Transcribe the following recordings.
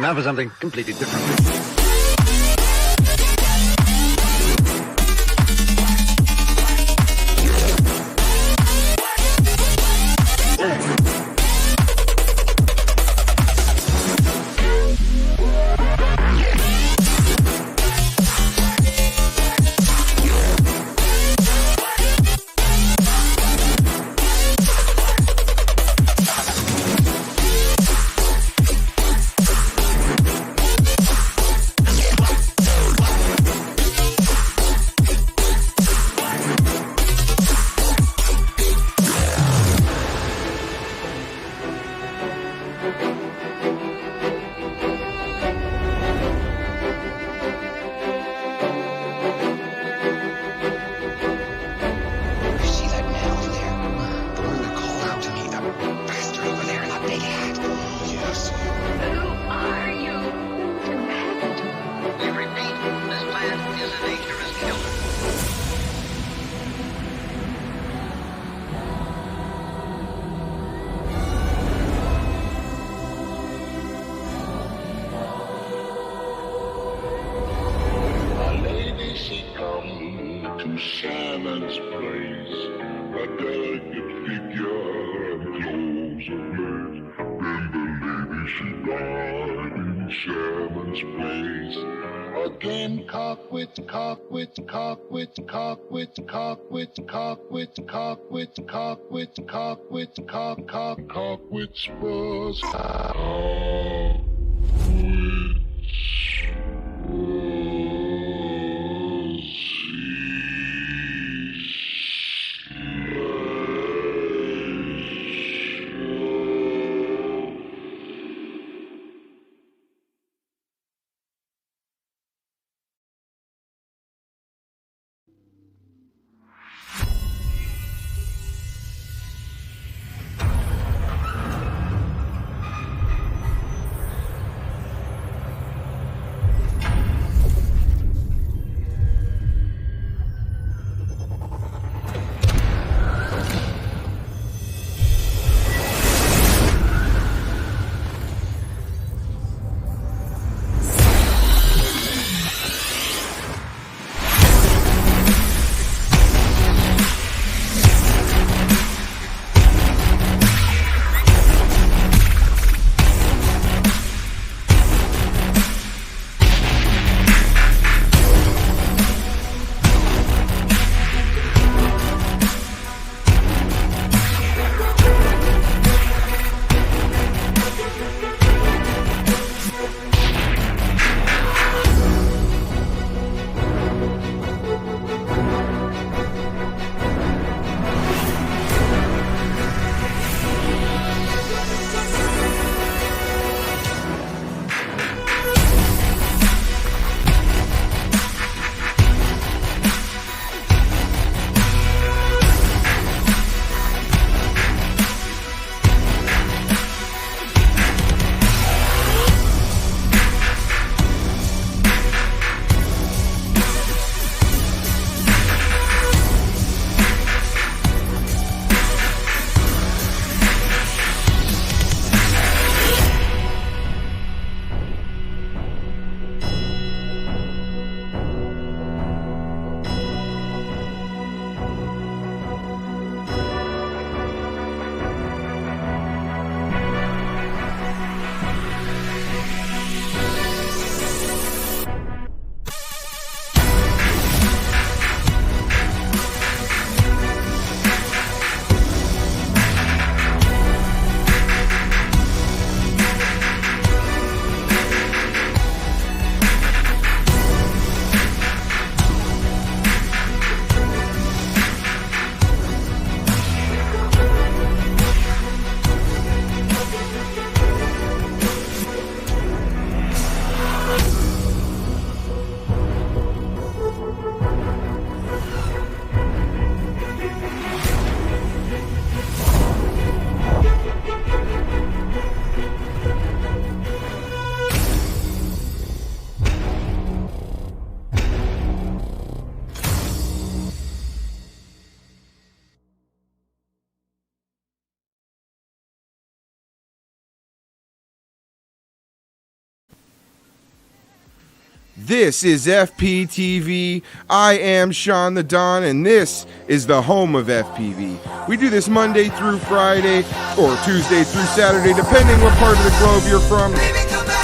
And now for something completely different. To Shannon's place, a delicate figure and clothes of lace. Then the lady she died in Shannon's place. Again cockwit, cockwit, cockwit, cockwit, cockwit, cockwit, cockwit, cockwit, cockwit, cock, cock, cockwit spurs. This is FPTV. I am Sean the Don, and this is the home of FPV. We do this Monday through Friday, or Tuesday through Saturday, depending what part of the globe you're from.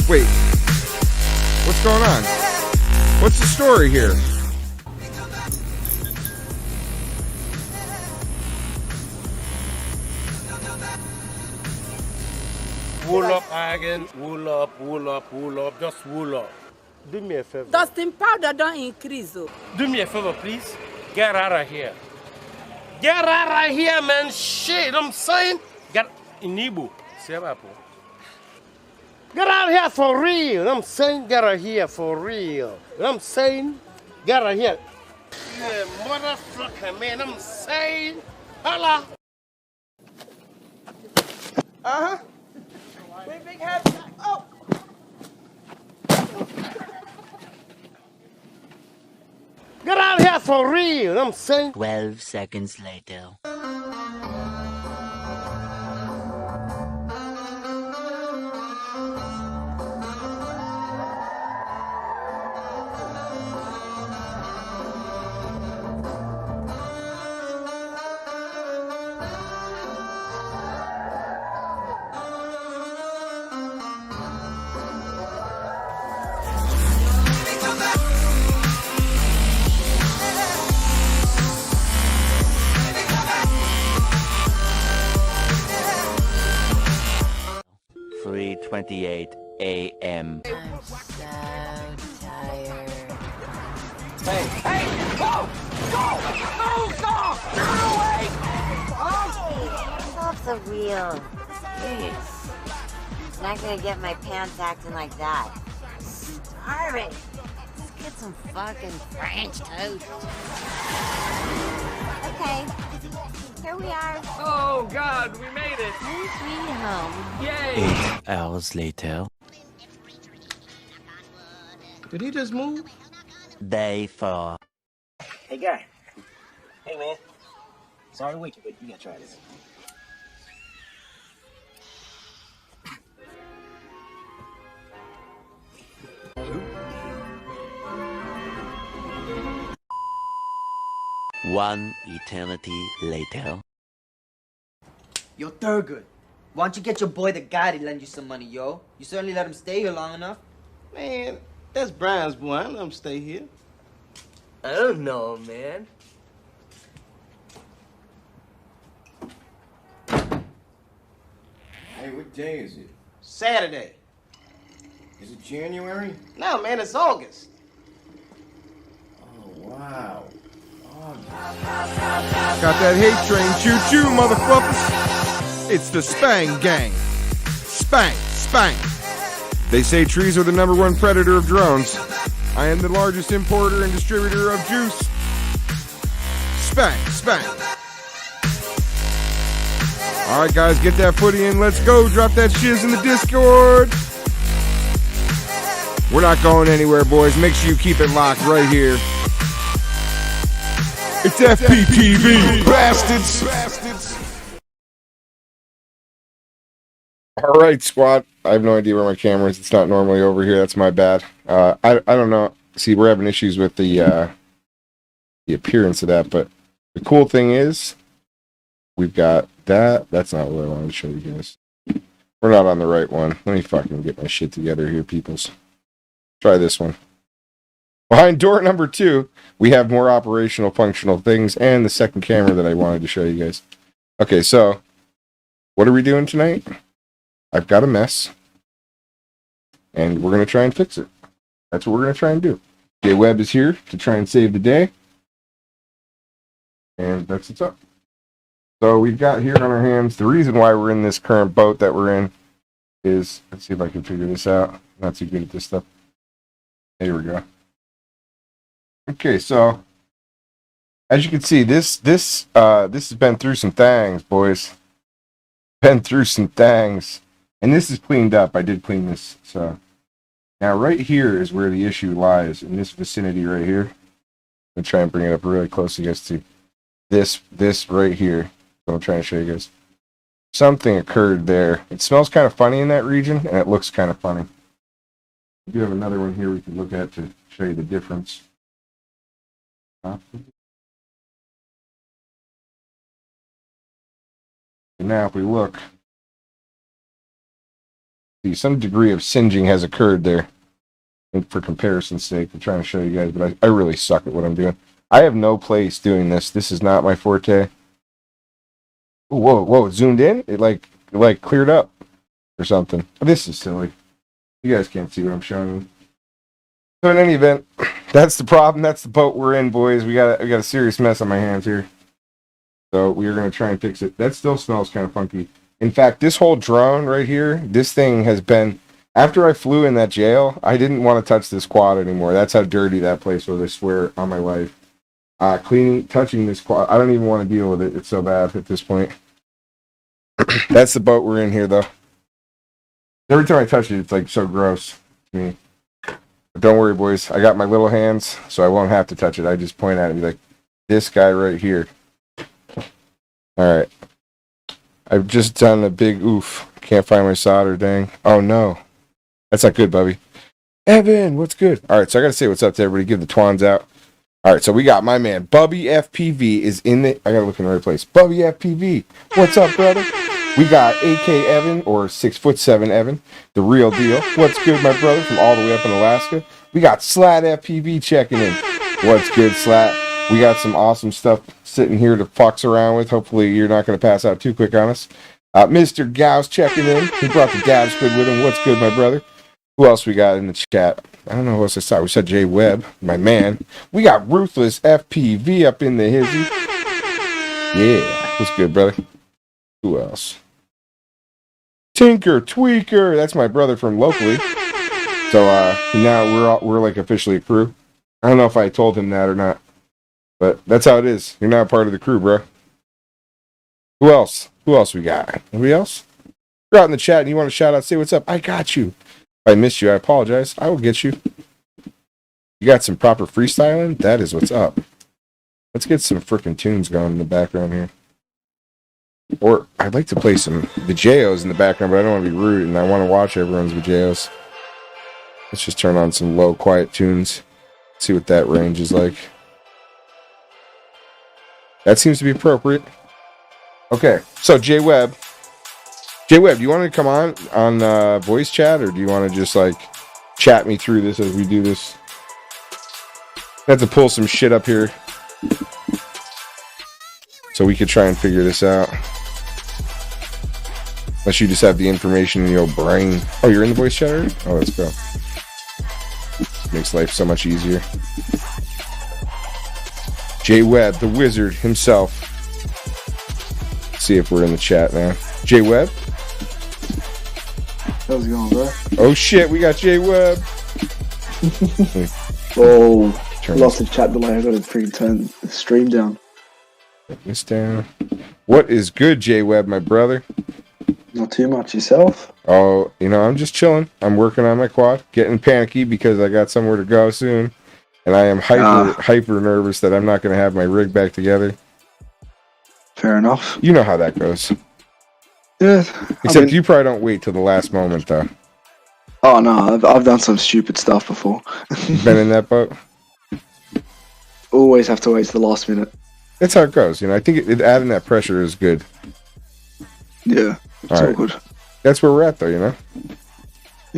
Wait, what's going on? What's the story here? Wool up again, wool up, just wool up. Do me a favor. Dustin powder don't increase. Oh. Do me a favor, please. Get out of here. Get out of here, man. Shit, I'm saying. Get in Igbo. Get out of here for real. I'm saying get out of here for real. I'm saying get out of here. Yeah, motherfucker, man. I'm saying. Holla. Uh-huh. Big head. Oh. Get out of here for real. I'm saying. 12 seconds later. .28 a.m. I'm so tired. Hey, go! Go! Move, go! Turn away! Off the wheel. Jeez. Not gonna get my pants acting like that. Starving. Let's get some fucking French toast. Okay. Here we are. Oh, God, we made it! Home sweet home. Yay! 8 hours later. Did he just move? Day 4. Hey, guy. Hey, man. Sorry to wake you, but you gotta try this. One eternity later. Yo, Thurgood, why don't you get your boy the guy to lend you some money, yo? You certainly let him stay here long enough. Man, that's Brian's boy. I let him stay here. I don't know, man. Hey, what day is it? Saturday. Is it January? No, man, it's August. Oh, wow. Got that hate train, choo-choo, motherfuckers. It's the Spang Gang. Spang, spang. They say trees are the #1 predator of drones. I am the largest importer and distributor of juice. Spang, spang. All right, guys, get that footy in. Let's go. Drop that shiz in the Discord. We're not going anywhere, boys. Make sure you keep it locked right here. It's FPTV, bastards. All right, squad. I have no idea where my camera is. It's not normally over here. That's my bad. I don't know. See, we're having issues with the appearance of that, but the cool thing is we've got that. That's not what I wanted to show you guys. We're not on the right one. Let me fucking get my shit together here, peoples. Try this one. Behind door number 2, we have more operational, functional things, and the second camera that I wanted to show you guys. Okay, so what are we doing tonight? I've got a mess, and we're going to try and fix it. That's what we're going to try and do. Jay Webb is here to try and save the day, and that's what's up. So we've got here on our hands, the reason why we're in this current boat that we're in is, let's see if I can figure this out. I'm not too good at this stuff. There we go. Okay, so as you can see, this has been through some things, boys. Been through some things, and this is cleaned up. I did clean this. So now right here is where the issue lies, in this vicinity right here. I'm gonna try and bring it up really close so you guys see this right here. So I'm trying to show you guys. Something occurred there. It smells kind of funny in that region, and it looks kind of funny. do have another one here we can look at to show you the difference. And now if we look, see some degree of singeing has occurred there. And for comparison's sake, I'm trying to show you guys, but I really suck at what I'm doing. I have no place doing this. This is not my forte. Ooh, whoa, it zoomed in? It like cleared up or something. This is silly. You guys can't see what I'm showing you. So in any event, that's the problem. That's the boat we're in, boys. We got a serious mess on my hands here. So we are going to try and fix it. That still smells kind of funky. In fact, this whole drone right here, this thing has been... After I flew in that jail, I didn't want to touch this quad anymore. That's how dirty that place was, I swear, on my life. Touching this quad, I don't even want to deal with it. It's so bad at this point. That's the boat we're in here, though. Every time I touch it, it's like so gross to me. But don't worry, boys. I got my little hands, so I won't have to touch it. I just point at it and be like, this guy right here. All right. I've just done a big oof. Can't find my solder, dang. Oh, no. That's not good, Bubby. Evan, what's good? All right, so I got to say what's up to everybody. Give the twans out. All right, so we got my man, Bubby FPV is in the... I got to look in the right place. Bubby FPV. What's up, brother? We got AK Evan, or 6'7" Evan, the real deal. What's good, my brother, from all the way up in Alaska. We got Slat FPV checking in. What's good, Slat? We got some awesome stuff sitting here to fox around with. Hopefully you're not going to pass out too quick on us. Mr. Gauss checking in. He brought the Gauss squid with him. What's good, my brother? Who else we got in the chat? I don't know who else I saw. We said Jay Webb, my man. We got Ruthless FPV up in the hizzy. Yeah. What's good, brother? Who else? Tinker Tweaker. That's my brother from locally. So now we're like officially a crew. I don't know if I told him that or not. But that's how it is. You're now part of the crew, bro. Who else? Who else we got? Anybody else? If you're out in the chat and you want to shout out, say what's up. I got you. If I missed you, I apologize. I will get you. You got some proper freestyling? That is what's up. Let's get some freaking tunes going in the background here. Or I'd like to play some Vijayos in the background, but I don't want to be rude and I want to watch everyone's Vijayos. Let's just turn on some low, quiet tunes. See what that range is like. That seems to be appropriate. Okay, so Jay Webb, do you want to come on voice chat, or do you want to just like chat me through this as we do this? I have to pull some shit up here so we could try and figure this out. Unless you just have the information in your brain. Oh, you're in the voice chat already? Oh, let's go. Makes life so much easier. Jay Webb, the wizard himself. Let's see if we're in the chat now. Jay Webb? How's it going, bro? Oh shit, we got Jay Webb. Oh, lost the chat delay. I gotta freaking turn the stream down. Put this down. What is good, Jay Webb, my brother? Not too much. Yourself? Oh, I'm just chilling. I'm working on my quad, getting panicky because I got somewhere to go soon. And I am hyper nervous that I'm not going to have my rig back together. Fair enough. You know how that goes. Yeah. Except you probably don't wait till the last moment, though. Oh, no. I've done some stupid stuff before. Been in that boat? Always have to wait till the last minute. That's how it goes. I think adding that pressure is good. Yeah. It's all good. That's where we're at, though, Yeah.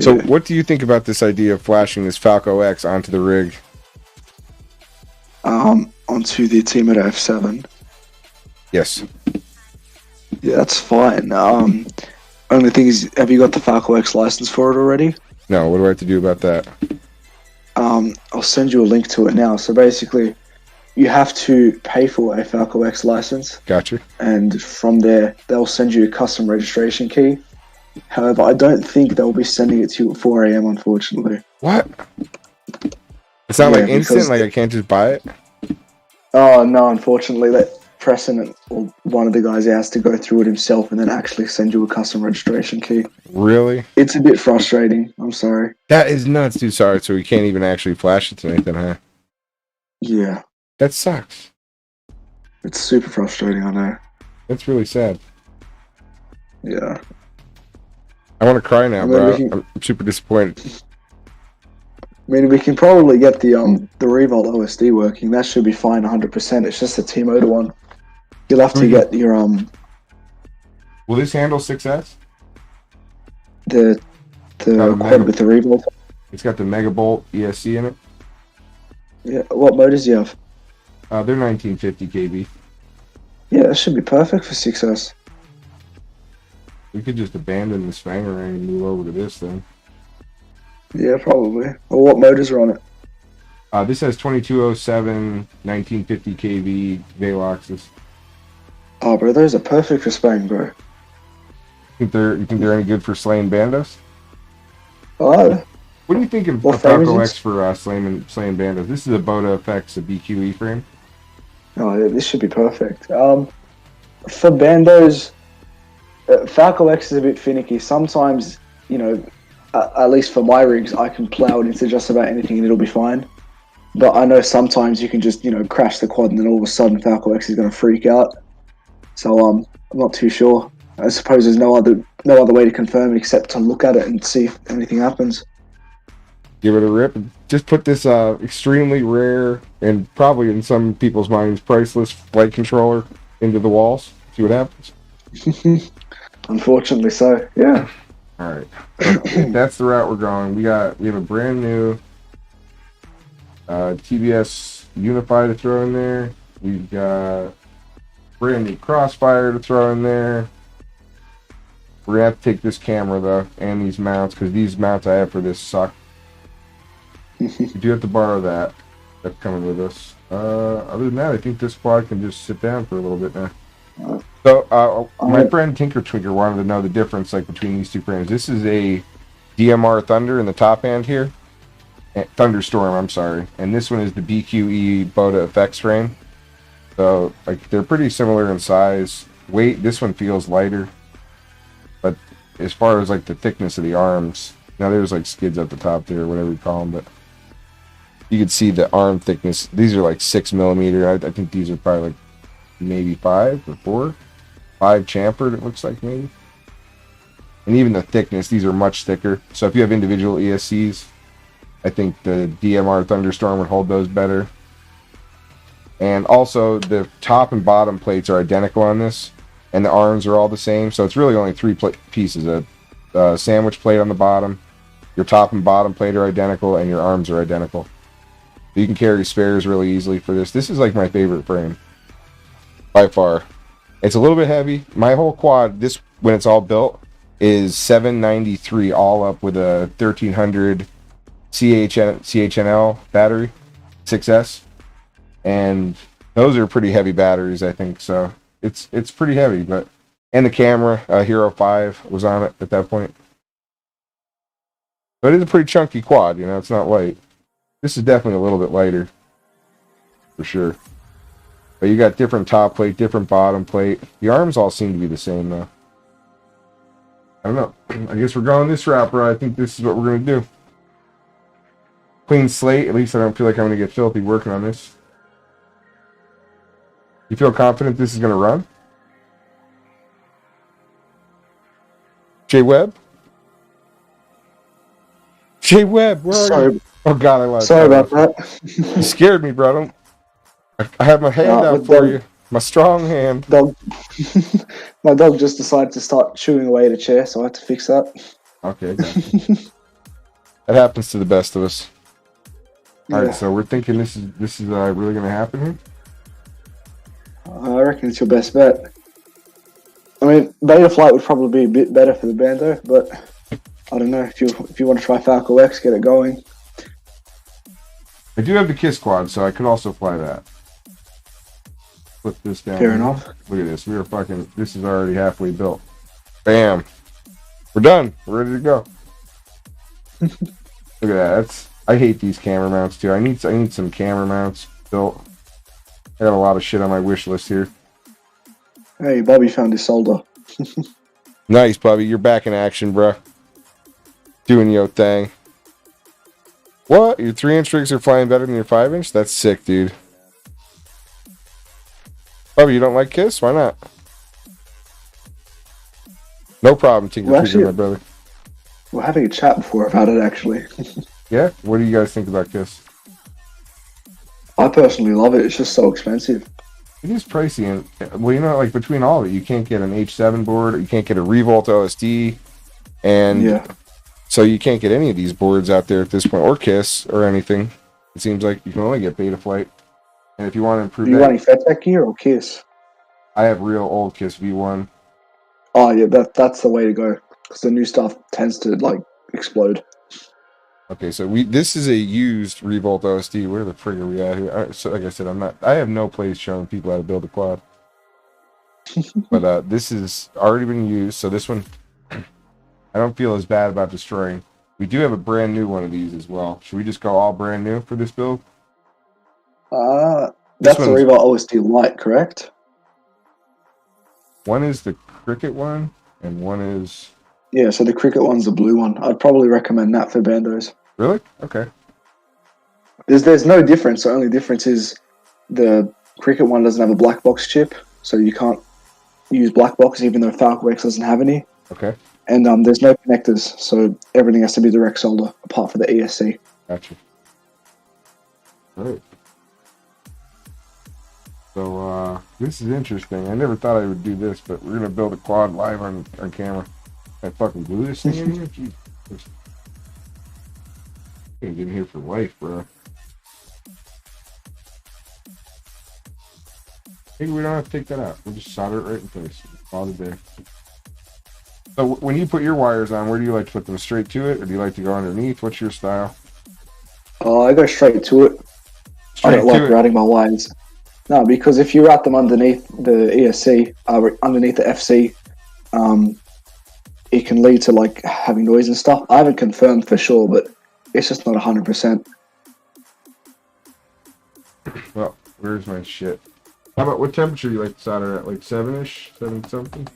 So what do you think about this idea of flashing this Falco X onto the rig? Onto the team at F7. Yes. Yeah, that's fine. Only thing is, have you got the Falco X license for it already? No, what do I have to do about that? I'll send you a link to it now. So basically, you have to pay for a Falco X license. Gotcha. And from there, they'll send you a custom registration key. However, I don't think they'll be sending it to you at 4 a.m., unfortunately. What? It's not like instant, like I can't just buy it? Oh, no, unfortunately. That Preston, or one of the guys, has to go through it himself and then actually send you a custom registration key. Really? It's a bit frustrating. I'm sorry. That is nuts, dude. Sorry, so we can't even actually flash it to anything, huh? Yeah. That sucks. It's super frustrating, I know. That's really sad. Yeah. I want to cry now, bro. I'm super disappointed. I mean, we can probably get the Revolt OSD working. That should be fine, 100%. It's just the T-Motor one. You'll have to get your Will this handle 6S? the quad with the Revolt. It's got the Megabolt ESC in it. Yeah. What motors do you have? They're 1950 kV. Yeah, that should be perfect for 6S. We could just abandon the Spangarang and move over to this then. Yeah, probably. Well, what motors are on it? This has 2207 1950 kV Veloxes. Oh, bro, those are perfect for Spang, bro. You think they're any good for slaying bandos? Oh. What do you think of Falco X for slaying bandos? This is a Boda FX, a BQE frame. Oh, yeah, this should be perfect. For bandos, Falco X is a bit finicky. Sometimes, you know, at least for my rigs, I can plow it into just about anything and it'll be fine. But I know sometimes you can just, you know, crash the quad and then all of a sudden Falco X is going to freak out. So I'm not too sure. I suppose there's no other way to confirm it except to look at it and see if anything happens. Give it a rip. Just put this extremely rare and probably in some people's minds priceless flight controller into the walls. See what happens. Unfortunately so, yeah. All right. That's the route we're going. We have a brand new TBS Unify to throw in there. We've got brand new Crossfire to throw in there. We're gonna have to take this camera though and these mounts because these mounts I have for this suck. We do have to borrow that. That's coming with us. Other than that, I think this quad can just sit down for a little bit now. So my friend Tinker Twinker wanted to know the difference like between these two frames. This is a DMR Thunder in the top end here. Thunderstorm, I'm sorry. And this one is the BQE Boda FX frame. So like they're pretty similar in size. Weight, this one feels lighter. But as far as like the thickness of the arms, now there's like skids at the top there, whatever you call them, but you can see the arm thickness. These are like 6mm. I think these are probably like maybe 5 or 4. 5 chamfered, it looks like maybe. And even the thickness, these are much thicker. So if you have individual ESCs, I think the DMR Thunderstorm would hold those better. And also the top and bottom plates are identical on this, and the arms are all the same. So it's really only 3 pieces: a sandwich plate on the bottom, your top and bottom plate are identical, and your arms are identical. So you can carry spares really easily for this. This is like my favorite frame by far. It's a little bit heavy. My whole quad, this when it's all built, is 793 all up with a 1300 CHNL battery, 6S, and those are pretty heavy batteries, I think. So it's pretty heavy, but and the camera, Hero 5 was on it at that point. But it's a pretty chunky quad, you know. It's not light. This is definitely a little bit lighter, for sure. But you got different top plate, different bottom plate. The arms all seem to be the same, though. I don't know. I guess we're going this route, bro. I think this is what we're going to do. Clean slate. At least I don't feel like I'm going to get filthy working on this. You feel confident this is going to run? Jay Webb? Jay Webb, where are you? Oh, God, I lied. Sorry about that. You scared me, bro. I have my hand out for you. My strong hand. My dog just decided to start chewing away at a chair, so I had to fix that. Okay, gotcha. That happens to the best of us. All right, so we're thinking this is really going to happen here? I reckon it's your best bet. I mean, Beta Flight would probably be a bit better for the bando, but I don't know. If you want to try Falco X, get it going. I do have the KISS quad, so I could also fly that. Flip this down. Fair enough. Look at this. This is already halfway built. Bam. We're done. We're ready to go. Look at that. I hate these camera mounts too. I need some camera mounts built. I got a lot of shit on my wish list here. Hey, Bobby found his solder. Nice, Bobby. You're back in action, bruh. Doing your thing. What? Your 3-inch rigs are flying better than your 5-inch? That's sick, dude. Bobby, you don't like KISS? Why not? No problem, Tinker Twinker, my brother. We're having a chat before about it, actually. Yeah? What do you guys think about Kiss? I personally love it. It's just so expensive. It is pricey, and well, you know, like between all of it, you can't get an H7 board, or you can't get a Revolt OSD, and Yeah. so you can't get any of these boards out there at this point, or Kiss, or anything. It seems like you can only get Betaflight, and if you want to improve Are you that, running FetTech gear or Kiss? I have real old Kiss V1. Oh yeah, that's the way to go. Because the new stuff tends to like explode. Okay, so this is a used Revolt OSD. Where the frig are we at here? All right, so like I said, I have no place showing people how to build a quad. But this has already been used, so this one I don't feel as bad about destroying. We do have a brand new one of these as well. Should we just go all brand new for this build? That's the Revolt OSD Lite, correct? One is the Cricket one, and one is... Yeah, so the Cricket one's the blue one. I'd probably recommend that for bandos. Really? Okay. There's no difference. The only difference is the Cricket one doesn't have a black box chip, so you can't use black box even though Falco X doesn't have any. Okay. And there's no connectors, so everything has to be direct solder apart from the ESC. Gotcha. Right. So this is interesting. I never thought I would do this, but we're gonna build a quad live on camera. I fucking glue this thing in here. Jeez. I'm gonna get in here for life, bro. Maybe we don't have to take that out. We'll just solder it right in place. All the day. So when you put your wires on, where do you like to put them? Straight to it, or do you like to go underneath? What's your style? I go straight to it. I don't like routing my wires. No, because if you route them underneath the ESC, underneath the FC, it can lead to like having noise and stuff. I haven't confirmed for sure, but it's just not 100%. Well, where's my shit? How about what temperature do you like to solder at? Like 7-ish? 7 something?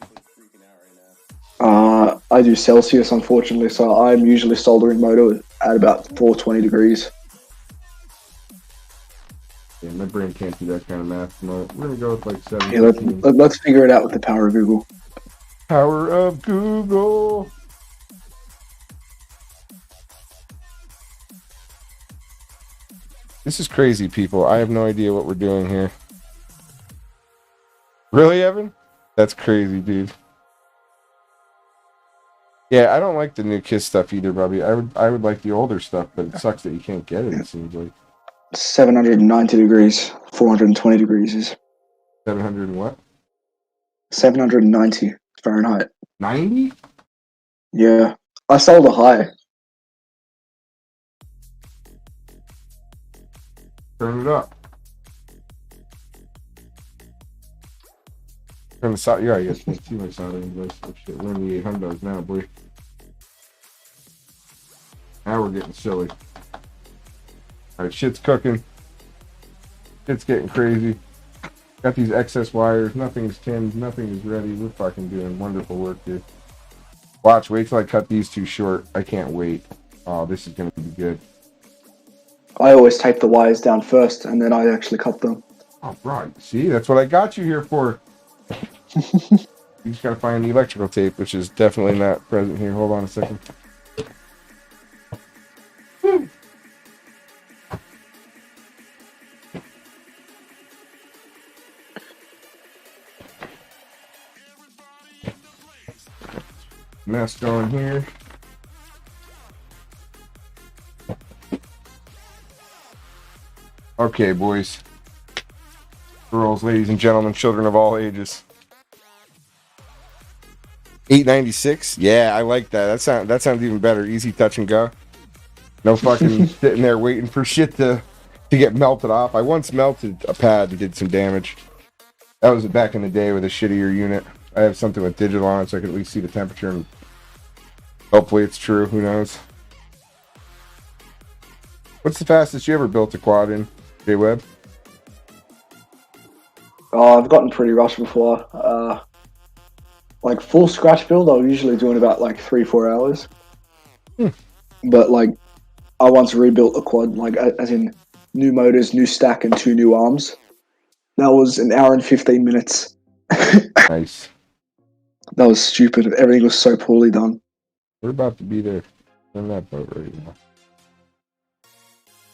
I do Celsius, unfortunately, so I'm usually soldering motor at about 420 degrees. Yeah, my brain can't do that kind of math. No, we're gonna go with like 7. Yeah, let's figure it out with the power of Google. Power of Google. This is crazy, people. I have no idea what we're doing here. Really, Evan? That's crazy, dude. Yeah, I don't like the new Kiss stuff either, Bobby. I would like the older stuff, but it sucks that you can't get it, it seems like. 790 degrees, 420 degrees is 700 and what? 790 Fahrenheit. 90? Yeah, I sold a high. Turn it up. Turn the sound. Yeah, I guess there's too much sound in this. Oh shit, we're in the 800s now, boy. Now we're getting silly. Alright, shit's cooking. Shit's getting crazy. Got these excess wires. Nothing's tinned. Nothing is ready. We're fucking doing wonderful work here. Watch, wait till I cut these too short. I can't wait. Oh, this is going to be good. I always tape the wires down first, and then I actually cut them. Oh, right. See, that's what I got you here for. You just got to find the electrical tape, which is definitely not present here. Hold on a second. Mess going here. Okay, boys, girls, ladies and gentlemen, children of all ages. 896. Yeah, I like that. That sounds even better. Easy touch and go. No fucking sitting there waiting for shit to get melted off. I once melted a pad and did some damage. That was back in the day with a shittier unit. I have something with digital on it so I could at least see the temperature, and hopefully it's true. Who knows? What's the fastest you ever built a quad in, J-Web? Oh, I've gotten pretty rushed before. Like full scratch build, I was usually doing about like 3-4 hours. But like, I once rebuilt a quad, like as in new motors, new stack, and 2 new arms. That was 1 hour and 15 minutes. Nice. That was stupid. Everything was so poorly done. We're about to be there in that boat right now.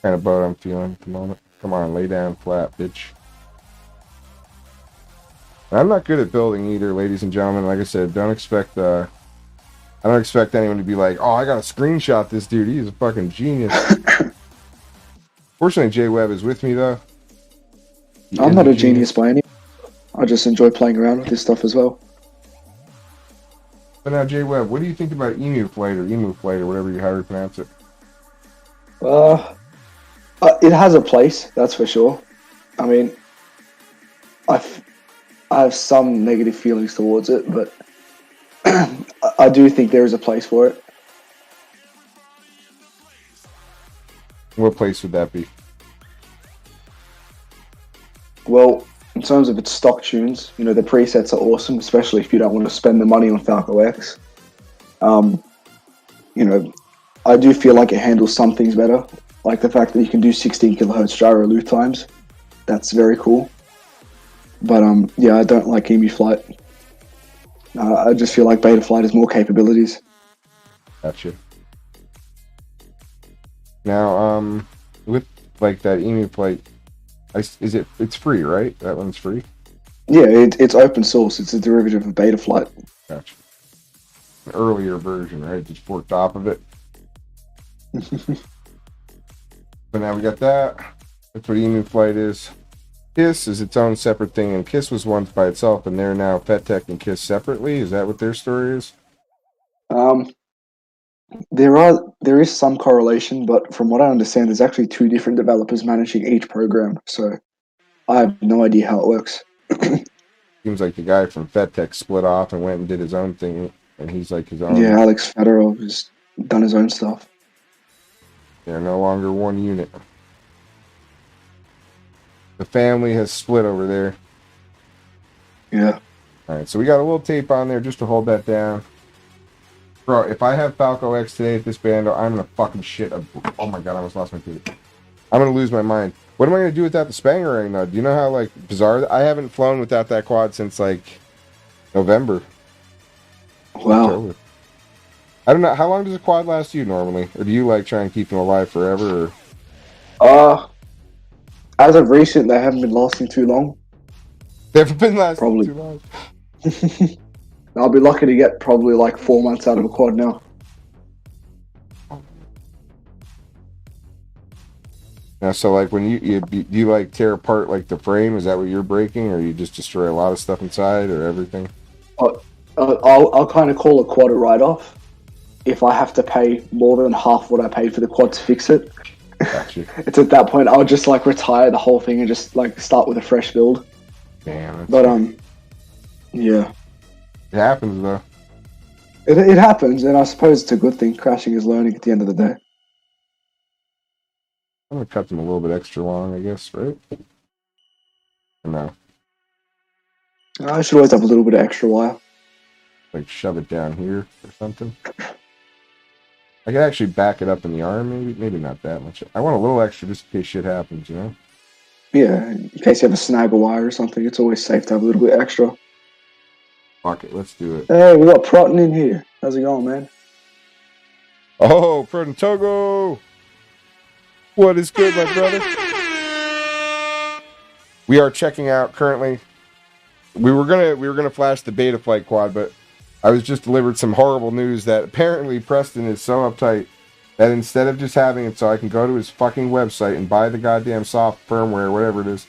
Kind of boat I'm feeling at the moment. Come on, lay down flat, bitch. I'm not good at building either, ladies and gentlemen. Like I said, I don't expect anyone to be like, oh, I gotta screenshot this dude. He's a fucking genius. Fortunately, Jay Webb is with me, though. I'm not a genius by any. I just enjoy playing around with this stuff as well. But now, Jay Webb, what do you think about Emu Flight, or whatever how you pronounce it? It has a place, that's for sure. I mean, I have some negative feelings towards it, but I do think there is a place for it. What place would that be? Well, in terms of its stock tunes, you know, the presets are awesome, especially if you don't want to spend the money on Falco X. You know, I do feel like it handles some things better, like the fact that you can do 16 kilohertz gyro loop times. That's very cool. But yeah, I don't like Emu Flight. I just feel like Beta Flight has more capabilities. Gotcha. Now, with like that Emu Flight, it's free, right? That one's free? Yeah, it's open source. It's a derivative of Beta Flight. Gotcha. An earlier version, right? Just forked off of it. But now we got that. That's what Emu Flight is. KISS is its own separate thing, and KISS was once by itself, and they're now FetTech and KISS separately. Is that what their story is? There is some correlation, but from what I understand, there's actually two different developers managing each program, so I have no idea how it works. Seems like the guy from FetTech split off and went and did his own thing, and he's like his own. Yeah, Alex Fedorov has done his own stuff. They're no longer one unit. The family has split over there. Yeah. Alright, so we got a little tape on there just to hold that down. Bro, if I have Falco X today at this bando, I'm gonna fucking shit. Oh my god, I almost lost my feet. I'm gonna lose my mind. What am I gonna do without the Spanger ring, though? Do you know how, like, bizarre... I haven't flown without that quad since, like, November. Wow. October. I don't know. How long does a quad last you, normally? Or do you, like, try and keep them alive forever, or... As of recent, they haven't been lasting too long. They haven't been lasting too long? I'll be lucky to get probably, like, 4 months out of a quad now. Now, so, like, when you like, tear apart, like, the frame, is that what you're breaking, or you just destroy a lot of stuff inside, or everything? I'll kind of call a quad a write-off if I have to pay more than half what I paid for the quad to fix it. Gotcha. It's at that point I'll just, like, retire the whole thing and just, like, start with a fresh build. Damn. But, yeah. It happens, though. It happens, and I suppose it's a good thing. Crashing is learning at the end of the day. I'm gonna cut them a little bit extra long, I guess, right? Or no? I should always have a little bit of extra wire. Like, shove it down here or something. I could actually back it up in the arm, maybe not that much. I want a little extra just in case shit happens, you know? Yeah, in case you have a snag of wire or something, it's always safe to have a little bit extra. Fuck it, let's do it. Hey, we got Proton in here. How's it going, man? Oh, Proton Togo! What is good, my brother? We are checking out currently. We were gonna flash the Beta Flight quad, but I was just delivered some horrible news that apparently Preston is so uptight that instead of just having it so I can go to his fucking website and buy the goddamn soft firmware, whatever it is,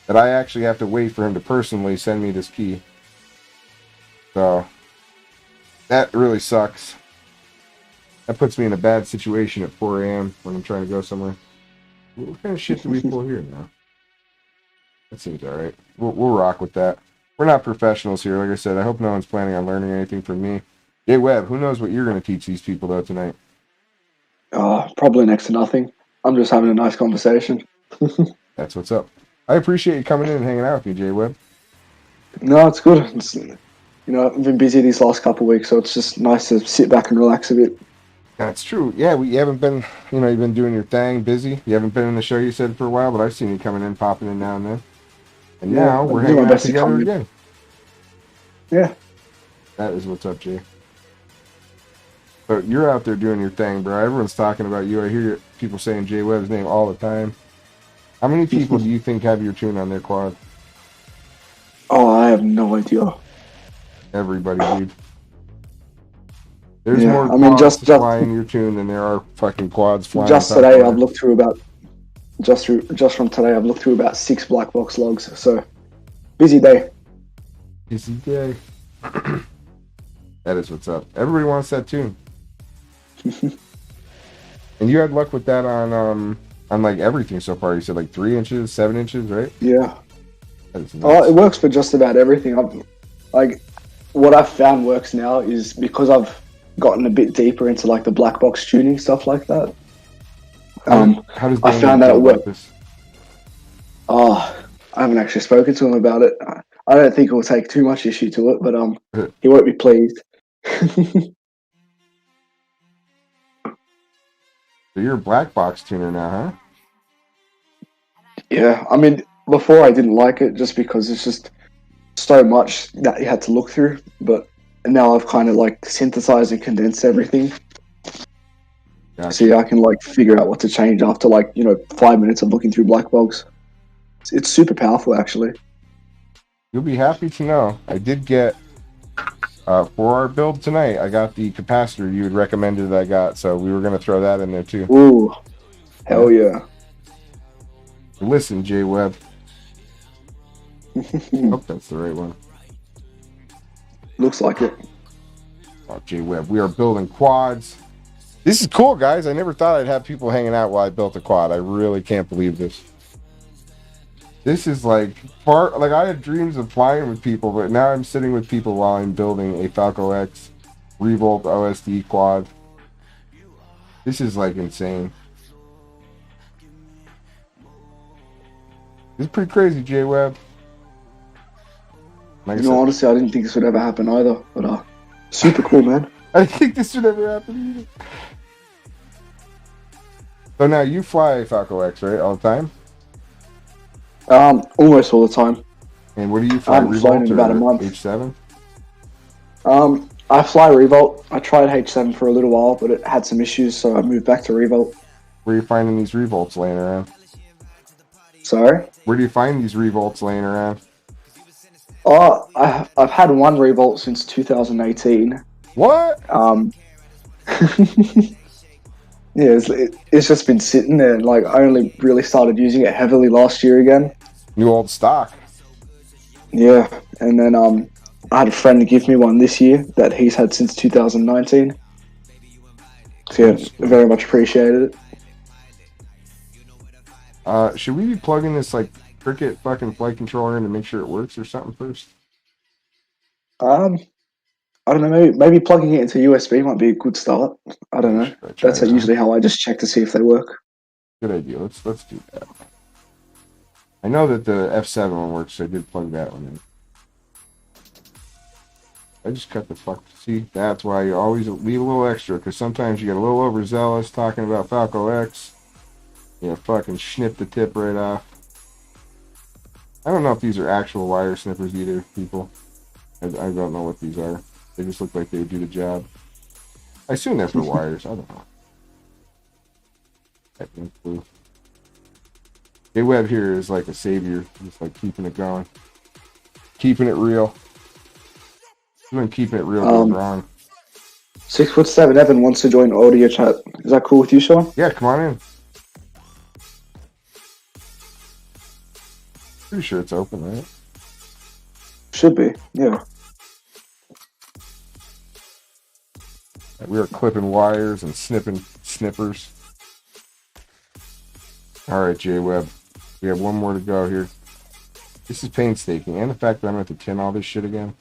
that I actually have to wait for him to personally send me this key. So, that really sucks. That puts me in a bad situation at 4 a.m. when I'm trying to go somewhere. What kind of shit do we pull here now? That seems alright. We'll rock with that. We're not professionals here, like I said. I hope no one's planning on learning anything from me. Jay Webb, who knows what you're going to teach these people, though, tonight? Probably next to nothing. I'm just having a nice conversation. That's what's up. I appreciate you coming in and hanging out with me, Jay Webb. No, it's good. I've been busy these last couple of weeks, so it's just nice to sit back and relax a bit. That's true. Yeah, you haven't been, you've been doing your thing, busy. You haven't been in the show, you said, for a while, but I've seen you coming in, popping in now and then. And now we're hanging out together again. Yeah. That is what's up, Jay. So you're out there doing your thing, bro. Everyone's talking about you. I hear people saying Jay Webb's name all the time. How many people do you think have your tune on their quad? Oh, I have no idea. Everybody, dude. There's Yeah, more I mean, quads just to fly in your tune than there are fucking quads flying. just on top today, of I've it. looked through about just from today, I've looked through about 6 black box logs. So busy day. Busy day. That is what's up. Everybody wants that tune. And you had luck with that on like everything so far. You said like 3 inches, 7 inches, right? Yeah. That is Oh, nuts. it works for just about everything. Like what I've found works now is because I've gotten a bit deeper into like the black box tuning stuff like that. How does I Daniel found that feel it about worked. this? Oh, I haven't actually spoken to him about it. I don't think he'll take too much issue to it, but he won't be pleased. So you're a black box tuner now, huh? Yeah, I mean, before I didn't like it just because it's just so much that you had to look through, but now I've kind of like synthesized and condensed everything. Gotcha. So yeah, I can like figure out what to change after like, 5 minutes of looking through black box. It's super powerful actually. You'll be happy to know I did get for our build tonight. I got the capacitor you had recommended that I got, so we were gonna throw that in there too. Ooh, hell yeah! Listen, Jay Webb. Hope that's the right one. Looks like it. Oh, Jay Webb, we are building quads. This is cool, guys. I never thought I'd have people hanging out while I built a quad. I really can't believe this. This is like I had dreams of flying with people, but now I'm sitting with people while I'm building a Falco X Revolt OSD quad. This is like insane. This is pretty crazy, Jay Webb. Like honestly, I didn't think this would ever happen either, but super cool, man. I think this would ever happen either. So now you fly Falco X, right, all the time? Almost all the time. And what do you fly? I haven't flown in about a month. H7? I fly Revolt. I tried H7 for a little while, but it had some issues, so I moved back to Revolt. Where are you finding these Revolts laying around? Sorry? Where do you find these Revolts laying around? Oh, I've had one Revolt since 2018. What? Yeah, it's just been sitting there, and like I only really started using it heavily last year again. New old stock. Yeah, and then I had a friend give me one this year that he's had since 2019. So yeah, very much appreciated it. Should we be plugging this like Cricket fucking flight controller in to make sure it works or something first? I don't know, maybe plugging it into USB might be a good start. I don't know. That's usually how I just check to see if they work. Good idea. Let's do that. I know that the F7 one works, so I did plug that one in. I just cut the fuck. See, that's why you always leave a little extra, because sometimes you get a little overzealous talking about Falco X. You fucking snip the tip right off. I don't know if these are actual wire snippers either, people. I don't know what these are. They just look like they would do the job. I assume they're for wires. I don't know. I have no clue. Jay Webb here is like a savior, just like keeping it going, keeping it real. Even keeping it real goes wrong. 6'7" Evan wants to join audio chat. Is that cool with you, Sean? Yeah, come on in. Pretty sure it's open, right? Should be, yeah. We are clipping wires and snipping snippers. All right, Jay Webb. We have one more to go here. This is painstaking, and the fact that I'm going to have to tin all this shit again.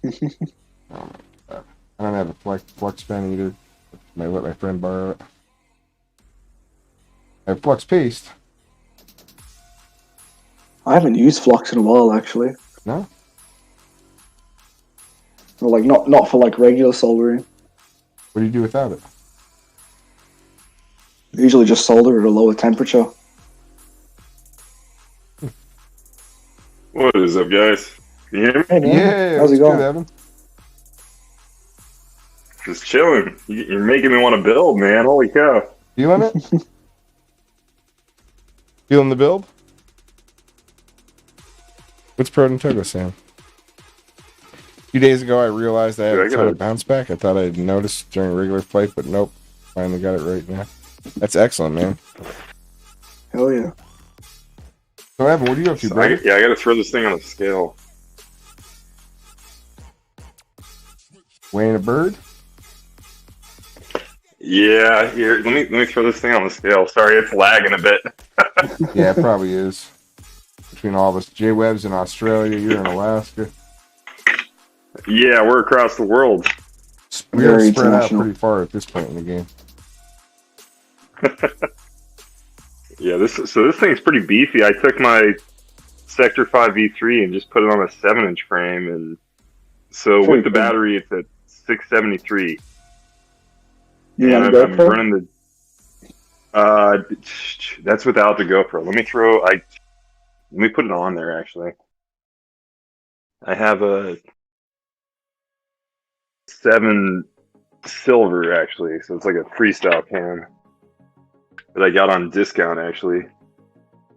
Oh my god! I don't have a flux pen either. I let my friend borrow it. I have flux paste. I haven't used flux in a while, actually. No. Well, like not for like regular soldering. What do you do without it? Usually just solder at a lower temperature. What is up, guys? Can you hear me? Hey, man. Yeah, How's it going? Good, Evan? Just chilling. You're making me want to build, man. Holy cow. Feeling it? Feeling the build? What's Prototogo saying? A few days ago, I realized I had a ton of bounce back. I thought I'd noticed during a regular flight, but nope. Finally got it right now. That's excellent, man. Hell yeah. So, Evan, what are you up to, bro? I gotta throw this thing on a scale. Weighing a bird? Yeah, here. Let me throw this thing on the scale. Sorry, it's lagging a bit. Yeah, it probably is. Between all of us. Jay Webb's in Australia, you're in Alaska. Yeah, we're across the world. We are spread out pretty far at this point in the game. Yeah, this thing's pretty beefy. I took my Sector 5 V3 and just put it on a 7-inch frame, and so with the battery, it's at 673. Yeah, and I'm running the. That's without the GoPro. Let me put it on there. Actually, I have a 7 silver actually, so it's like a freestyle cam that I got on discount actually.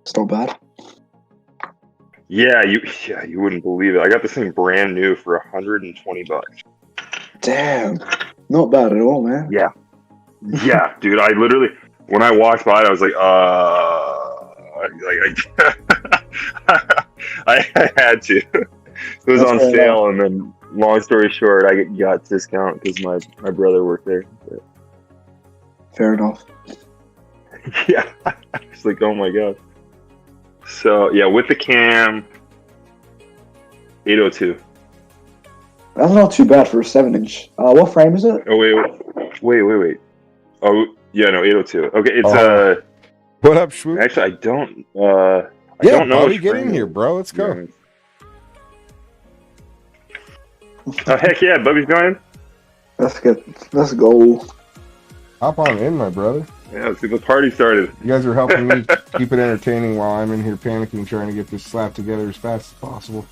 It's not bad. Yeah, you wouldn't believe it. I got this thing brand new for $120. Damn, not bad at all, man. Yeah, yeah, dude. I literally, when I walked by it, I was like, I had to. It was on sale, and then long story short, I got discount because my brother worked there. But... Fair enough. Yeah, it's like, oh my god. So yeah, with the cam, 802. That's not too bad for a 7-inch. What frame is it? Oh wait. Oh yeah, no, 802. Okay, it's What up, Shwoop? Actually, I don't. Yeah, don't know. Bobby, get in here, bro. Let's go. Oh heck yeah, Bubby's going. Let's go. Hop on in, my brother. Yeah, let's get the party started. You guys are helping me keep it entertaining while I'm in here panicking, trying to get this slapped together as fast as possible.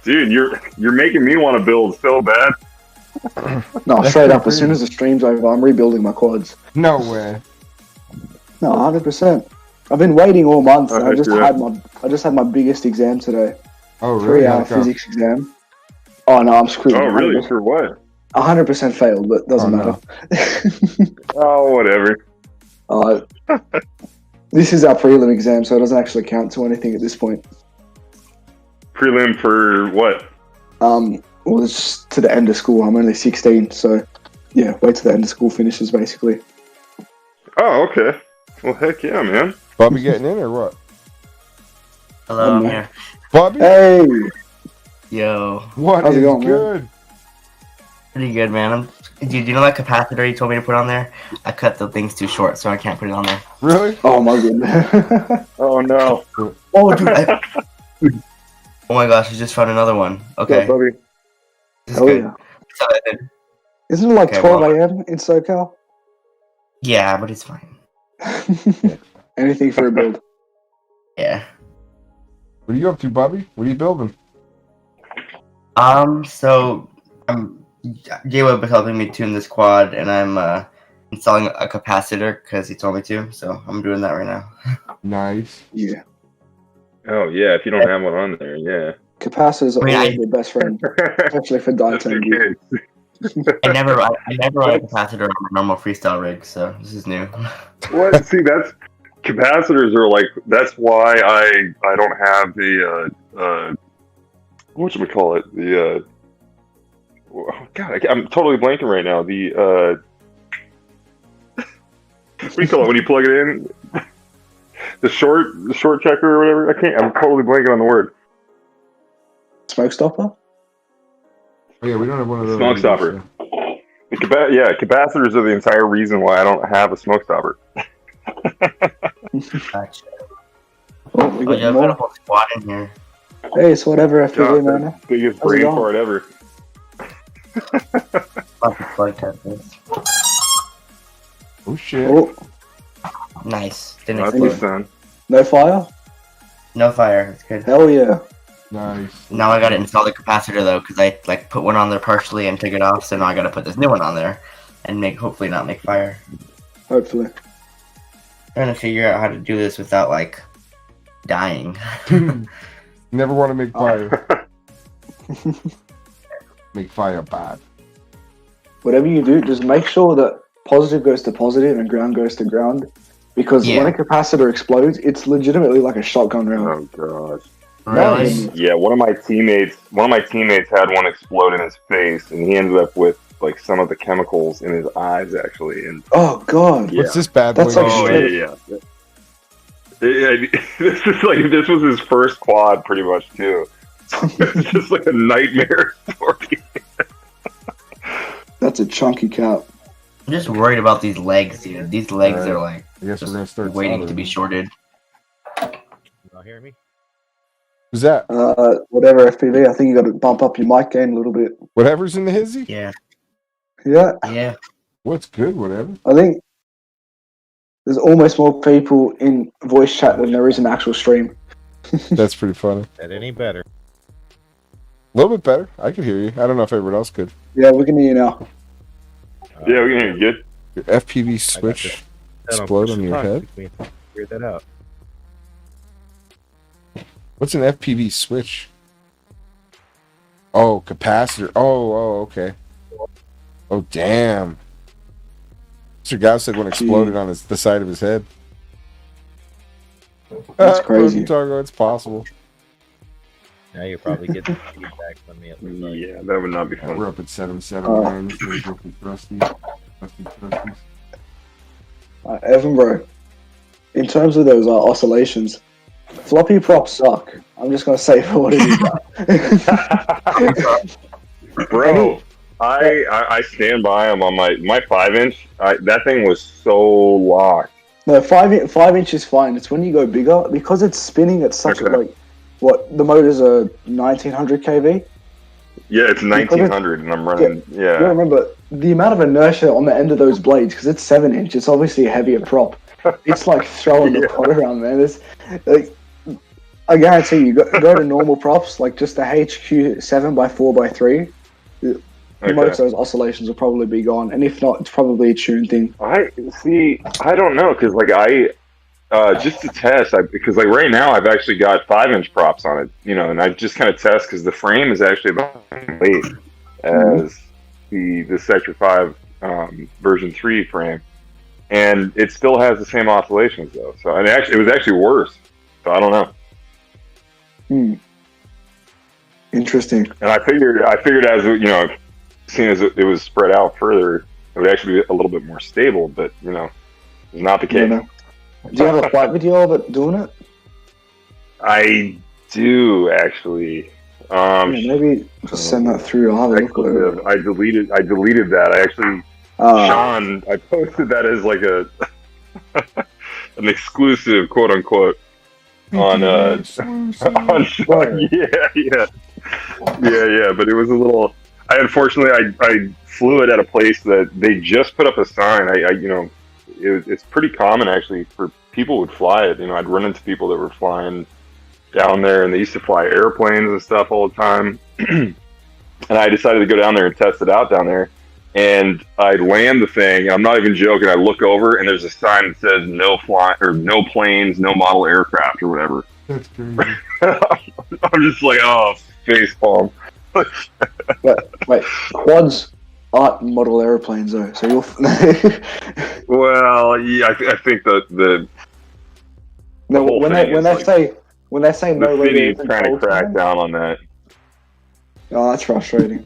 Dude, you're making me want to build so bad. No, straight up. As soon as the stream's over, I'm rebuilding my quads. No way. No, 100%. I've been waiting all month. And I just had my biggest exam today. Oh, really? 3-hour physics exam. Oh no, I'm screwed. Oh, really? For what? 100% failed, but doesn't matter. Oh, whatever. This is our prelim exam, so it doesn't actually count to anything at this point. Prelim for what? Well, it's to the end of school. I'm only 16, so yeah, wait till the end of school finishes, basically. Oh, okay. Well, heck yeah, man. Bobby getting in or what? Hello, I'm here. Bobby? Hey! Yo. How's it going, good? Man? Pretty good, man. Do you know that capacitor you told me to put on there? I cut the things too short, so I can't put it on there. Really? Oh my goodness. Oh no. Oh, dude. Oh my gosh, I just found another one. Okay. Yeah, Bobby. This is good. Yeah. So then, Isn't it like 12 a.m. in SoCal? yeah, but it's fine. Anything for a build. Yeah. What are you up to, Bobby? What are you building? So J-Web is helping me tune this quad, and I'm installing a capacitor because he told me to. So I'm doing that right now. Nice. Yeah. Oh yeah, if you don't have one on there, yeah. Capacitors are always your best friend, especially for dietary gear. I never run a capacitor on a normal freestyle rig, so this is new. What? See, that's capacitors are like. That's why I don't have the whatchamacallit, the oh god, I'm totally blanking right now. The what do you call it when you plug it in? The short checker or whatever. I'm totally blanking on the word. Smoke stopper? Oh, yeah, we don't have one of those. Smoke stopper. So. Capacitors are the entire reason why I don't have a smoke stopper. Gotcha. Oh, we got I've got a whole squad in here. Hey, it's whatever FPV, man. Biggest brain fart ever. Oh shit. Oh. Nice. That's the sound. No fire? No fire. It's good. Hell yeah. Nice. Now I gotta install the capacitor though, because I like put one on there partially and took it off, so now I gotta put this new one on there and hopefully not make fire. Hopefully. Trying to figure out how to do this without like dying. Never want to make fire. Make fire bad. Whatever you do, just make sure that positive goes to positive and ground goes to ground. Because when a capacitor explodes, it's legitimately like a shotgun round. Oh gosh. Really? Yeah, one of my teammates had one explode in his face, and he ended up with like some of the chemicals in his eyes actually. And oh god, what's this bad boy? That's like yeah. This was his first quad, pretty much too. It's just like a nightmare story. That's a chunky cap. I'm just worried about these legs, dude. These legs are like I guess we're gonna start waiting to be shorted. Y'all hear me? Who's that? Whatever FPV. I think you got to bump up your mic gain a little bit. Whatever's in the hizzy? Yeah. Yeah. Yeah. What's good? Whatever. I think there's almost more people in voice chat than there is in actual stream. That's pretty funny. That any better? A little bit better. I could hear you. I don't know if everyone else could. Yeah, we can hear you now. Yeah, we can hear you good. Your FPV switch explode on your head? Figure that out. What's an FPV switch? Oh, capacitor. Oh, okay. Oh, damn. Mr. Gao said one exploded on the side of his head. That's crazy. It's possible. Now you probably get the feedback from me. Yeah, that would not be fun. We're up at 779. Evan, bro, in terms of those oscillations, floppy props suck. I'm just going to say for what it is. Bro, I stand by him on my 5-inch. That thing was so locked. No, 5 inch is fine. It's when you go bigger, because it's spinning at such like, what, the motor's a 1900 kV? Yeah, it's 1900 and I'm running, You gotta remember, the amount of inertia on the end of those blades, because it's 7 inch, it's obviously a heavier prop. It's like throwing the pot around, man. It's, like, I guarantee you, go to normal props, like just the HQ 7x4x3, most of those oscillations will probably be gone, and if not, it's probably a tune thing. I don't know, because like just to test, because like right now I've actually got 5-inch props on it, and I just kind of test because the frame is actually about the same weight as the Sector 5 version 3 frame, and it still has the same oscillations though. So it was actually worse. So I don't know. Interesting. And I figured as seeing as it was spread out further, it would actually be a little bit more stable. But it's not the case. Do you have a flight video of it doing it? I do actually. Maybe just send that through. I'll have a look at it. I deleted that. I actually, Sean, I posted that as like an exclusive, quote unquote, on yeah. But it was a little. Unfortunately, I flew it at a place that they just put up a sign. It's pretty common actually for people would fly it. I'd run into people that were flying down there, and they used to fly airplanes and stuff all the time. And I decided to go down there and test it out down there. And I land the thing. I'm not even joking. I look over, and there's a sign that says "No fly" or "No planes, no model aircraft" or whatever. That's crazy. I'm just like, oh, facepalm. Wait, quads aren't model airplanes though, so you'll. Well, yeah, I think that when they say no, the city's trying to crack down on that. Oh, that's frustrating.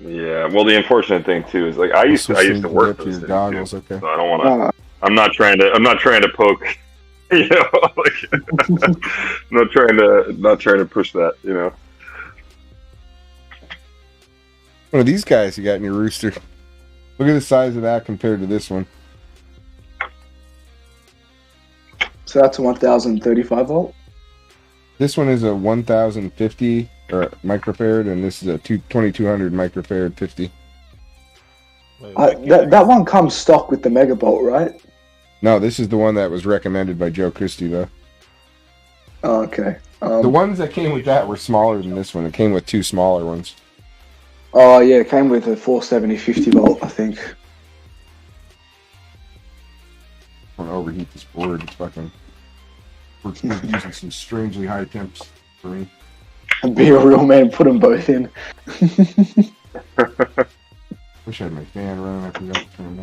Yeah, well, the unfortunate thing too is like I used to work for the city too, so I don't want to. I'm not trying to poke. Like, I'm not trying to push that. One of these guys you got in your rooster. Look at the size of that compared to this one. So that's a 1035 volt. This one is a 1050 or microfarad, and this is a 2200 microfarad 50. That one comes stock with the megabolt, right? No, this is the one that was recommended by Joe Christie, though. Oh, okay. The ones that came with that were smaller than this one. It came with 2 smaller ones. Oh yeah, it came with a 470 50 volt, I think. I want to overheat this board. It's fucking. We're using some strangely high temps for me. Be a real man, put them both in. Wish I had my fan running. I forgot to turn it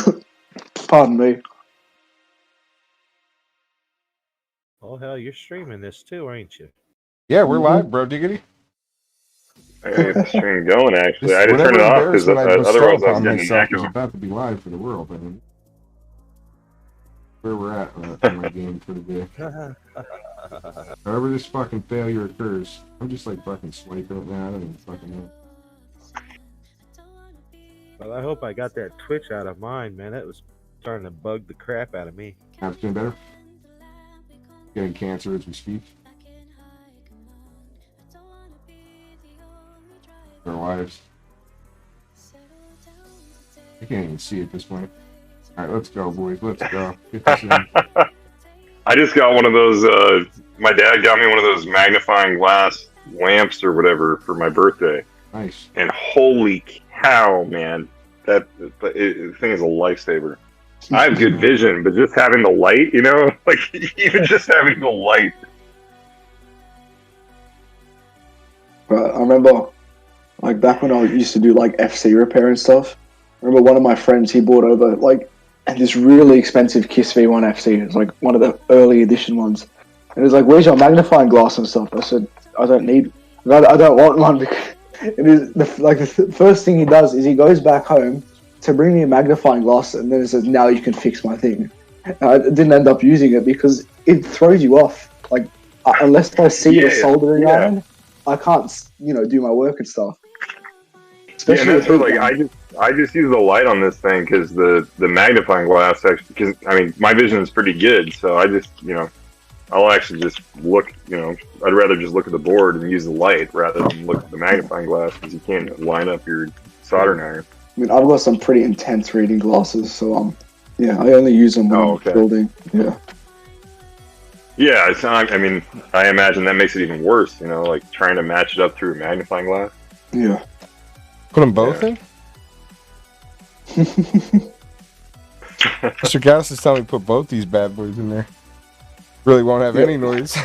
on. Pardon me. Oh hell, you're streaming this too, ain't you? Yeah, we're live, bro. Diggity. I got the stream going, actually. I had to Whatever turn it off because embarrassment I bestow otherwise I was upon getting an myself is echo. about to be live for the world. I mean, where we're at in my game for the day. However this fucking failure occurs, I'm just like fucking swiping it now. I don't even fucking know. Well, I hope I got that twitch out of mine, man. That was starting to bug the crap out of me. Now it's doing better. Getting cancer as we speak. Our lives. I can't even see at this point. Alright, let's go, boys. Let's go. Get this in. I just got one of those, my dad got me one of those magnifying glass lamps or whatever for my birthday. Nice. And holy cow, man. The thing is a lifesaver. I have good vision, but just having the light, you know? Like, even just having the light. Right, I remember, like, back when I used to do, like, FC repair and stuff, I remember one of my friends, he bought over, like, this really expensive KISS V1 FC. It's, like, one of the early edition ones. And he was like, where's your magnifying glass and stuff? I said, I don't need, I don't want one, because it is, the first thing he does is he goes back home to bring me a magnifying glass, and then it says, now you can fix my thing. I didn't end up using it because it throws you off. Like, unless I see the soldering iron, I can't, you know, do my work and stuff. Especially and that's what, like, I just use the light on this thing because the magnifying glass actually, because I mean my vision is pretty good, so I just, you know, I'll actually just look, you know, I'd rather just look at the board and use the light rather than look at the magnifying glass because you can't line up your soldering iron. I mean, I've got some pretty intense reading glasses, so yeah, I only use them when I'm building. Yeah. Yeah, it's not, I mean, I imagine that makes it even worse, you know, like trying to match it up through a magnifying glass. Yeah. Put them both in? Mr. Gaddis is telling me to put both these bad boys in there. Really won't have any noise.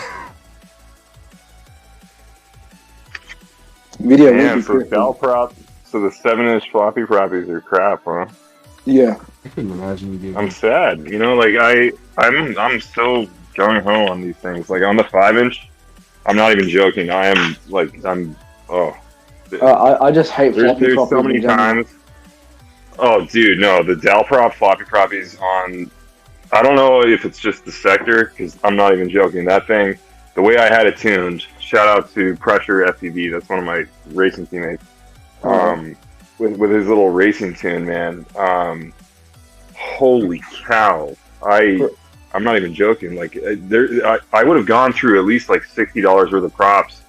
Video. Man, for bell prop, so the 7-inch floppy proppies are crap, huh? Yeah. I couldn't imagine you getting. I'm sad, you know, like I'm so gung ho on these things. Like on the 5-inch, I'm not even joking. I just hate floppy there's proppies so many times. Oh, dude, no, the Dalprop floppy proppies on. I don't know if it's just the sector, because I'm not even joking. That thing, the way I had it tuned. Shout out to Pressure FPV. That's one of my racing teammates. With his little racing tune, man. Holy cow! I'm not even joking. Like I would have gone through at least like $60 worth of props,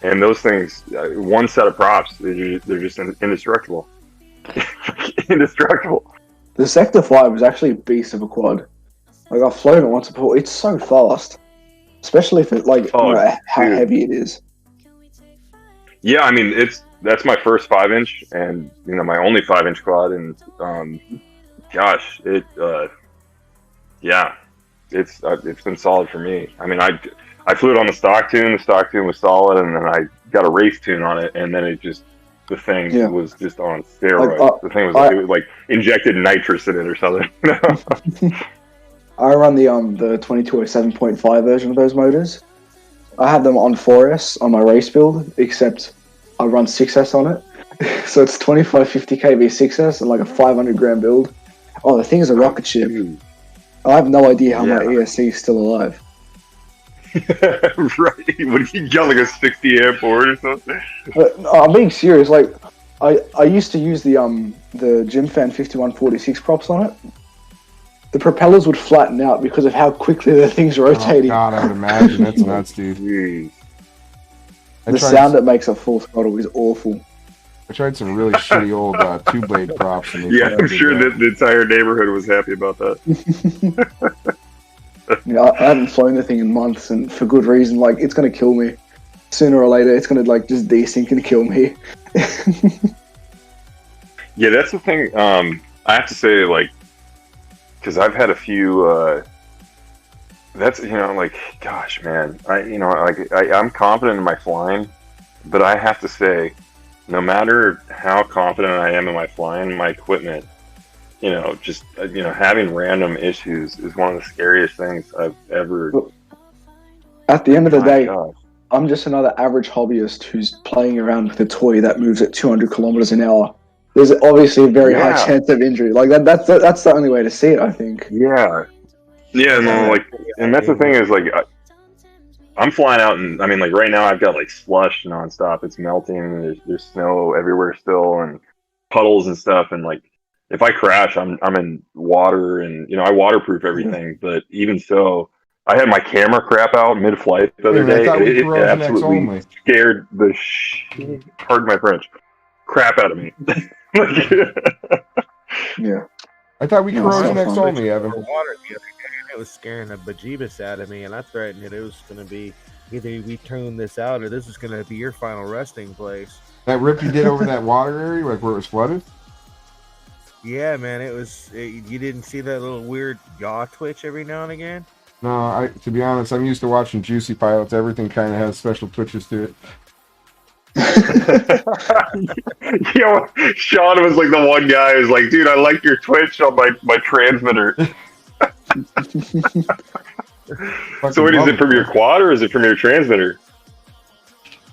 and those things, one set of props, they're just indestructible. Indestructible. The Sector 5 is actually a beast of a quad. Like, I've flown it once before. It's so fast, especially if it you know, how heavy it is. Yeah, I mean that's my first 5-inch, and you know my only 5-inch quad, and gosh, it's been solid for me. I mean, I flew it on the stock tune. The stock tune was solid, and then I got a race tune on it, and then the thing was just on steroids. The thing was it was like injected nitrous in it or something. I run the 2207.5 version of those motors. I have them on 4S on my race build, except I run 6S on it. So it's 2550 kV 6S and like a 500 gram build. Oh, the thing is a rocket ship. I have no idea how my ESC is still alive. Right? What, you got like a 60 amp board or something? No, I'm being serious. Like, I used to use the Gymfan 5146 props on it. The propellers would flatten out because of how quickly the thing's rotating. Oh God, I would imagine that's nuts, dude. The sound it makes at full throttle is awful. I tried some really shitty old 2-blade props. And yeah, I'm sure that the entire neighborhood was happy about that. I haven't flown the thing in months, and for good reason. Like, it's gonna kill me sooner or later. It's gonna like just desync and kill me. Yeah, that's the thing. I have to say, like, because I've had a few. That's like, gosh, man. I'm confident in my flying, but I have to say, no matter how confident I am in my flying, my equipment, just having random issues is one of the scariest things I've ever. At the end of the day, gosh. I'm just another average hobbyist who's playing around with a toy that moves at 200 kilometers an hour. There's obviously a very high chance of injury. Like that's the only way to see it, I think. Yeah, no, like, and that's the thing is, like, I'm flying out, and I mean, like, right now I've got like slush nonstop. It's melting. There's snow everywhere still, and puddles and stuff. And like, if I crash, I'm in water, and I waterproof everything. But even so, I had my camera crap out mid-flight the other day. It absolutely scared the pardon my French, crap out of me. Yeah. I thought we corrosion X only, Evan. Water the other day, and it was scaring the bejeebus out of me, and I threatened it was going to be either we tune this out or this is going to be your final resting place. That rip you did over that water area, like where it was flooded? Yeah, man, you didn't see that little weird yaw twitch every now and again? No, to be honest, I'm used to watching Juicy Pilots. Everything kind of has special twitches to it. Sean was like the one guy who's like, dude, I like your twitch on my transmitter. So wait, is it from your quad or is it from your transmitter?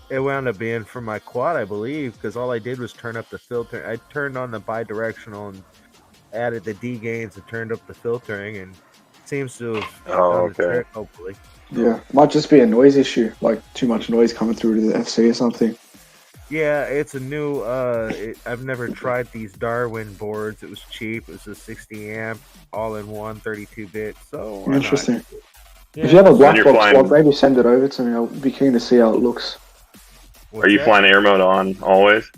It wound up being from my quad, I believe, because all I did was turn up the filter. I turned on the bidirectional and added the D gains and turned up the filtering, and it seems to have done the trick, hopefully. Yeah, might just be a noise issue, like too much noise coming through to the FC or something. Yeah, it's a new. I've never tried these Darwin boards. It was cheap. It was a 60 amp, all-in-one, 32-bit. So interesting. Yeah. If you have a black box quad, maybe send it over to me. I'll be keen to see how it looks. Are you flying air mode on always?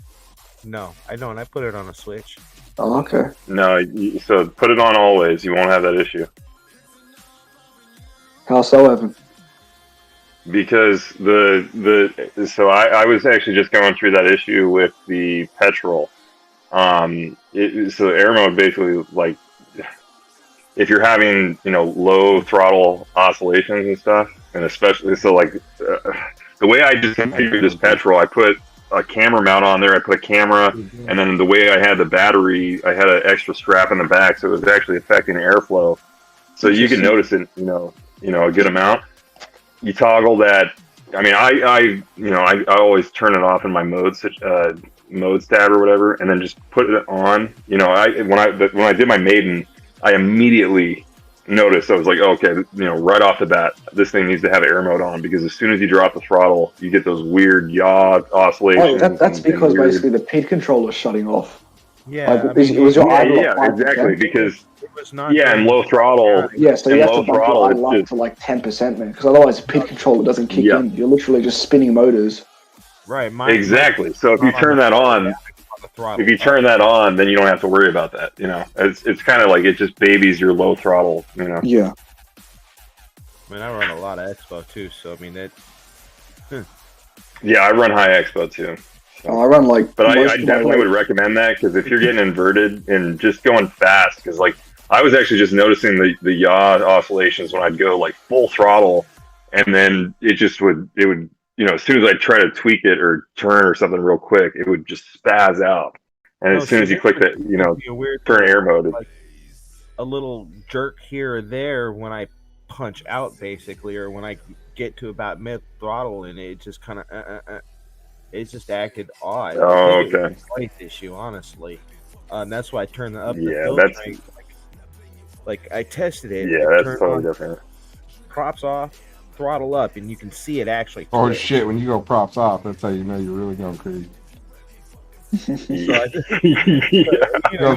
No, I don't. I put it on a switch. Oh, okay. No, so put it on always. You won't have that issue. How so, Evan? Because so I was actually just going through that issue with the petrol. So air mode basically, like, if you're having low throttle oscillations and stuff, and especially the way I just configured this petrol, I put a camera mount on there. I put a camera, and then the way I had the battery, I had an extra strap in the back, so it was actually affecting airflow. So you can notice it, a good amount. You toggle that. I mean, I always turn it off in my modes tab or whatever, and then just put it on. When I did my maiden, I immediately noticed. I was like, oh, okay, right off the bat, this thing needs to have air mode on, because as soon as you drop the throttle, you get those weird yaw oscillations. Oh, that's because basically the PID controller is shutting off. Yeah, like, it was your idle at 5%? Exactly, because and low throttle. Yeah, so you have to bump your idle up to like 10%, man, because otherwise the PID controller doesn't kick in. You're literally just spinning motors. Right. Exactly. So if you turn that on, then you don't have to worry about that. It's kind of like it just babies your low throttle. Yeah. I mean, I run a lot of Expo too, so I mean that. Yeah, I run high Expo too. So. I run like. But I definitely would recommend that, because if you're getting inverted and just going fast, because like I was actually just noticing the yaw oscillations when I'd go like full throttle, and then it would as soon as I try to tweak it or turn or something real quick, it would just spaz out. And as soon as you click that, turn air mode, like a little jerk here or there when I punch out, basically, or when I get to about mid throttle, and it just kind of it just acted odd. Oh, okay. It was a slight issue, honestly, and that's why I turned up. Yeah, that's like I tested it. Yeah, that's totally different. Props off, throttle up, and you can see it actually. Oh twitch. shit! When you go props off, that's how you know you're really going crazy.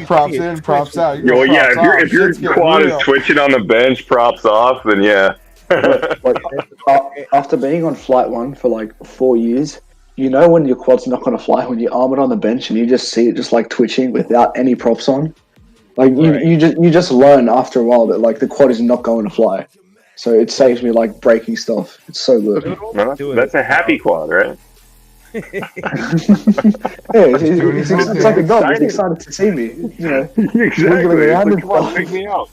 Props in, props out. If your quad is twitching on the bench, props off, then yeah. After being on Flight 1 for like 4 years, when your quad's not going to fly, when you arm it on the bench and you just see it just like twitching without any props on. Like you just learn after a while that like the quad is not going to fly. so it saves me like breaking stuff. It's so good. No, that's a happy quad, right? Yeah, it's like a dog. He's excited to see me. You know, exactly. wiggling around and Come on, stuff. pick me out.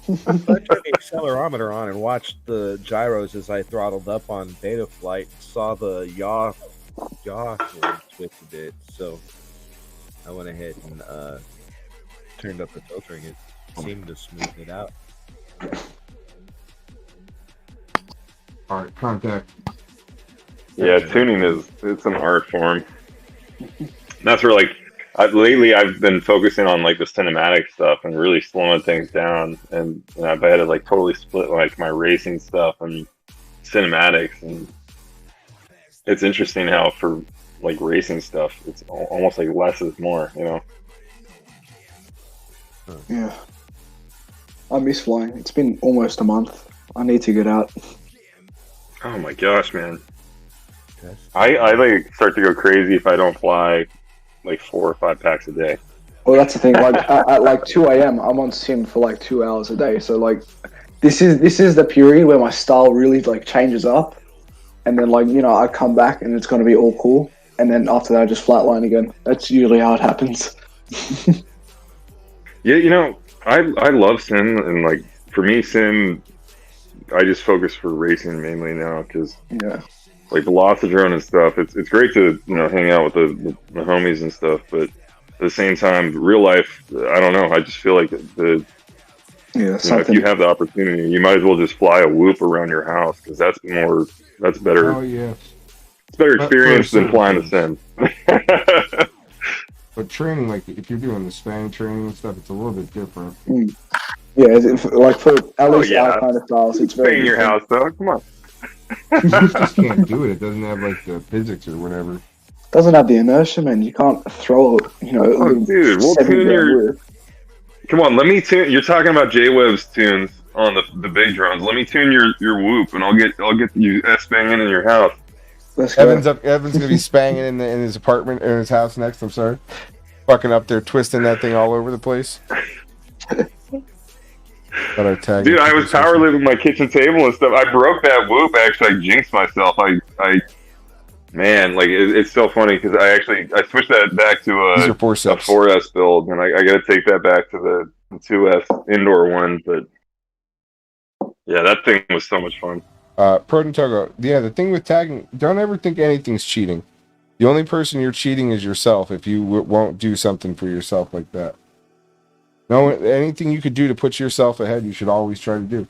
I turned the accelerometer on and watched the gyros as I throttled up on beta flight. Saw the yaw twitch a bit, so I went ahead and turned up the filtering. It seemed to smooth it out. All right, contact. Yeah, tuning it's an art form. That's where lately I've been focusing on like the cinematic stuff and really slowing things down, and I've had to like totally split like my racing stuff and cinematics, and it's interesting how for like racing stuff it's almost like less is more, you know. Yeah, I miss flying. It's been almost a month. I need to get out. Oh my gosh, man. I like start to go crazy if I don't fly like 4 or 5 packs a day. Well, that's the thing. Like at like 2 a.m., I'm on sim for like 2 hours a day. So like, this is the period where my style really like changes up, and then like I come back and it's gonna be all cool, and then after that I just flatline again. That's usually how it happens. Yeah, I love sim, and like for me sim, I just focus for racing mainly now because like Velocitron and stuff, it's great to hang out with the homies and stuff, but at the same time, real life, I don't know. I just feel like if you have the opportunity, you might as well just fly a whoop around your house because that's better. Oh yeah, it's better experience than flying the sim. But training, like if you're doing the span training and stuff, it's a little bit different. Yeah, like for at least our kind of styles, it's very Stay in your house, though. Come on. You just can't do it. It doesn't have like the physics or whatever. Doesn't have the inertia, man. You can't throw, Oh, dude, we'll tune your. Come on, let me tune. You're talking about J-Web's tunes on the big drones. Let me tune your whoop, and I'll get you S-banging in your house. Evan's gonna be spanging in his apartment in his house next. I'm sorry, fucking up there, twisting that thing all over the place. Dude, I was power lifting my kitchen table and stuff. I broke that whoop. Actually, I jinxed myself. Man, like it's so funny because I switched that back to a 4S build, and I got to take that back to the 2S indoor one. But yeah, that thing was so much fun. Proton Togo. Yeah, the thing with tagging, don't ever think anything's cheating. The only person you're cheating is yourself if you won't do something for yourself like that. No, anything you could do to put yourself ahead, you should always try to do.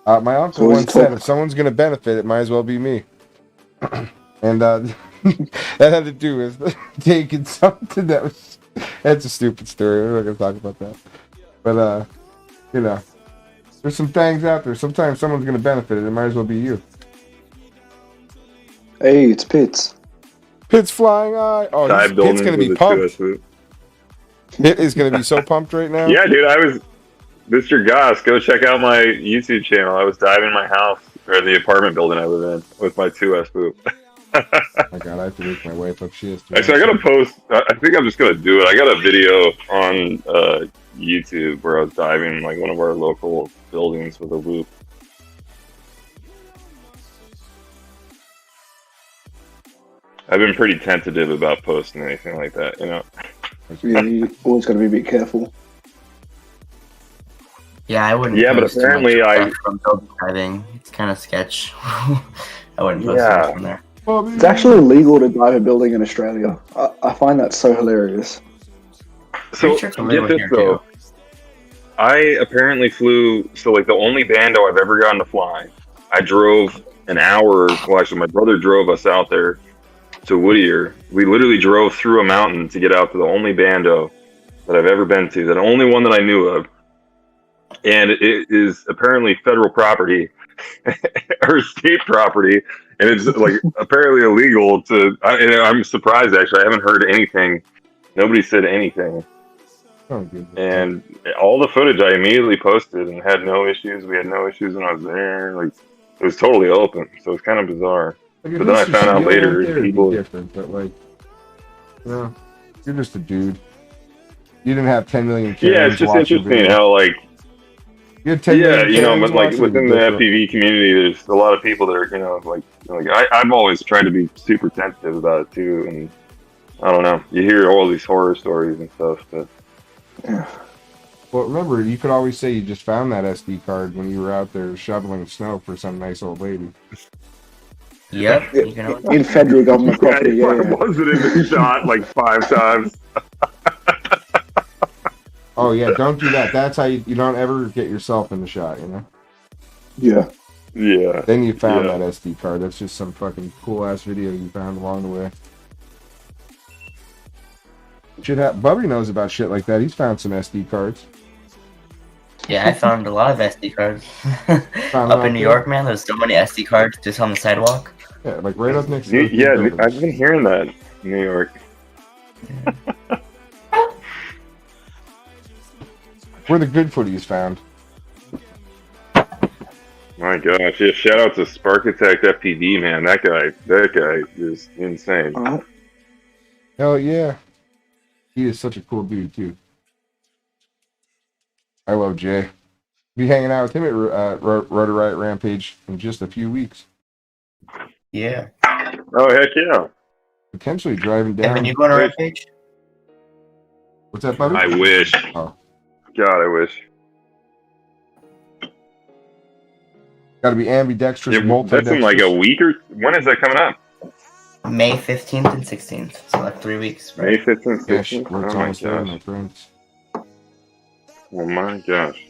My uncle once said, if someone's going to benefit, it might as well be me. And that had to do with taking something that's a stupid story. We're not going to talk about that. But, there's some things out there. Sometimes someone's going to benefit it. It might as well be you. Hey, it's Pitts. Pitts flying eye. Oh, Pitts going to be pumped. Pitt is going to be so pumped right now. Yeah, dude, I was Mr. Goss. Go check out my YouTube channel. I was diving my house or the apartment building I live in with my 2S boot. Oh my God, I have to wake my wife up. She has to. Actually, I got to post. I think I'm just going to do it. I got a video on YouTube where I was diving like one of our local buildings with a whoop. I've been pretty tentative about posting anything like that, Yeah, you always got to be a bit careful. Yeah, I wouldn't. Yeah, but apparently from diving, it's kind of sketch. I wouldn't post much from there. It's actually legal to dive a building in Australia. I find that so hilarious. So get this though. I apparently flew. So like the only bando I've ever gotten to fly, I drove an hour. Well, actually, my brother drove us out there to Whittier. We literally drove through a mountain to get out to the only bando that I've ever been to, the only one that I knew of. And it is apparently federal property or state property, and it's like apparently illegal to. I'm surprised actually. I haven't heard anything. Nobody said anything. Oh, good. And all the footage I immediately posted and had no issues. We had no issues when I was there. Like it was totally open, so it's kind of bizarre. Like, but then I found out later people different, but like, you're just a dude. You didn't have 10 million kids. Yeah, it's just interesting how like You're 10 Yeah, million you know, fans but like watching, within the ridiculous. FPV community, there's a lot of people that are, you know, like I've always tried to be super sensitive about it too, and I don't know. You hear all these horror stories and stuff, but Well, remember, you could always say you just found that SD card when you were out there shoveling snow for some nice old lady. Yep. You can In federal government property, yeah. I wasn't in the shot like 5 times. Oh yeah, don't do that. That's how you don't ever get yourself in the shot, you know? Yeah. Yeah. Then you found Yeah. that SD card. That's just some fucking cool ass video you found along the way. Bubby knows about shit like that. He's found some SD cards. Yeah, I found a lot of SD cards. Found Up them in out New there? York, man, there's so many SD cards just on the sidewalk. Yeah, like right up next to Yeah, the building. I've been hearing that in New York. Where the good footies found. My gosh, yeah! Shout out to Sparkitect FPV, man. That guy is insane. Hell yeah. He is such a cool dude, too. I love Jay. Be hanging out with him at Rotor Riot Rampage in just a few weeks. Yeah. Oh, heck yeah. Potentially driving down. Evan, you going to Rampage? What's that, buddy? I wish. Oh. God, I wish. Got to be ambidextrous, Yeah, multi-dextrous. that's in like a week or when is that coming up? May 15th and 16th. So like 3 weeks, right? May 15th, Yeah, 16th? we're Oh my almost there, my gosh. friends. Oh my gosh.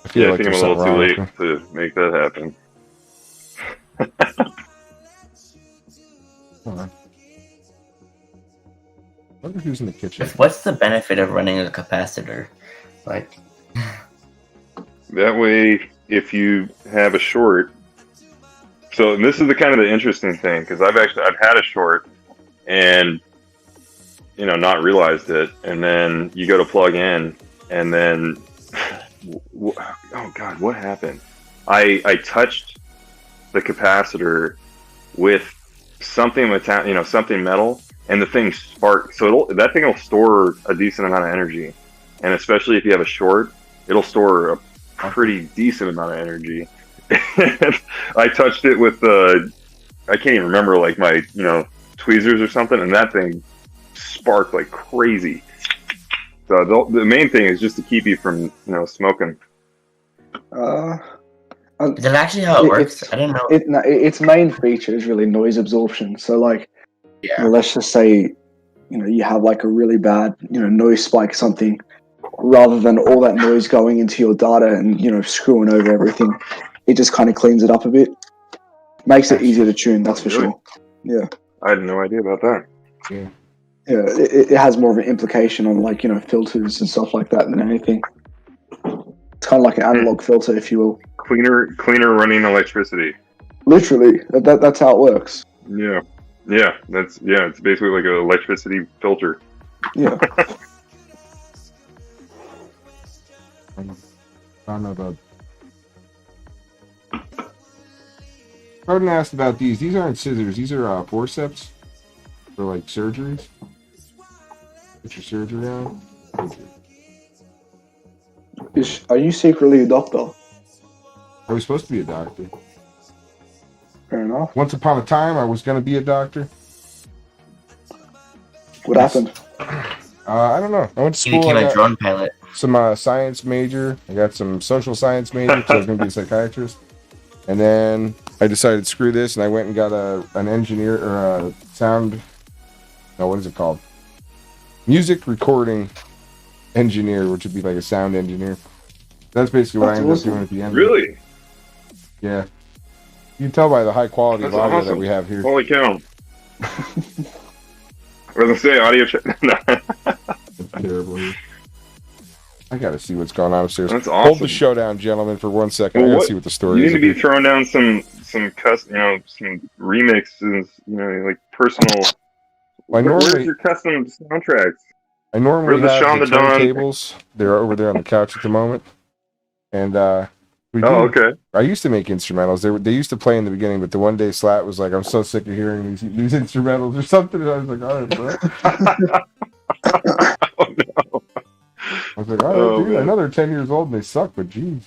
I feel Yeah, like I think I'm there's a little something too wrong late to make that happen. Hold on. I wonder who's in the kitchen. What's the benefit of running a capacitor? Like, That way, if you have a short, so and this is the kind of the interesting thing because I've had a short and not realized it, and then you go to plug in, and then oh god, what happened? I touched the capacitor with something something metal, and the thing sparked. So that thing will store a decent amount of energy, and especially if you have a short, it'll store a pretty decent amount of energy. I touched it with I can't even remember, like my tweezers or something, and that thing sparked like crazy. So the main thing is just to keep you from smoking. is that actually how it works? I didn't know. Its main feature is really noise absorption. So like, let's just say, you have like a really bad, noise spike or something, rather than all that noise going into your data and, screwing over everything, it just kind of cleans it up a bit. Makes it easier to tune, that's for sure. Yeah. I had no idea about that. Yeah. Yeah, it has more of an implication on like, filters and stuff like that than anything. It's kind of like an analog filter, if you will. Cleaner running electricity. Literally, that's how it works. Yeah. It's basically like an electricity filter. Yeah. I don't know about. Arden asked about these. These aren't scissors. These are forceps for like surgeries. Get your surgery on. Are you secretly a doctor? I was supposed to be a doctor. Fair enough. Once upon a time, I was going to be a doctor. What happened? I don't know. I went to You school. became a drone pilot. Some science major. I got some social science major because I was going to be a psychiatrist. And then I decided, screw this, and I went and got an engineer or a sound. No, what is it called? Music recording engineer, which would be like a sound engineer. That's basically what I ended up doing at the end. Really? Yeah. You can tell by the high quality of That's audio awesome. that we have here. Holy cow. I was gonna say audio check. Terrible. I gotta see what's going on upstairs. That's Hold awesome. the show down, gentlemen, for 1 second. Well, I gotta see what the story you is. need to be throwing down some some remixes, like personal. Where's your custom soundtracks? I normally Where's the have Sean the the Don? turntables. They're over there on the couch at the moment. And we do. Oh, okay. I used to make instrumentals. They used to play in the beginning, but the one day Slat was like, "I'm so sick of hearing these instrumentals or something." And I was like, "All right, bro." Oh no. I was like, all right, Oh, dude, man. another 10 years old and they suck, but jeez.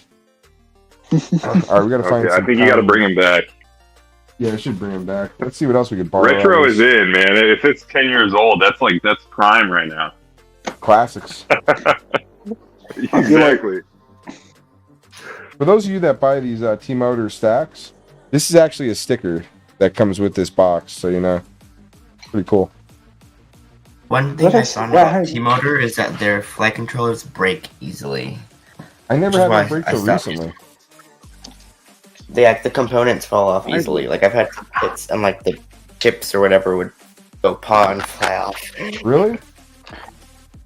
All right, we gotta find. Okay, I some think you got to bring him back. Yeah, I should bring him back. Let's see what else we can borrow. Retro is in, man. If it's 10 years old, that's prime right now. Classics. Exactly. For those of you that buy these T-Motor stacks, this is actually a sticker that comes with this box, so you know, pretty cool. One thing I found about T-Motor is that their flight controllers break easily. I never had that break till recently. The components fall off easily. Like I've had hits and like the chips or whatever would go paw and fly off. Really?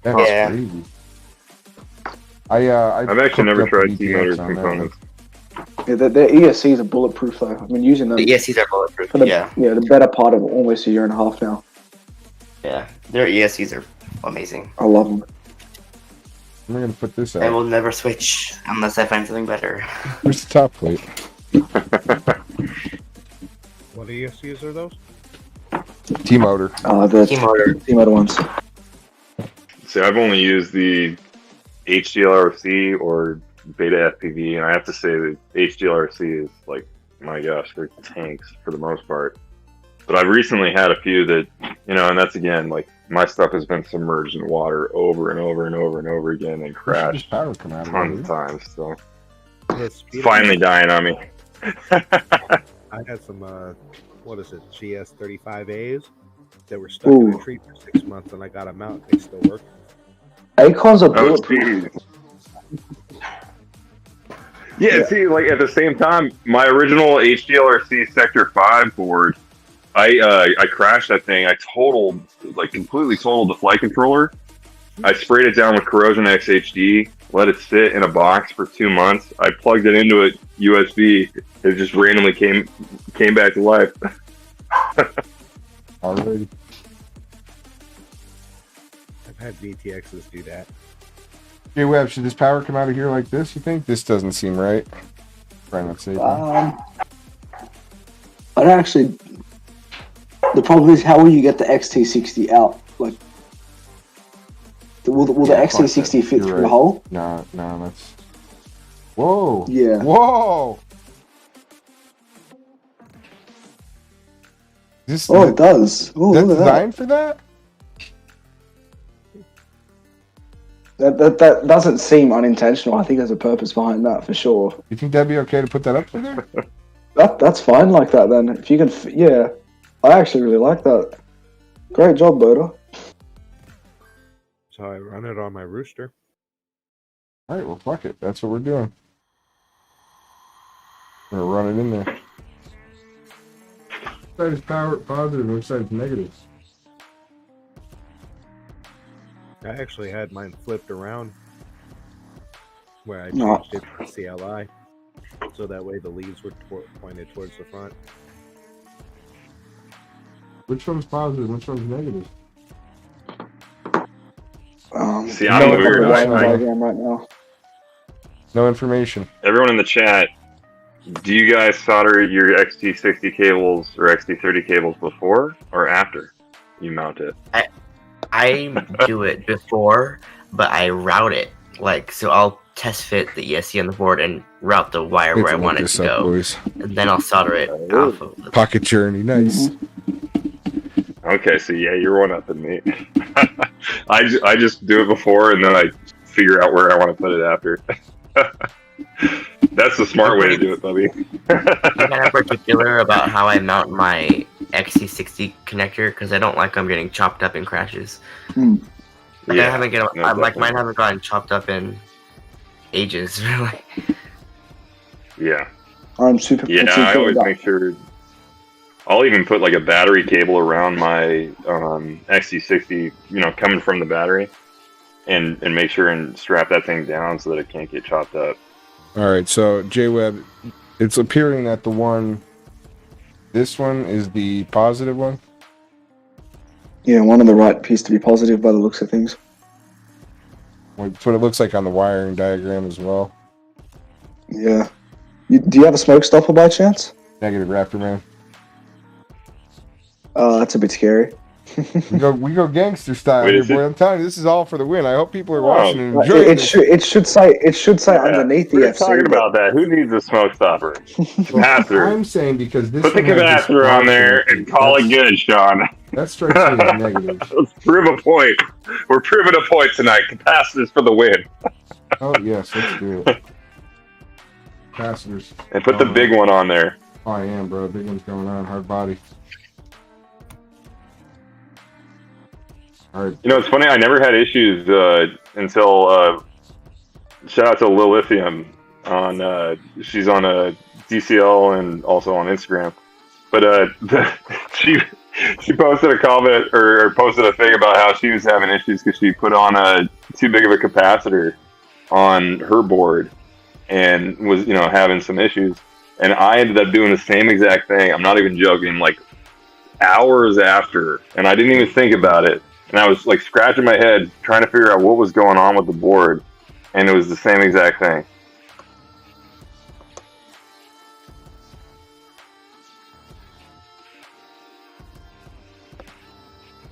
That's Yeah. crazy. I've actually never hooked up tried the T-Motor ETX on that. components. Yeah, their ESCs are bulletproof though. I've been using them. The ESCs are bulletproof. For the, yeah. Yeah, the better part of almost a year and a half now. Yeah. Their ESCs are amazing. I love them. I'm gonna put this out. I will never switch unless I find something better. Where's the top plate? What ESCs are those? T-Motor. The T-Motor. T-Motor ones. See, I've only used the HDLRC or Beta FPV, and I have to say that HDLRC is like, my gosh, they're tanks for the most part. But I've recently had a few that, you know, and that's again, like, my stuff has been submerged in water over and over and over and over again and crashed power come out of tons it, of times, so It's it's finally dying on me. I had some, what is it, GS35As that were stuck in a tree for 6 months, and I got them out. They still work. Acons are Oh, bulletproof. geez. Yeah, see, like at the same time, my original HDLRC Sector 5 board, I crashed that thing. I totaled, like completely totaled the flight controller. I sprayed it down with Corrosion XHD, let it sit in a box for 2 months. I plugged it into a USB. It just randomly came back to life. Already. I've had VTXs do that. Hey, Webb, should this power come out of here like this, you think? This doesn't seem right. Try not to say I don't actually. The problem is, how will you get the XT60 out? Like, will the XT60 fit through the hole? No, that's. Whoa. Yeah. Whoa. It does. Oh, That's look at designed for that? That doesn't seem unintentional. I think there's a purpose behind that for sure. You think that'd be okay to put that up there? That's fine like that then. If you can, yeah. I actually really like that. Great job, Boda. So I run it on my rooster. All right, well, fuck it. That's what we're doing. We're gonna run it in there. Which side is power positive and which side is negative? I actually had mine flipped around where I No. changed it for CLI, so that way the leads were pointed towards the front. Which one's positive and which one's negative? See, I'm weird. Diagram right now. No information. Everyone in the chat, do you guys solder your XT60 cables or XT30 cables before or after you mount it? I do it before, but I route it. Like, so I'll test fit the ESC on the board and route the wire where I want it to go. Boys. And then I'll solder it off of the Pocket journey, nice. Okay, so yeah, you're one up than me. I just do it before and then I figure out where I want to put it after. That's the smart way to do it, Bubby. I'm kind of particular about how I mount my XC60 connector because I don't like them getting chopped up in crashes. Like Yeah, mine haven't gotten chopped up in ages, really. Yeah. I'm super. Yeah, I always make sure. I'll even put like a battery cable around my XC60, you know, coming from the battery, and make sure and strap that thing down so that it can't get chopped up. All right, so J-Web, it's appearing that this one is the positive one. Yeah, one on the right appears to be positive by the looks of things. Well, that's what it looks like on the wiring diagram as well. Yeah. Do you have a smoke stopper by chance? Negative, Raptor Man. That's a bit scary. We go gangster style Wait, here, is it- boy. I'm telling you, this is all for the win. I hope people are Oh, watching and Right, enjoying It this. should say Yeah, underneath the we're FC. talking about that. Who needs a smoke stopper? Capacitor. I'm saying because this Put the one has this capacitor on quad there connector. and call it good, Sean. That strikes me as negative. Let's prove a point. We're proving a point tonight. Capacitors for the win. Oh yes, let's do it. Capacitors. And put the big one on there. Oh, I am, bro. Big one's going on. Hard body. All right. You know, it's funny. I never had issues until shout out to Lil Lithium on she's on DCL and also on Instagram. But she posted a comment or posted a thing about how she was having issues because she put on too big of a capacitor on her board and was having some issues. And I ended up doing the same exact thing. I'm not even joking. Like hours after, and I didn't even think about it. And I was like scratching my head trying to figure out what was going on with the board, and it was the same exact thing.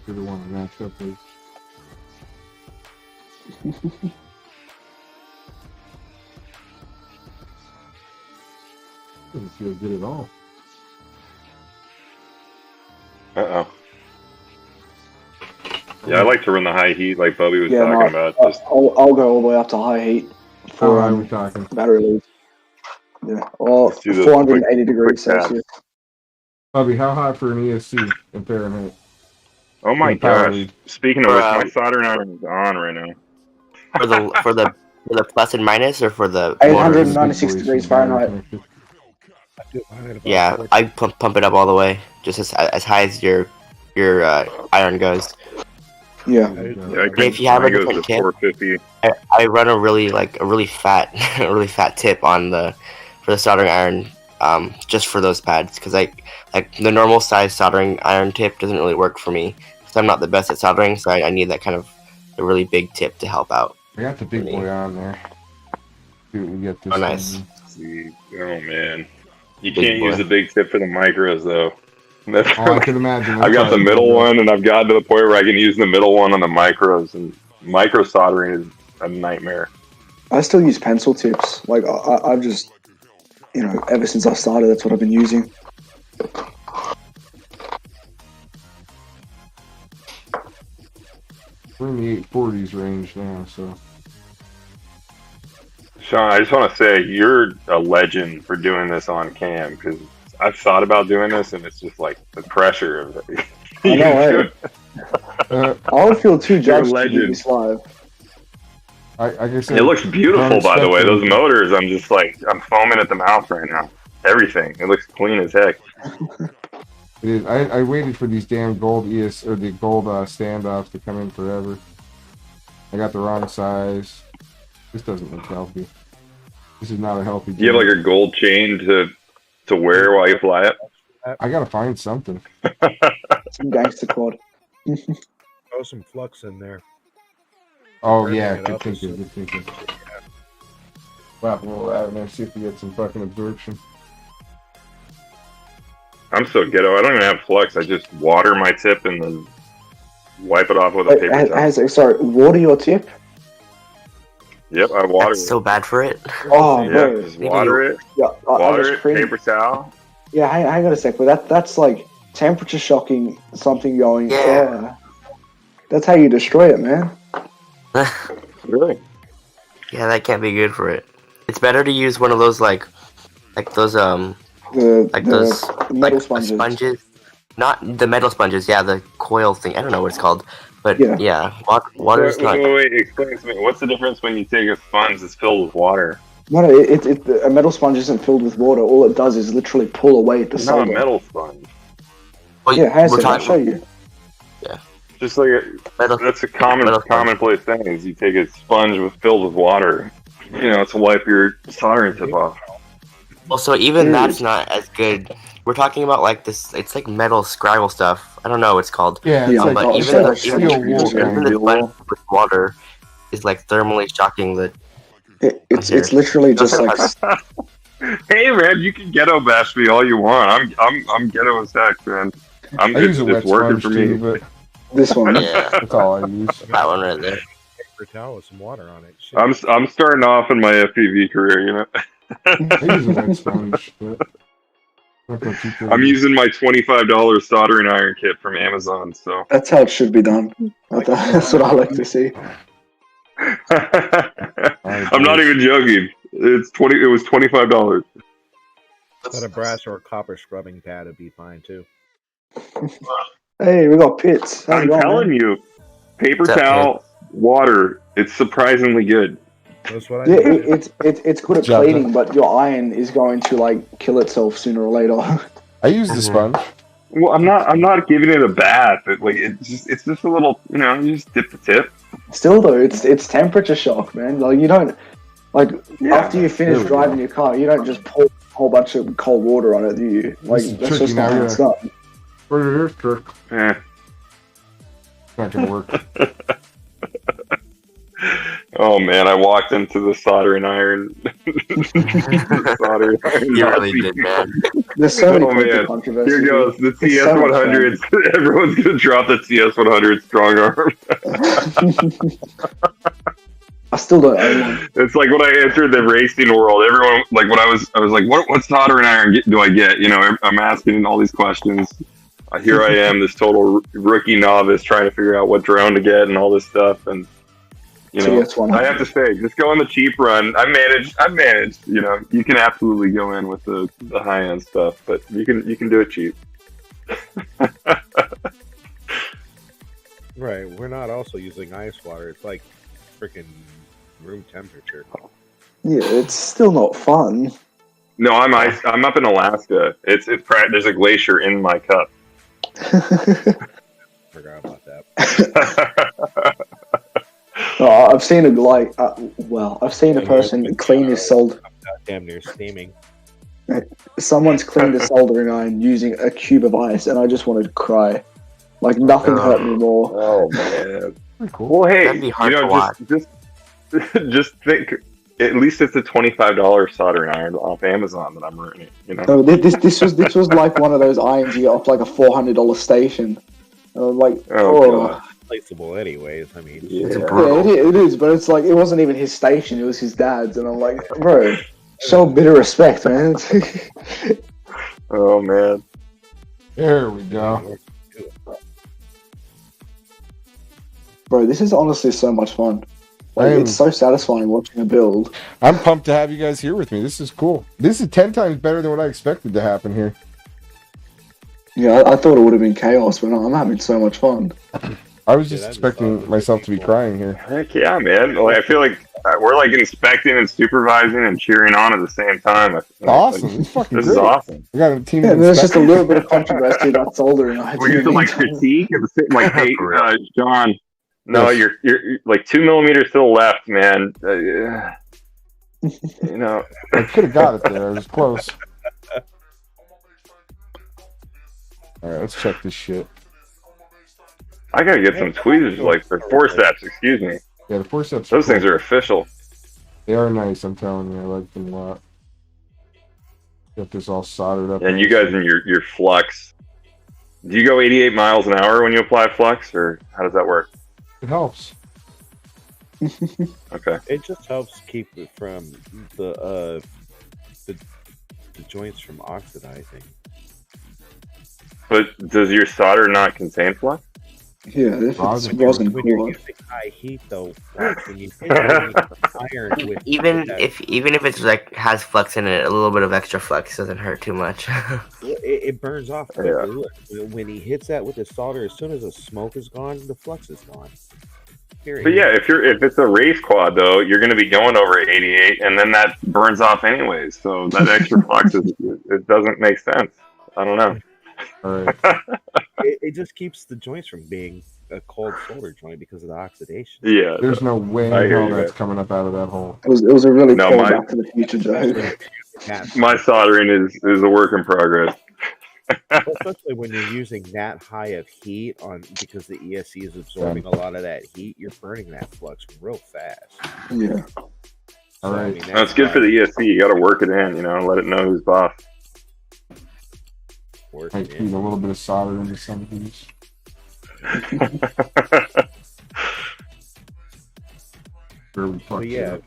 You're the one to match up with. Doesn't feel good at all. Uh-oh. Yeah, I like to run the high heat like Bubby was Yeah, talking no, about. Just I'll go all the way up to high heat for How high are we talking? battery lead. Yeah, well, Let's do the 480 quick degrees tab. Celsius. Bobby, how hot for an ESC in Fahrenheit? oh my the power gosh. lead. Speaking of which, my soldering iron is on right now. For the plus and minus, or for the 896 degrees Fahrenheit. Yeah, I pump it up all the way, just as high as your iron goes. Yeah. And if you have a different tip, 450. I run a really fat tip on for the soldering iron, just for those pads, because like the normal size soldering iron tip doesn't really work for me, because I'm not the best at soldering, so I need that kind of a really big tip to help out. I got the big boy on there. See what we get this Oh, nice. time. See, oh man, you Big can't boy. use the big tip for the micros though. That's Oh, I can imagine. I've got the middle one, and I've gotten to the point where I can use the middle one on the micros, and micro soldering is a nightmare. I still use pencil tips. Like I've just, ever since I started, that's what I've been using. We're in the 840s range now, so. Sean, I just want to say you're a legend for doing this on cam, because I've thought about doing this, and it's just like the pressure of it. I know, I would feel too You're a judged to do legend. this live. I guess it It looks beautiful, by the way. Those motors, I'm just like, I'm foaming at the mouth right now. Everything. It looks clean as heck. It is. I waited for these damn gold the gold standoffs to come in forever. I got the wrong size. This doesn't look healthy. This is not a healthy. Do you have like a gold chain to wear while you fly it? I gotta find something. Some gangster quad. Throw some flux in there. Oh Burning yeah, it good up thinking. is- Good thinking. Wow, we'll out there see if we get some fucking absorption. I'm so ghetto. I don't even have flux. I just water my tip and then wipe it off with a paper towel. Sorry, water your tip? Yep, I water That's it. so bad for it. Oh, Yeah, bro. just water it. Yeah, I Water was it, crazy. paper towel. Yeah, hang on a sec, but that's like temperature shocking something going. Yeah. That's how you destroy it, man. Really? Yeah, that can't be good for it. It's better to use one of those like those The metal sponges. Not the metal sponges. Yeah, the coil thing. I don't know what it's called, but yeah, water's not. Wait, explain to me. What's the difference when you take a sponge that's filled with water? No, a metal sponge isn't filled with water. All it does is literally pull away the It's not a solder. metal sponge. Yeah, hang on a sec, I'll show you. Just like that's a commonplace thing. Is you take a sponge filled with water, to wipe your soldering tip off. Well, so even that's not as good. We're talking about like this. It's like metal scribble stuff. I don't know what it's called. Yeah, it's but like even the steel wool even the sponge with water is like thermally shocking. That It's literally just like. Hey man, you can ghetto bash me all you want. I'm ghetto as heck, man. I use a wet It's working sponge for me. too, but This one. Yeah, That's all I use. that one right there. Paper towel with some water on it. Shit. I'm starting off in my FPV career, you know. I use that sponge. I'm using my $25 soldering iron kit from Amazon, so That's how it should be done. That's what I like to see. I'm not even joking. It was $25. But a brass or a copper scrubbing pad would be fine too. Hey, we got pits. How's I'm it going, telling man? you, paper What's up, towel, water. It's surprisingly good. That's what I Yeah, do. it's good at Job cleaning, done. but your iron is going to like kill itself sooner or later. I use the sponge. Well, I'm not giving it a bath. It's just a little, you know, you just dip the tip. Still though, it's temperature shock, man. Like you don't after you finish There we driving go. your car, you don't just pour a whole bunch of cold water on it, do you? Like This is that's tricky just now, not how yeah. it's done. Where it is, Kirk. Eh. It's not gonna work. Oh man, I walked into the soldering iron. Soldering iron You really Nazi. did, man. There's so many Oh points of man, controversy. here goes the It's so much fun. CS100s. Everyone's gonna drop the CS100 strong arm. I still don't own one. It's like when I entered the racing world. Everyone, like when I was like, what soldering iron do I get? You know, I'm asking all these questions. Here I am, this total rookie novice, trying to figure out what drone to get and all this stuff. And you know, CS100. I have to say, just go on the cheap run. I've managed. You know, you can absolutely go in with the high end stuff, but you can do it cheap. Right. We're not also using ice water. It's like freaking room temperature. Yeah, it's still not fun. No, I'm up in Alaska. There's a glacier in my cup. Forgot about that. Oh, I've seen I've seen a person clean his solder. Damn near steaming. Someone's cleaned a soldering iron using a cube of ice, and I just wanted to cry. Like nothing hurt me more. Oh man. Cool. Well, hey, That'd be hard you to know, watch. just think. At least it's a $25 soldering iron off Amazon that I'm renting. You know. No, this was like one of those irons you get off like a $400 station. And I'm like, Oh, God. Replaceable anyways. I mean, Yeah. it is, but it's like it wasn't even his station; it was his dad's, and I'm like, bro, show a bit of respect, man. Oh man. There we go. Bro, this is honestly so much fun. Like, I am- it's so satisfying watching a build. I'm pumped to have you guys here with me. This is cool. This is 10 times better than what I expected to happen here. Yeah, I thought it would have been chaos, but no, I'm having so much fun. I was just that'd be expecting fun. myself to be crying here. Heck yeah, man. Like, I feel like we're like inspecting and supervising and cheering on at the same time. Awesome. Like, It's fucking this great. is awesome. We got a team Yeah, of there's just a inspectors. little bit of controversy about soldering irons. We get to like critique and sit like, hey, John. No, Yes. you're like 2 millimeters to the left, man. You know, I could have got it there. I was close. Alright, let's check this shit. I gotta get some tweezers like for forceps. Excuse me. Yeah, the forceps. Those things are official. They are nice, I'm telling you. I like them a lot. Got this all soldered up. And you guys in your flux. Do you go 88 miles an hour when you apply flux, or how does that work? It helps. Okay. It just helps keep it from the joints from oxidizing. But does your solder not contain flux? Yeah, this Rosin. wasn't When you're cool. using high heat, though, when you hit iron with Even that, if it's like has flux in it, a little bit of extra flux doesn't hurt too much. it burns off quickly. Look, when he hits that with his solder, as soon as the smoke is gone, the flux is gone. Period. But yeah, if it's a race quad though, you're going to be going over 88, and then that burns off anyways. So that extra flux it doesn't make sense. I don't know. All right. it just keeps the joints from being a cold solder joint because of the oxidation. Yeah. There's no way in I hear hell you, that's man. coming up out of that hole. It was a really No, cool my- Back to the Future joke. My soldering is a work in progress. Especially when you're using that high of heat on because the ESC is absorbing a lot of that heat, you're burning that flux real fast. Yeah. All right. I mean, That's good for the ESC. You got to work it in, let it know who's boss. Might feed a little bit of solder into some of these. But yeah, This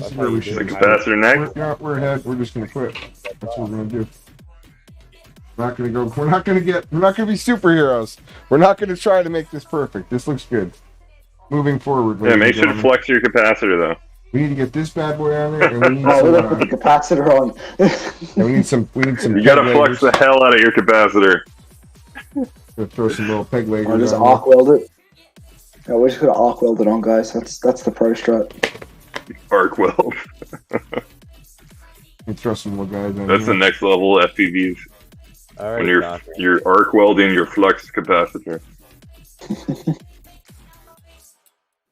is That's where how we you should do it. just Capacitor next? We're ahead. We're just gonna quit. That's what we're gonna do. We're not gonna go. We're not gonna be superheroes. We're not gonna try to make this perfect. This looks good. Moving forward. Yeah, make sure to flex your capacitor though. We need to get this bad boy on there, and we need Oh, some. we're gonna put the capacitor on. And we need some. We need some. You peg gotta flex leggers. the hell out of your capacitor. Gonna throw some little peg leggers. I'll just on arc weld it. Yeah, we're just gonna arc weld it on, guys. That's the pro strat. Arc weld. And throw some little guys on. That's the next level FPVs. all right, When you're arc welding your flux capacitor.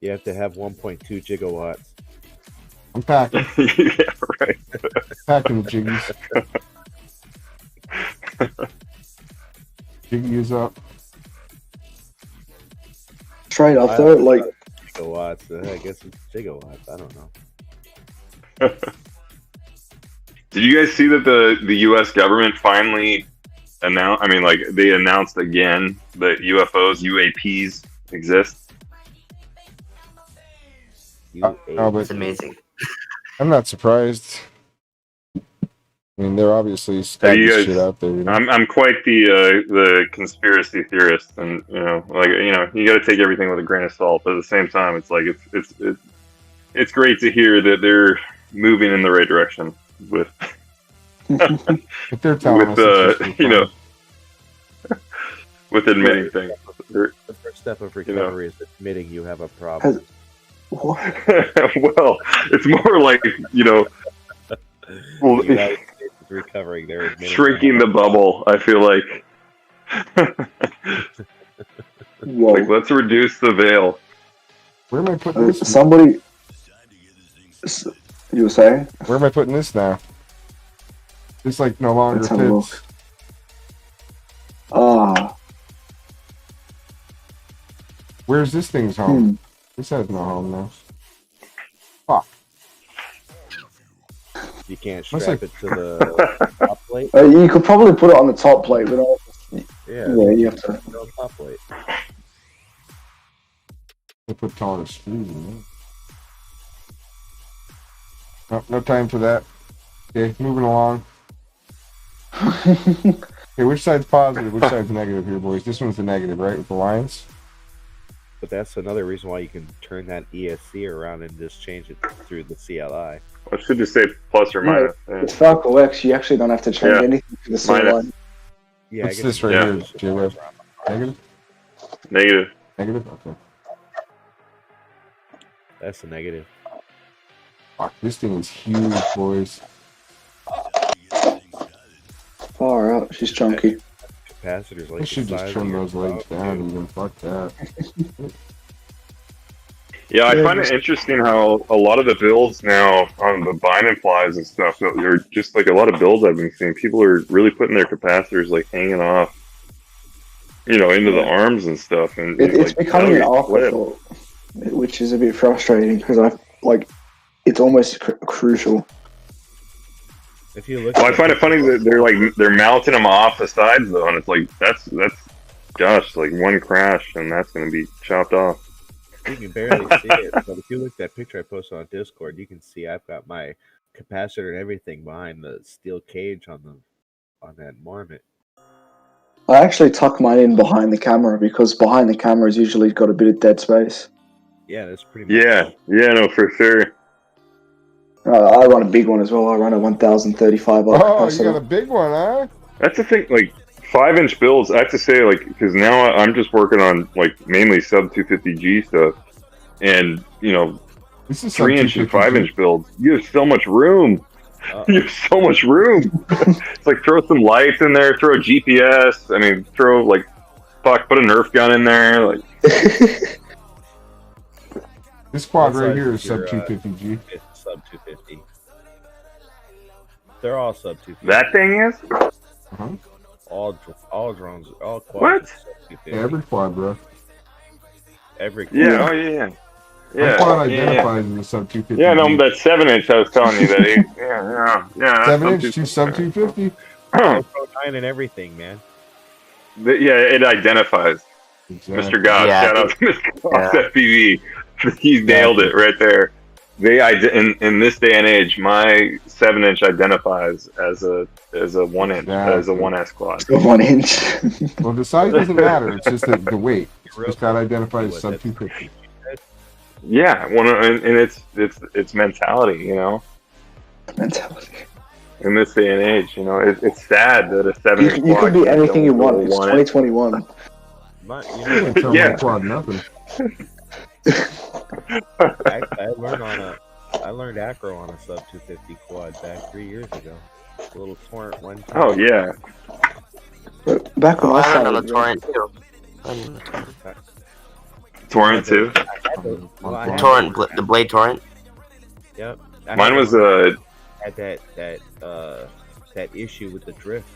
you have to have 1.2 gigawatts. I'm packing. Yeah, right. Packing the jiggies. Jiggy is up. Straight off though, like Gigawatts. I guess it's gigawatts. I don't know. Did you guys see that the U.S. government finally announced? I mean, like they announced again that UAPs exist. No, but It's amazing. I'm not surprised. I mean, they're obviously You studying guys- shit out there. You know? I'm quite the conspiracy theorist, and you got to take everything with a grain of salt. But at the same time, it's like it's great to hear that they're moving in the right direction with If they're telling with us, it's just with admitting things. The first step of recovery is admitting you have a problem. what? Well, it's more like The United States is recovering. They're admitting shrinking the bubble. I feel like Whoa. like let's reduce the veil. Where am I putting this? Somebody. You were saying? Where am I putting this now? This like no longer Let's have a fits. Ah. Where's this thing's home? This has no home now. Fuck. You can't Looks strap like- it to the top plate. You could probably put it on the top plate, but Yeah, you have to. put it on top plate. They put taller screws in there. Oh, no time for that. Okay, moving along. Okay, which side's positive? Which side's negative here, boys? This one's the negative, right? With the lines? But that's another reason why you can turn that ESC around and just change it through the CLI. I should just say plus or minus. Yeah. With Falco X, you actually don't have to change anything to the CLI. Minus. Yeah, What's this right here, J-Web? Negative? Negative. Negative? Okay. That's a negative. Fuck, this thing is huge, boys. Far out, she's chunky. Capacitors like I should the just size trim of your those legs phone, down dude. even. Fuck that. Yeah, I find it interesting how a lot of the builds now on the binding flies and stuff, are just like a lot of builds I've been seeing. People are really putting their capacitors like hanging off, into the arms and stuff. And It's like, becoming an that'll get afterthought, which is a bit frustrating because it's almost crucial. If you look, Well, I find it funny that they're mounting them off the sides though, and it's like that's gosh, like one crash and that's gonna be chopped off. you can barely see it. But if you look at that picture I posted on Discord, you can see I've got my capacitor and everything behind the steel cage on that Marmot. I actually tuck mine in behind the camera because behind the camera is usually got a bit of dead space. Yeah, that's pretty much. Yeah, no, for sure. I run a big one as well. I run a 1035 watt Oh, you capacitor. got a big one, huh? That's the thing, like 5-inch builds. I have to say, like, because now I'm just working on like mainly sub 250G stuff, and This is 3-inch and 250G. 5-inch builds. You have so much room. You have so much room. It's like throw some lights in there, throw a GPS. I mean, throw put a Nerf gun in there. Like This quad What right size here is is sub your, 250G. It's sub 250. They're all sub 250. that thing is. Uh-huh. All drones, all quads. What? are sub 250. Yeah, every quad, bro. Every quad. Yeah. Oh yeah. My quad Yeah. identifies as a sub 250G. Yeah. No, that 7-inch I was telling you that. Yeah. That's 7-inch, sub two sub 250. 9 and everything, man. Yeah, it identifies. Mr. Goss, Yeah, shout out to Mr. Goss FPV. He's nailed it right there. In this day and age, my 7-inch identifies as a 1-inch as a 1S quad. 1 inch. Well, the size doesn't matter. It's just the weight. It's got identified as sub 250. Yeah, and it's mentality, you know. Mentality. In this day and age, you know, it's sad that a 7-inch You could quad be anything you want. It's 1-inch. 2021. Yeah. Quad nothing. I learned acro on a sub 250 quad back 3 years ago. A little torrent one. Oh yeah. Back when I started, on the torrent too. Torrent too. Torrent, the blade torrent. Yep. Mine was had that issue with the drift.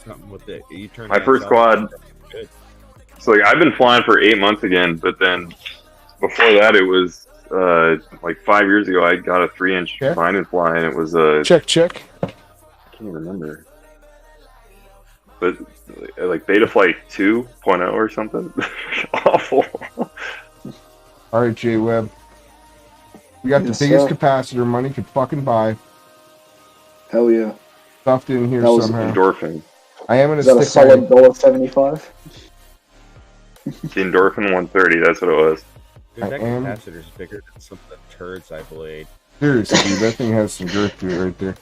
Something with it. You turn my first quad. Good. So like I've been flying for 8 months again, but then before that it was like 5 years ago I got a 3-inch fine and fly, and it was check. I can't remember, but like Betaflight 2.0 or something. Awful. All right, J Webb. We got the biggest capacitor money could fucking buy. Hell yeah. Stuffed in here somehow. Endorphin. I am in a Is that a solid $1.75? The Endorphin 130. That's what it was. Dude, that capacitor's bigger than some of the turds I blade. Seriously, dude, that thing has some girth to it right there.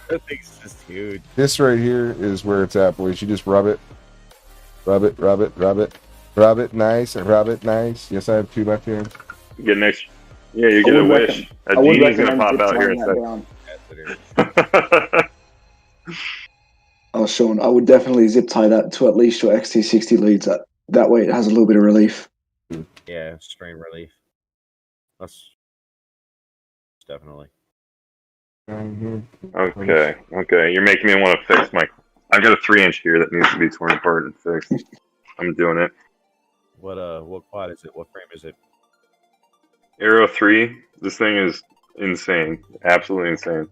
That thing's just huge. This right here is where it's at, boys. You just rub it. Rub it, rub it, rub it. Rub it nice, rub it nice. Yes, I have 2 left hands. You get an extra. Yeah, you get a wish. A genie's gonna pop out here in a second. Oh, Sean, I would definitely zip tie that to at least your XT60 leads. That way it has a little bit of relief. Yeah, strain relief. That's definitely. Okay. You're making me want to fix my. I've got a 3-inch here that needs to be torn apart and fixed. I'm doing it. What quad is it? What frame is it? Aero 3. This thing is insane. Absolutely insane.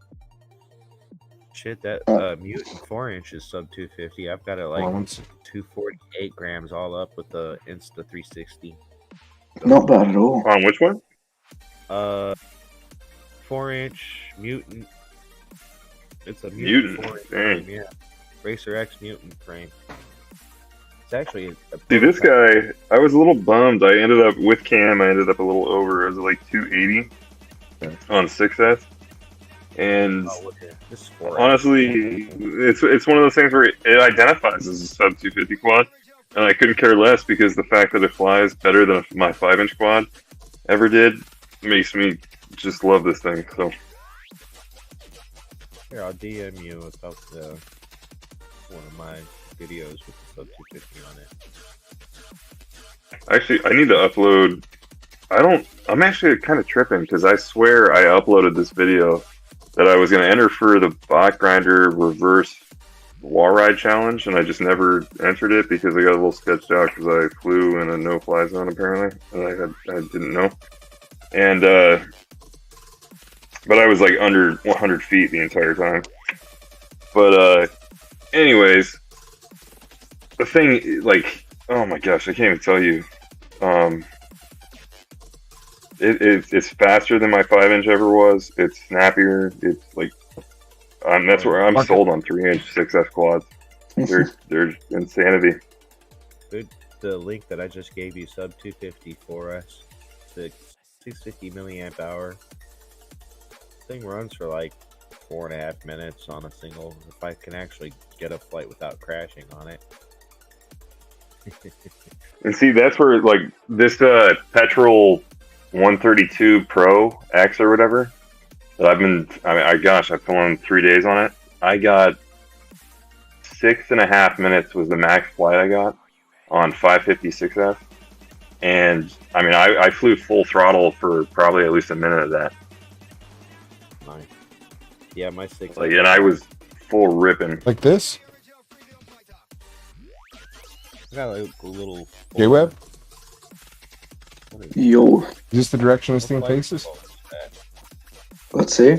Shit, that Mutant 4-inch is sub 250. I've got it like 248 grams all up with the Insta 360. Not bad at all. On which one? 4-inch Mutant. It's a Mutant. 4-inch Dang. frame, yeah. Racer X Mutant frame. It's actually See, this guy, I was a little bummed. I ended up with cam. I ended up a little over. It was like 280 on 6S. And honestly, it's one of those things where it identifies as a sub 250 quad, and I couldn't care less because the fact that it flies better than my 5-inch quad ever did makes me just love this thing. So here, I'll DM you about one of my videos with the sub 250 on it. Actually, I need to upload. I'm actually kind of tripping because I swear I uploaded this video that I was going to enter for the bot grinder reverse wall ride challenge, and I just never entered it because I got a little sketched out because I flew in a no-fly zone apparently, and I didn't know. And but I was like under 100 feet the entire time. But anyways, the thing, like, oh my gosh, I can't even tell you. It's faster than my 5-inch ever was. It's snappier. It's like, that's where I'm sold on 3-inch 6S quads. They're insanity. Dude, the link that I just gave you, sub 250 4S, 650 milliamp hour. Thing runs for like 4.5 minutes on a single. If I can actually get a flight without crashing on it. And see, that's where like this petrol 132 Pro X or whatever that I've flown 3 days on it. I got 6.5 minutes was the max flight I got on 556F, and I mean I flew full throttle for probably at least a minute of that. Nice. Yeah, my 6. Like, and I was full ripping. Like this? I got like a little. J-Web? Yo. Is this the direction this thing faces? Let's see.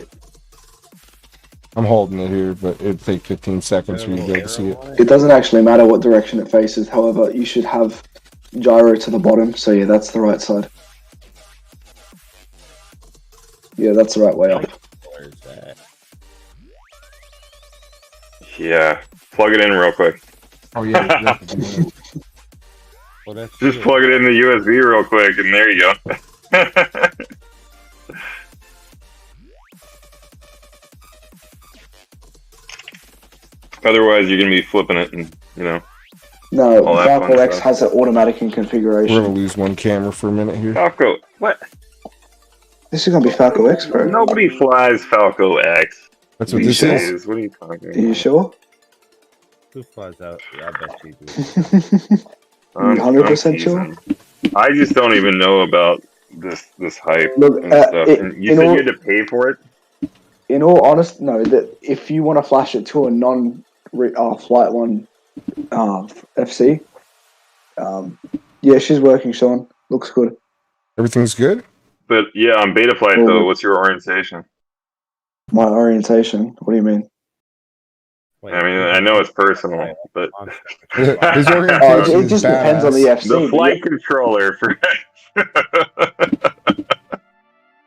I I'm holding it here, but it'd take 15 seconds for you to be able to see it. It doesn't actually matter what direction it faces. However, you should have gyro to the bottom. So yeah, that's the right side. Yeah, that's the right way up. Where's that? Yeah, plug it in real quick. Oh yeah. Well, that's Just true. plug it in the USB real quick, and there you go. Otherwise, you're gonna be flipping it, and you know. No, all that Falco fun X stuff. has it automatic in We're configuration. gonna lose one camera for a minute here. Falco, what? This is gonna be Falco X, bro. Nobody flies Falco X. That's what these this is. days. What are you talking Are about? you sure? Who flies out? Yeah, I bet you do. You 100% sure? teasing. I just don't even know about this hype Look, and stuff. And you said you had to pay for it? In all honesty, no. That if you want to flash it to a non-flight one FC, yeah, she's working, Sean. Looks good. Everything's good? But yeah, on beta flight Well, though, what's your orientation? My orientation. What do you mean? I mean, I know it's personal, but His Oh, orientation it just is depends on the badass. FC. the but flight yeah. controller for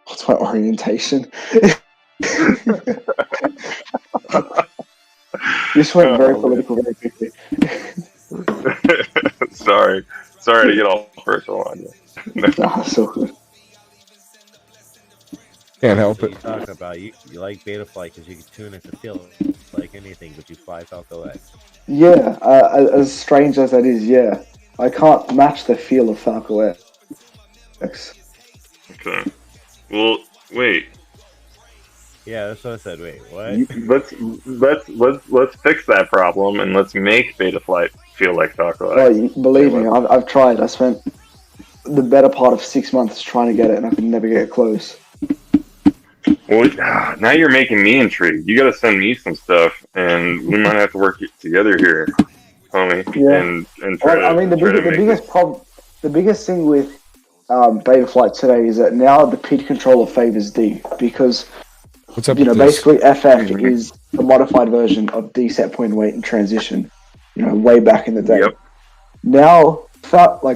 What's my orientation? This went very political very quickly. sorry to get all personal on you. Nah, so good. Can't help So it. you talk about you like beta flight because you can tune it to feel like anything, but you fly Falco X. Yeah, as strange as that is, yeah. I can't match the feel of Falco X. Okay. Well, wait. Yeah, that's what I said. Wait, what? Let's fix that problem and let's make beta flight feel like Falco X. Oh, believe me, I've tried. I spent the better part of 6 months trying to get it, and I could never get close. Well, now you're making me intrigued. You got to send me some stuff, and we might have to work together here, homie. Yeah. And try Well, I mean, the to make biggest problem, the biggest thing with beta flight today is that now the PID controller favors D because What's up you know with this? basically FF is the modified version of D set point weight and transition. You know, way back in the day. Yep. Now, Flight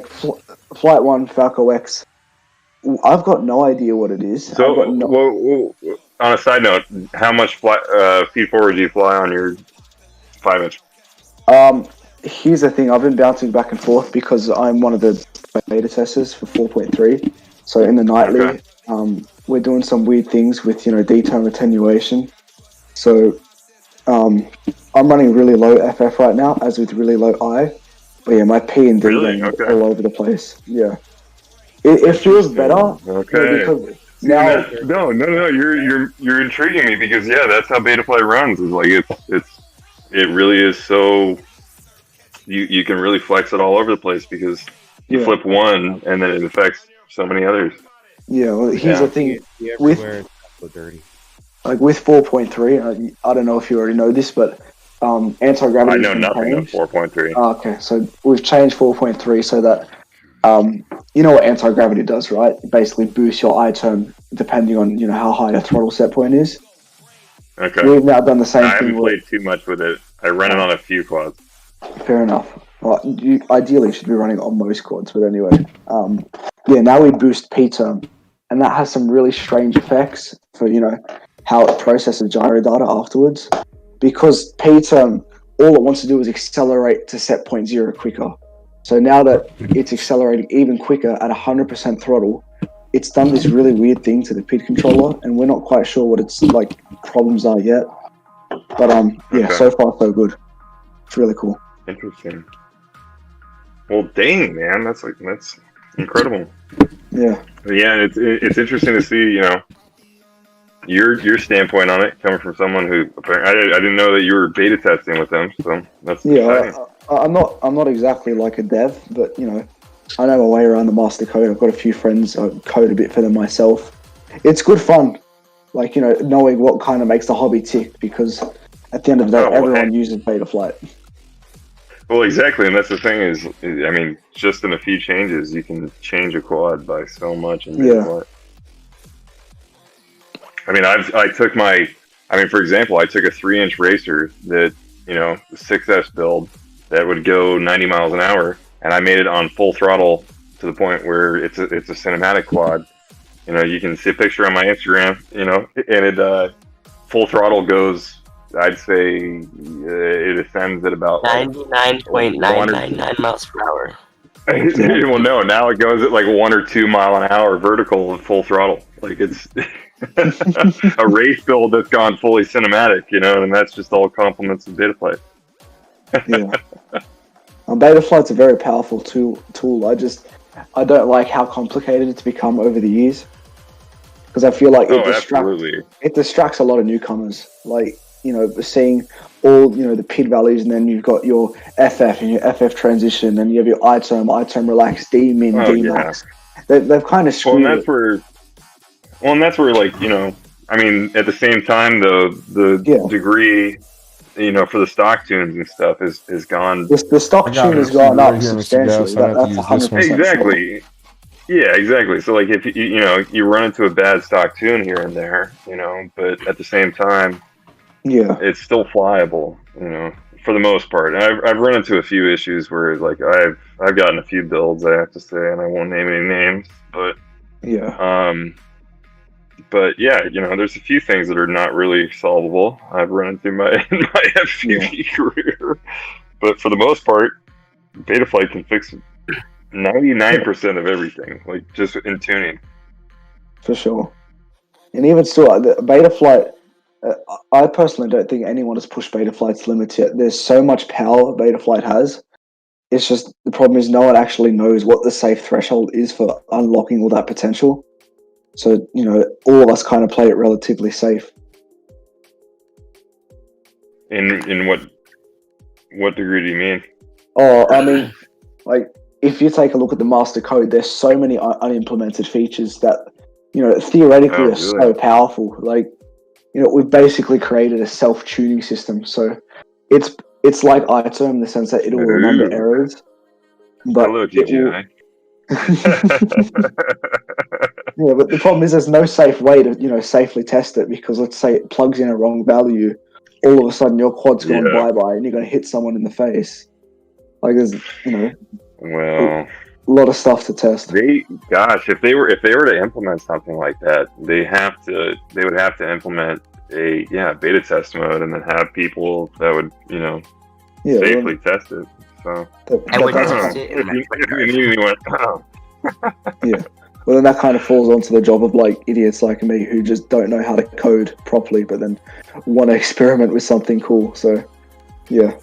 1 Falco X, I've got no idea what it is. So, well, on a side note, how much feed forward do you fly on your 5-inch? Here's the thing. I've been bouncing back and forth because I'm one of the beta testers for 4.3. So in the nightly, we're doing some weird things with, you know, D-tone attenuation. So I'm running really low FF right now, as with really low I. But yeah, my P and D are all over the place. Yeah. It feels better. Okay. Because now, no, you're intriguing me because yeah, that's how beta flight runs. Is like it really is so. You can really flex it all over the place because you flip one and then it affects so many others. Yeah, well, here's the thing with with dirty. Like with 4.3, I don't know if you already know this, but anti-gravity. I know nothing of 4.3. Okay, so we've changed 4.3 so that you know what anti-gravity does, right? It basically boosts your I term depending on, you know, how high your throttle set point is. Okay. We've now done the same I thing. haven't played too much with it. I run it on a few quads. Fair enough. Well, you ideally should be running on most quads, but anyway. Yeah, now we boost P term, and that has some really strange effects for, you know, how it processes gyro data afterwards. Because P term, all it wants to do is accelerate to set point 0 quicker. So now that it's accelerating even quicker at 100% throttle, it's done this really weird thing to the PID controller, and we're not quite sure what its like problems are yet. But yeah, so far so good. It's really cool. Interesting. Well, dang, man, that's incredible. Yeah. Yeah, it's interesting to see, you know, your standpoint on it coming from someone who I didn't know that you were beta testing with them, so that's exciting. I'm not exactly like a dev, but you know, I know my way around the master code. I've got a few friends. I code a bit for them myself. It's good fun, like, you know, knowing what kind of makes the hobby tick, because at the end of the day, everyone uses beta flight. Well, exactly, and that's the thing is, I mean, just in a few changes, you can change a quad by so much in beta flight. I mean, I took my I mean, for example, I took a 3-inch racer that, the 6S build that would go 90 miles an hour, and I made it on full throttle to the point where it's a cinematic quad. You can see a picture on my Instagram, and it full throttle goes, I'd say it ascends at about 99.999 miles per hour. Well, no, now it goes at like 1 or 2 mile an hour vertical with full throttle. Like it's a race build that's gone fully cinematic, and that's just all compliments of Betaflight. Yeah. Betaflight's a very powerful tool. I don't like how complicated it's become over the years. Because I feel like it distracts a lot of newcomers. Like, seeing all, the PID values, and then you've got your FF and your FF transition, and you have your iTerm relax, D-min, D-max. Yeah. They've kind of screwed and that's where, like, I mean, at the same time, though, the degree, for the stock tunes and stuff is gone. The stock tune has gone up substantially. That's 100%. Exactly. Yeah, exactly. So, like, if you run into a bad stock tune here and there, but at the same time, it's still flyable, for the most part. And I've run into a few issues where, like, I've gotten a few builds, I have to say, and I won't name any names, but there's a few things that are not really solvable. I've run into my FPV career, but for the most part, Betaflight can fix 99% of everything, like just in tuning. For sure. And even still, the Betaflight, I personally don't think anyone has pushed Betaflight's limits yet. There's so much power Betaflight has. It's just, the problem is no one actually knows what the safe threshold is for unlocking all that potential. So, all of us kind of play it relatively safe. In what degree do you mean? Oh, I mean, like, if you take a look at the master code, there's so many unimplemented features that, theoretically are so powerful. Like, we've basically created a self-tuning system. So it's like iTerm in the sense that it will remember errors. But hello, DJI. Yeah, but the problem is there's no safe way to, safely test it, because let's say it plugs in a wrong value, all of a sudden your quad's going bye-bye and you're going to hit someone in the face. Like, there's, well, a lot of stuff to test. If they were to implement something like that, they would have to implement a beta test mode, and then have people that would safely test it. So I would test it in yeah. Well, then that kind of falls onto the job of, like, idiots like me who just don't know how to code properly, but then want to experiment with something cool. So, yeah,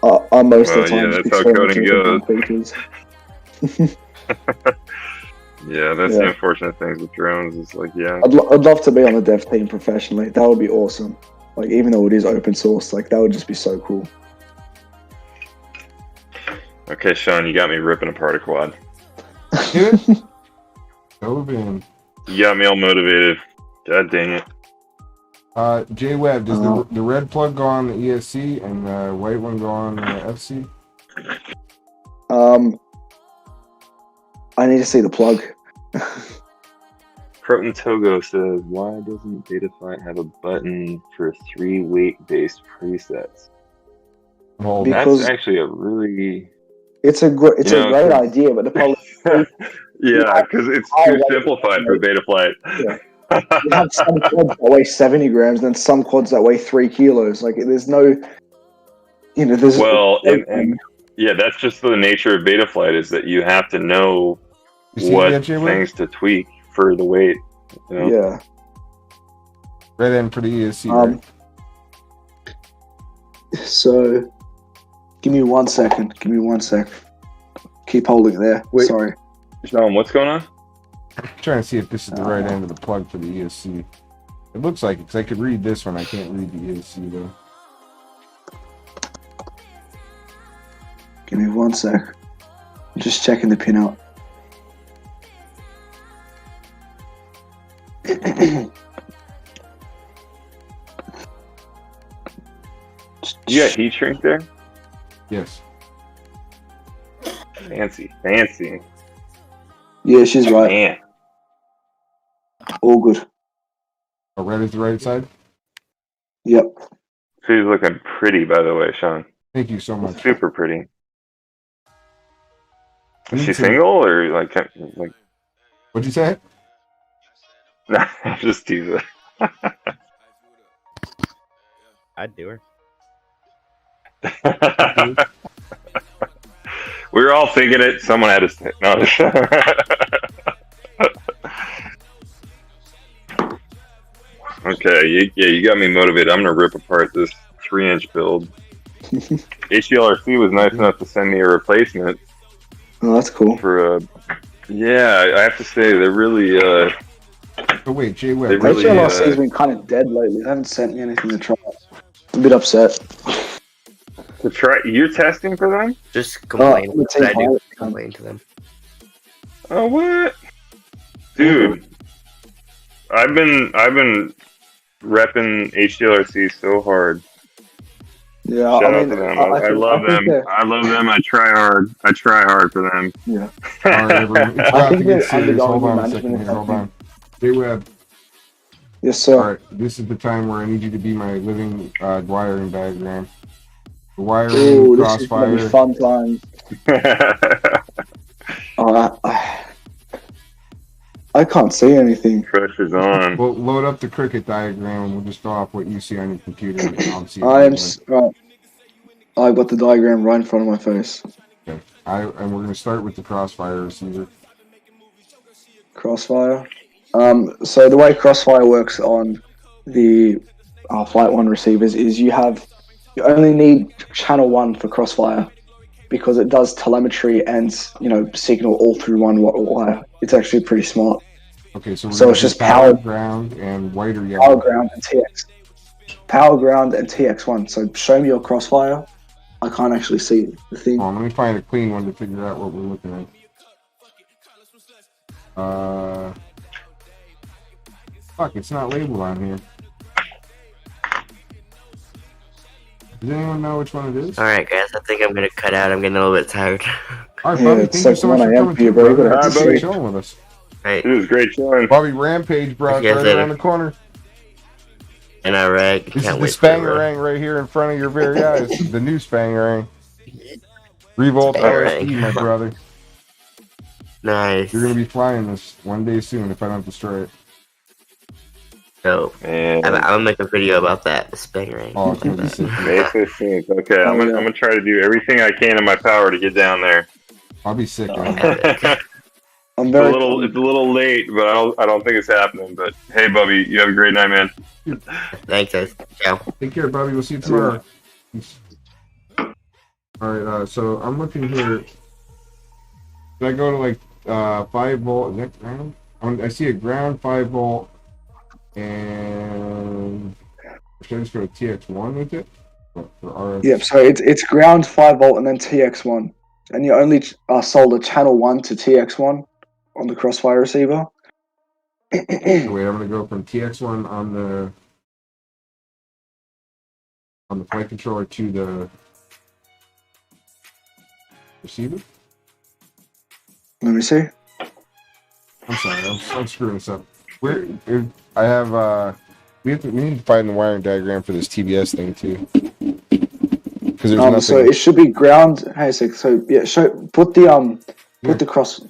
I most of the time that's how coding goes. Yeah, that's the unfortunate things with drones. It's like, I'd love to be on the dev team professionally. That would be awesome. Like, even though it is open source, like, that would just be so cool. Okay, Sean, you got me ripping apart a quad. Over. You got me all motivated. God dang it. J-Web, does the red plug go on the ESC and the white one go on the FC? I need to see the plug. Proton Togo says, why doesn't Betaflight have a button for 3 weight-based presets? Well, that's actually a really... It's a great idea, but the problem because it's too simplified for Betaflight. Yeah. You have some quads that weigh 70 grams, and then some quads that weigh 3 kilos. Like, there's no, there's... Well, that's just the nature of Betaflight, is that you have to know what things to tweak for the weight. Yeah. Red end for the ESC, right? So... Give me 1 second. Keep holding there. Wait. Sorry. Sean, what's going on? I'm trying to see if this is the right end of the plug for the ESC. It looks like it, because I could read this one. I can't read the ESC, though. Give me 1 sec. I'm just checking the pin out. You got heat shrink there? Yes. Fancy. Yeah, she's right. Man. All good. Oh, red is the right side? Yep. She's looking pretty, by the way, Sean. Thank you so much. Super pretty. I Is need she to- single or like? What'd you say? Nah, I'm just teasing. I'd do her. We were all thinking it. Someone had to say it. No. Okay, you got me motivated. I'm gonna rip apart this 3-inch build. HDLRC was nice enough to send me a replacement. Oh, that's cool. For yeah, I have to say they're really. Oh wait, Jay Webb. Really, HLRC has been kind of dead lately. They haven't sent me anything to try. I'm a bit upset. To try, you're testing for them? Just complain. It's I do hard. complain to them. Oh what, dude? I've been repping HDLRC so hard. Yeah, Shout I out mean, to them. I I think- love I think them. they're- I love them. I try hard. I try hard for them. Yeah. All right, everyone. It's I about think to they're get serious. undergoing Hold on a management second here. or Hold on. Jay Webb. Yes, sir. All right, this is the time where I need you to be my living wiring diagram. The wiring, Ooh, this is gonna be crossfire. fun times. I can't see anything. Pressure's on. Well, load up the cricket diagram and we'll just go off what you see on your computer. And I'll see Right. I've got the diagram right in front of my face. Okay. And we're going to start with the crossfire receiver. Crossfire. So the way Crossfire works on the Flight 1 receivers is you only need channel 1 for Crossfire because it does telemetry and signal all through one wire. It's actually pretty smart. Okay, so it's just power, ground, and white or yellow. Power ground and TX. Power ground and TX1. So show me your Crossfire. I can't actually see the thing. Hold on, let me find a clean one to figure out what we're looking at. Fuck, it's not labeled on here. Does anyone know which one it is? Alright, guys, I think I'm gonna cut out. I'm getting a little bit tired. Alright, Yeah, Bobby, it's thank you so like much for 1 a.m. coming for you, through, bro. brother. Good to Thanks for see you. chilling with us. Right. It was great showing. Bobby, Rampage, bro, See you right later. around the corner. And I rag. This Can't is wait the for it, bro. Spangarang right here in front of your very eyes. The new Spangarang. Revolt Spangarang. LSD, my brother. Nice. You're gonna be flying this one day soon if I don't destroy it. Dope. And I'm gonna make a video about that. The Spangarang. Oh, it's gonna be sick. May 15th. Okay, I'm gonna try to do everything I can in my power to get down there. I'll be sick. I'm It's very a little late, but I don't think it's happening. But hey, Bubby, you have a great night, man. Thanks, guys. Ciao. Take care, Bobby. We'll see you tomorrow. Alright, so I'm looking here. Should I go to like 5 volt? Is that ground? I see a ground 5 volt. And should I just go to TX1 with it? For RF? Yep, so it's ground 5 volt and then TX1. And you only solder channel 1 to TX1 on the Crossfire receiver. Wait, I'm gonna go from TX1 on the flight controller to the receiver. Let me see. I'm sorry, I'm screwing this up. I have we need to find the wiring diagram for this TBS thing too. Because there's nothing. So it should be ground. Hey, so yeah, put the cross.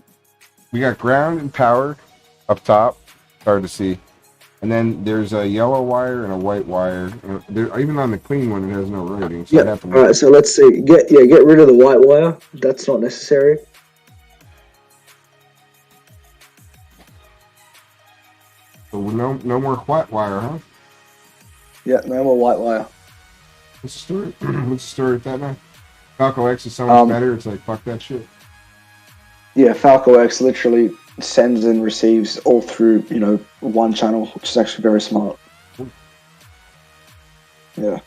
We got ground and power up top, hard to see, and then there's a yellow wire and a white wire. Even on the clean one, it has no rating. So Yeah. All right. So let's see. Get rid of the white wire. That's not necessary. So no more white wire, huh? Yeah, no more white wire. What's the story? What's the story with that now? Falco X is so much better. It's like fuck that shit. Yeah, Falco X literally sends and receives all through one channel, which is actually very smart. Yeah.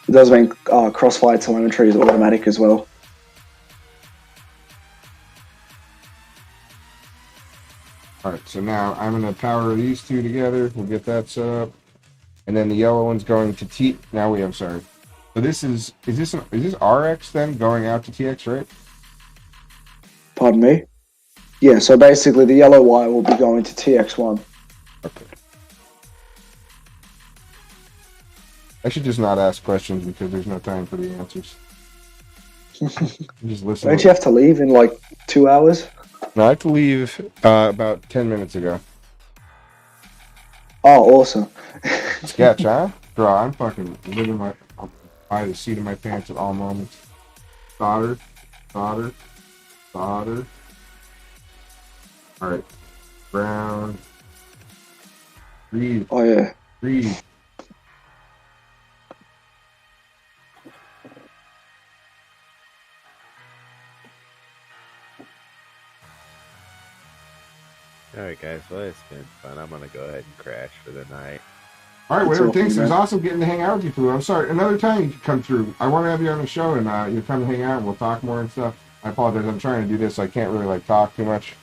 It does mean crossfire telemetry is automatic as well. Alright, so now I'm going to power these two together. We'll get that set up. And then the yellow one's going to T. Now I'm sorry. So this is this RX then going out to TX, right? Pardon me? Yeah, so basically the yellow wire will be going to TX1. Okay. I should just not ask questions because there's no time for the answers. Just listen. Don't you have to leave in like 2 hours? No, I have to leave about 10 minutes ago. Oh, awesome. Sketch, huh? Bro, I'm fucking living by the seat of my pants at all moments. Solder. Alright. Brown. Breathe. Oh, yeah. Breathe. Alright, guys. Well, it's been fun. I'm going to go ahead and crash for the night. Alright, whatever. Thanks. It was awesome getting to hang out with you, Pooh. I'm sorry. Another time you can come through. I want to have you on the show and you come hang out and we'll talk more and stuff. I apologize. I'm trying to do this, so I can't really like talk too much.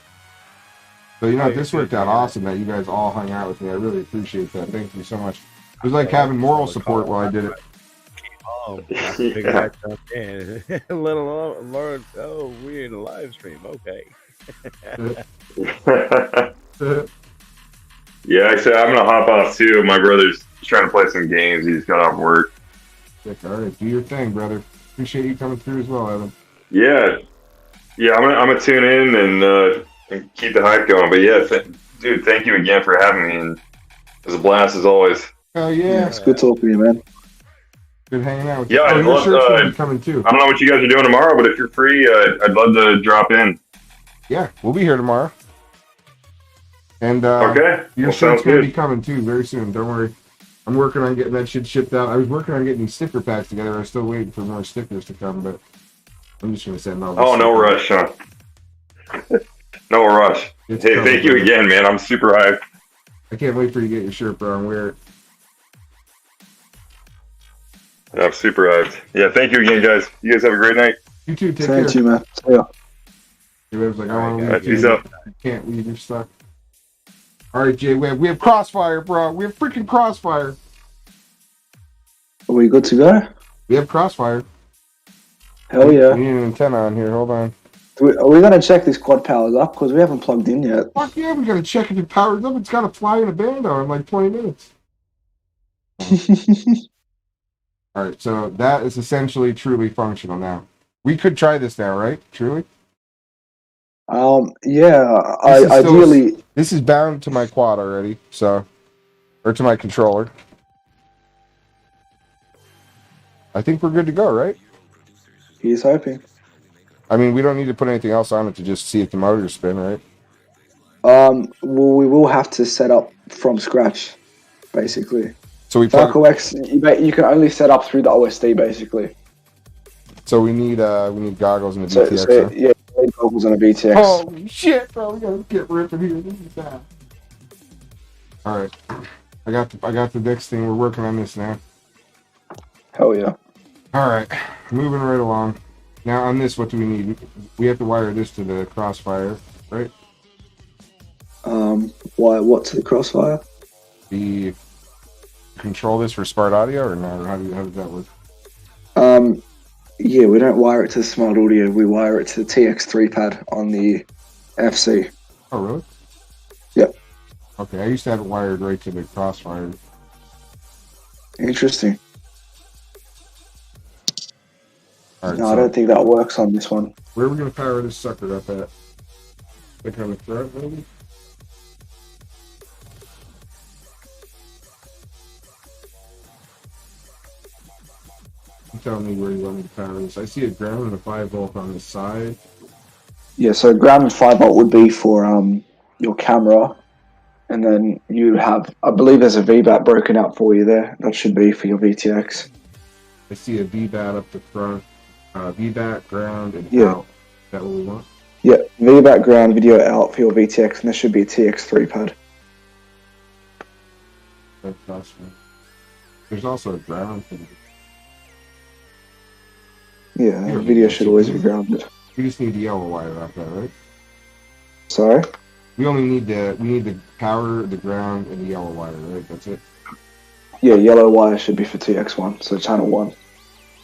But you know, this worked out awesome that you guys all hung out with me. I really appreciate that. Thank you so much. It was like having moral support while I did it. Oh, I figured I'd jump in. Lord, oh, we're in a live stream. Okay. Yeah, I said I'm gonna hop off too. My brother's trying to play some games. He just got off work. All right, do your thing, brother. Appreciate you coming through as well, Evan. Yeah. I'm gonna tune in and keep the hype going. But yeah, dude, thank you again for having me. And it was a blast as always. Oh yeah, it's good talking to you, man. Good hanging out with you. Yeah, I'd love coming too. I don't know what you guys are doing tomorrow, but if you're free, I'd love to drop in. Yeah, we'll be here tomorrow. And okay, your shirt's gonna be coming too very soon. Don't worry. I'm working on getting that shit shipped out. I was working on getting these sticker packs together. I'm still waiting for more stickers to come, but I'm just gonna send all. Oh, no rush, Sean. No rush. Hey, thank you again, man. I'm super hyped. I can't wait for you to get your shirt, bro, and wear it. Yeah, I'm super hyped. Yeah, thank you again, guys. You guys have a great night. You too. Take care. Thank you, man. See ya. Everyone's like, I want to leave. Peace out. You can't leave. You're stuck. All right, Jay. We have Crossfire, bro. We have freaking Crossfire. Are we good to go? We have Crossfire. Hell yeah. We need an antenna on here. Hold on. Are we going to check this quad powers up? Because we haven't plugged in yet. Fuck yeah, we got to check if it powers up. It's got to fly in a bando in like 20 minutes. All right, so that is essentially truly functional now. We could try this now, right? Truly? Yeah. Ideally... This is bound to my quad already, so... Or to my controller. I think we're good to go, right? He's hoping. I mean, we don't need to put anything else on it to just see if the motors spin, right? Well, we will have to set up from scratch, basically. So Falco X, you can only set up through the OSD, basically. So we need goggles and a VTX. So, yeah, goggles and a VTX. Holy shit, bro! We gotta get ripping here. This is bad. All right, I got the next thing. We're working on this now. Hell yeah! All right, moving right along. Now on this, what do we need? We have to wire this to the Crossfire, right? Why? What to the Crossfire? The control this for smart audio or no? How does that work? Yeah, we don't wire it to smart audio. We wire it to the TX3 pad on the FC. Oh, really? Yep. Okay, I used to have it wired right to the Crossfire. Interesting. All right, no, I don't think that works on this one. Where are we going to power this sucker up at? Like on the front, maybe? You tell me where you want me to power this. I see a ground and a 5-volt on the side. Yeah, so ground and 5-volt would be for your camera. And then you have, I believe there's a VBAT broken out for you there. That should be for your VTX. I see a VBAT up the front. VBAT, ground, and out. Is that what we want? Yeah, VBAT, ground, video out for your VTX, and there should be a TX3 pad. That's awesome. There's also a ground thing. Yeah, video should always be grounded. We just need the yellow wire out there, right? Sorry? We only need the power, the ground, and the yellow wire, right? That's it. Yeah, yellow wire should be for TX1, so channel 1.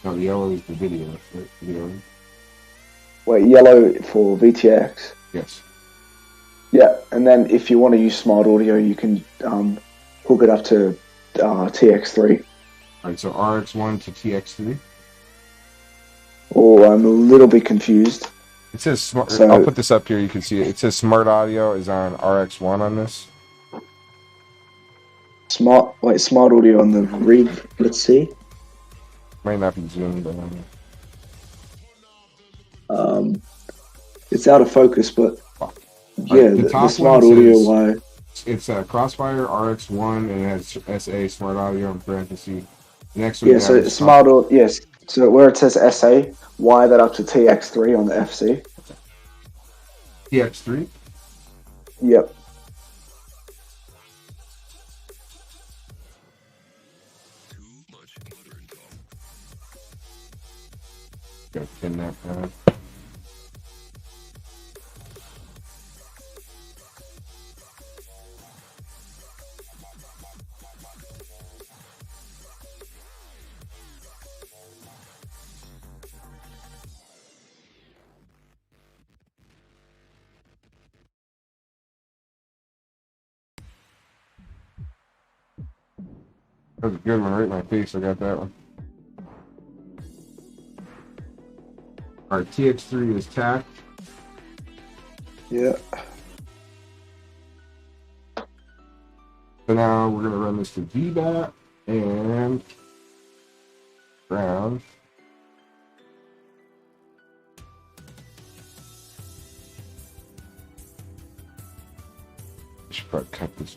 No, the yellow is the video, right? Video. Wait, yellow for VTX? Yes. Yeah, and then if you want to use smart audio, you can hook it up to TX3. All right, so RX1 to TX3. Oh, I'm a little bit confused. It says smart. So- I'll put this up here. You can see it. It says smart audio is on RX1 on this. Smart audio on the rig. Let's see. Might not be zoomed, but It's out of focus, but yeah, right, the smart audio wire. It's a Crossfire RX1 and it has SA smart audio in parentheses. The next one, Yeah, so smart audio. Yes, so where it says SA, wire that up to TX3 on the FC. TX3. Yep. Gotta pin that down. That was a good one, right in my face. I got that one. All right, TX3 is tacked. Yeah. So now we're gonna run this to VBAT and ground. I should probably cut this.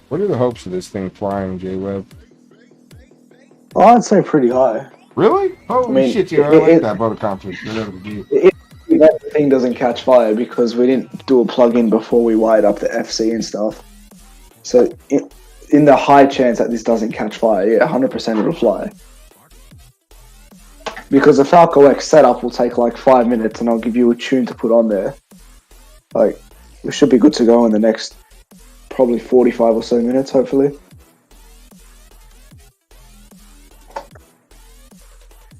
What are the hopes of this thing flying, J-Web? Oh, I'd say pretty high. Really? Holy shit, yeah, I like that vote of confidence. That thing doesn't catch fire because we didn't do a plug-in before we wired up the FC and stuff. So, in the high chance that this doesn't catch fire, yeah, 100% it'll fly. Because the Falco X setup will take like 5 minutes and I'll give you a tune to put on there. Like, we should be good to go in the next probably 45 or so minutes, hopefully.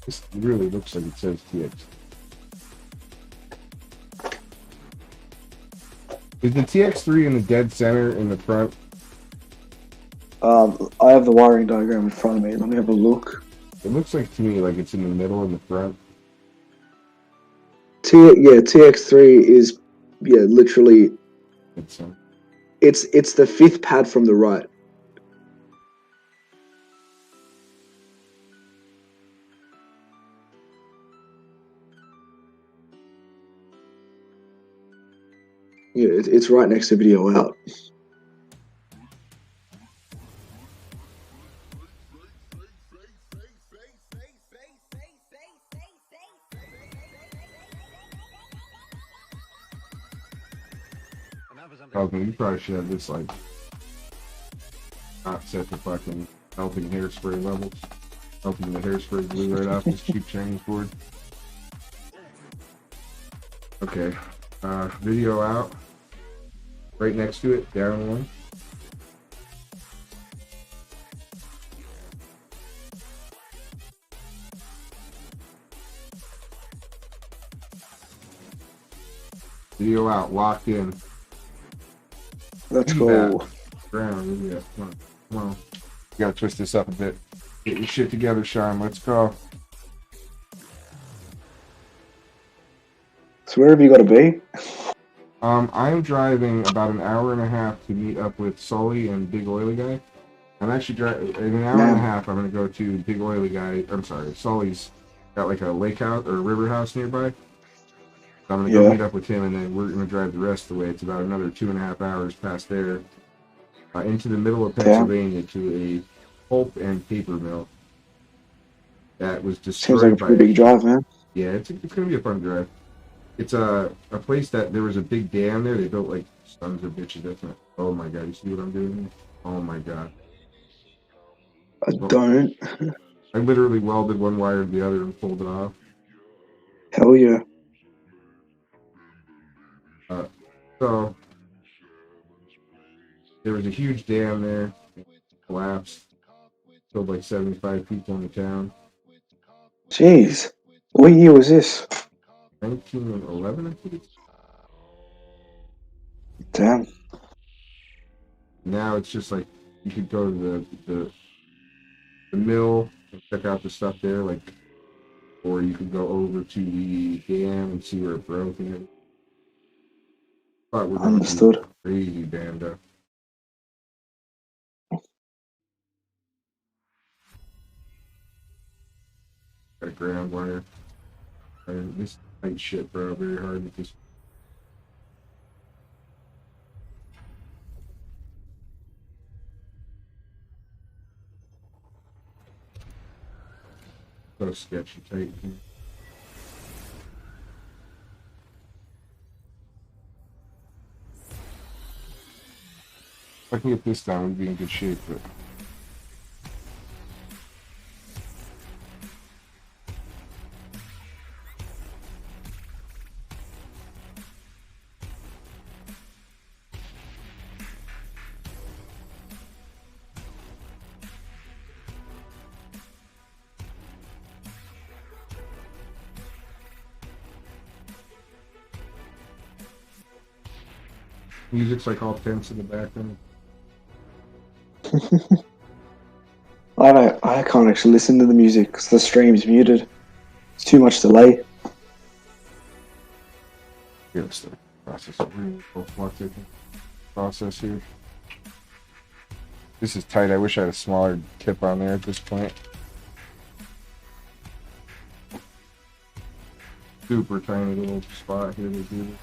This really looks like it says TX. Is the TX3 in the dead center in the front? I have the wiring diagram in front of me. Let me have a look. It looks like to me like it's in the middle in the front. TX3 is literally. It's the fifth pad from the right. Yeah, it's right next to video out. Okay, you probably should have this like not set to fucking helping hairspray levels. Helping the hairspray blew right off this cheap Chinese board. Okay. Video out. Right next to it, down one. Video out, locked in. Let's go. Ground, yeah. Come on. You gotta twist this up a bit. Get your shit together, Sean. Let's go. So where have you got to be? I'm driving about an hour and a half to meet up with Sully and Big Oily Guy. I'm actually driving in an hour and a half. I'm gonna go to Big Oily Guy. I'm sorry, Sully's got like a lake house or a river house nearby. So I'm gonna go meet up with him, and then we're gonna drive the rest of the way. It's about another 2.5 hours past there, into the middle of Pennsylvania to a pulp and paper mill that was destroyed. Seems like a pretty big drive, man. Yeah, it's gonna be a fun drive. It's a place that there was a big dam there. They built like sons of bitches. That's not. Oh my god, you see what I'm doing here? Oh my god. I don't. I literally welded one wire to the other and pulled it off. Hell yeah. So there was a huge dam there. It collapsed. Killed like 75 people in the town. Jeez. What year was this? 1911, I think. Damn. Now it's just like you could go to the mill and check out the stuff there, like, or you could go over to the dam and see where it broke. And thought we're going to Understood. crazy dam though. Got a ground wire. This tight shit, bro. Very hard to just. So sketchy tight. If I can get this down, we'd be in good shape, but. Music's like all tense in the background. I can't actually listen to the music because the stream's muted. It's too much delay. Yeah, let's start process here. This is tight. I wish I had a smaller tip on there at this point. Super tiny little spot here to do this.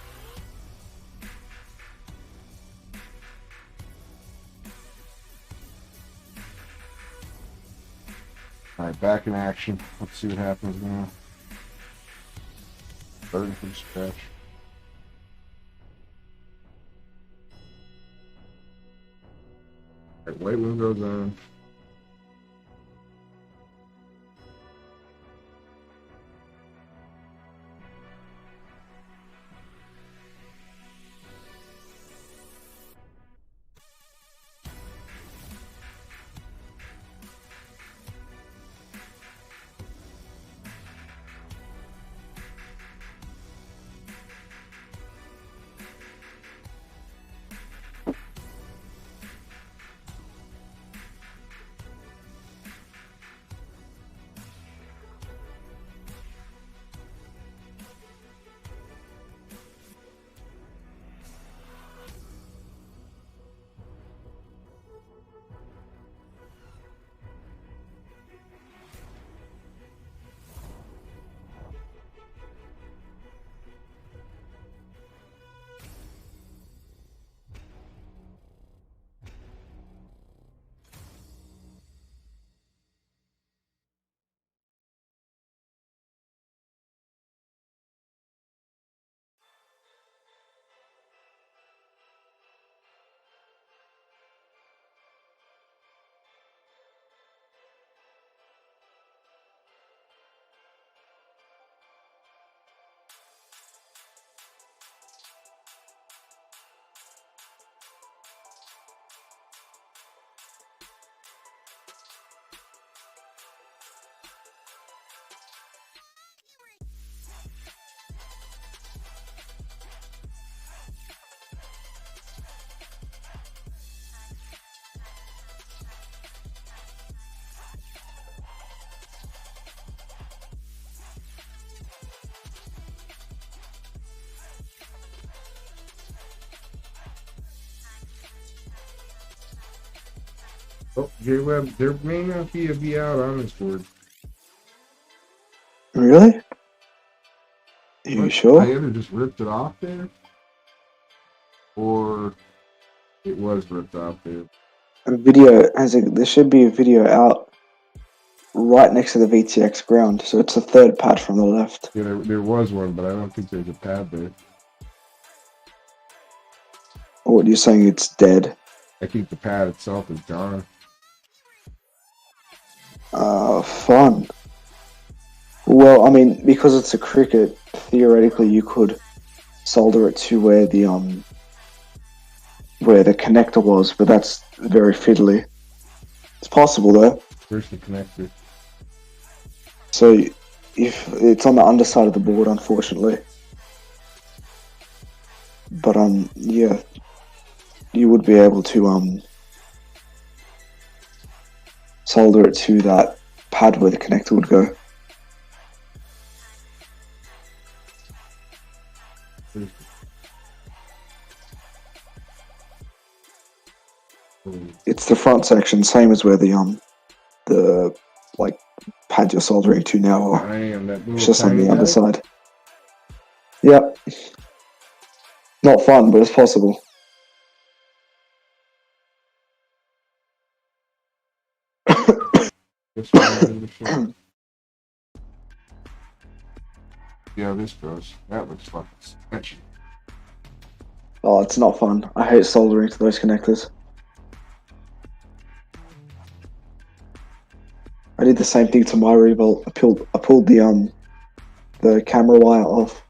Alright, back in action. Let's see what happens now. Starting from scratch. Alright, white window's on. Oh, J-Web, there may not be a V out on this board. Really? Are you sure? I either just ripped it off there, or it was ripped off there. There should be a video out right next to the VTX ground, so it's the third pad from the left. Yeah, there was one, but I don't think there's a pad there. What, you're saying it's dead? I think the pad itself is gone. Fun. Well, I mean, because it's a cricket, theoretically you could solder it to where the connector was, but that's very fiddly. It's possible though. Where's the connector? So if it's on the underside of the board, unfortunately. But yeah, you would be able to solder it to that pad where the connector would go. It's the front section, same as where the like pad you're soldering to now are. I am that It's little just on tiny the guy? underside. Yep. Not fun, but it's possible. This one in the show. See how this goes. That looks fucking sketchy. Oh, it's not fun. I hate soldering to those connectors. I did the same thing to my revolt. I pulled the camera wire off.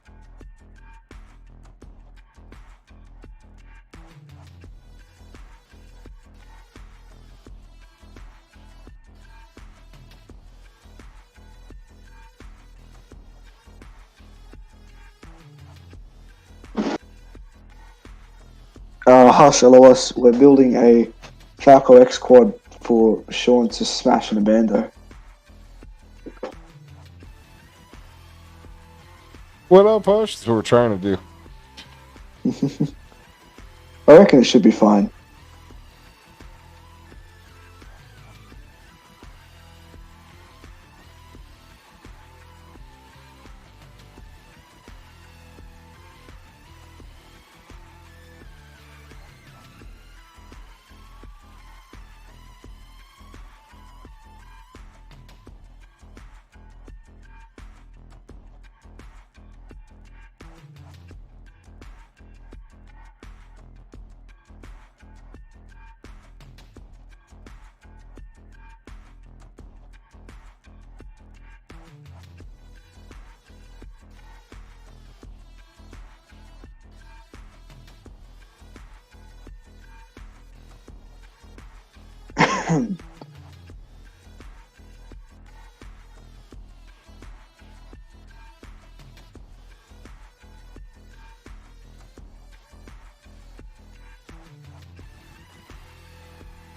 Hush LOS, we're building a Falco X quad for Sean to smash in a bando. What up, Hush? That's what we're trying to do. I reckon it should be fine.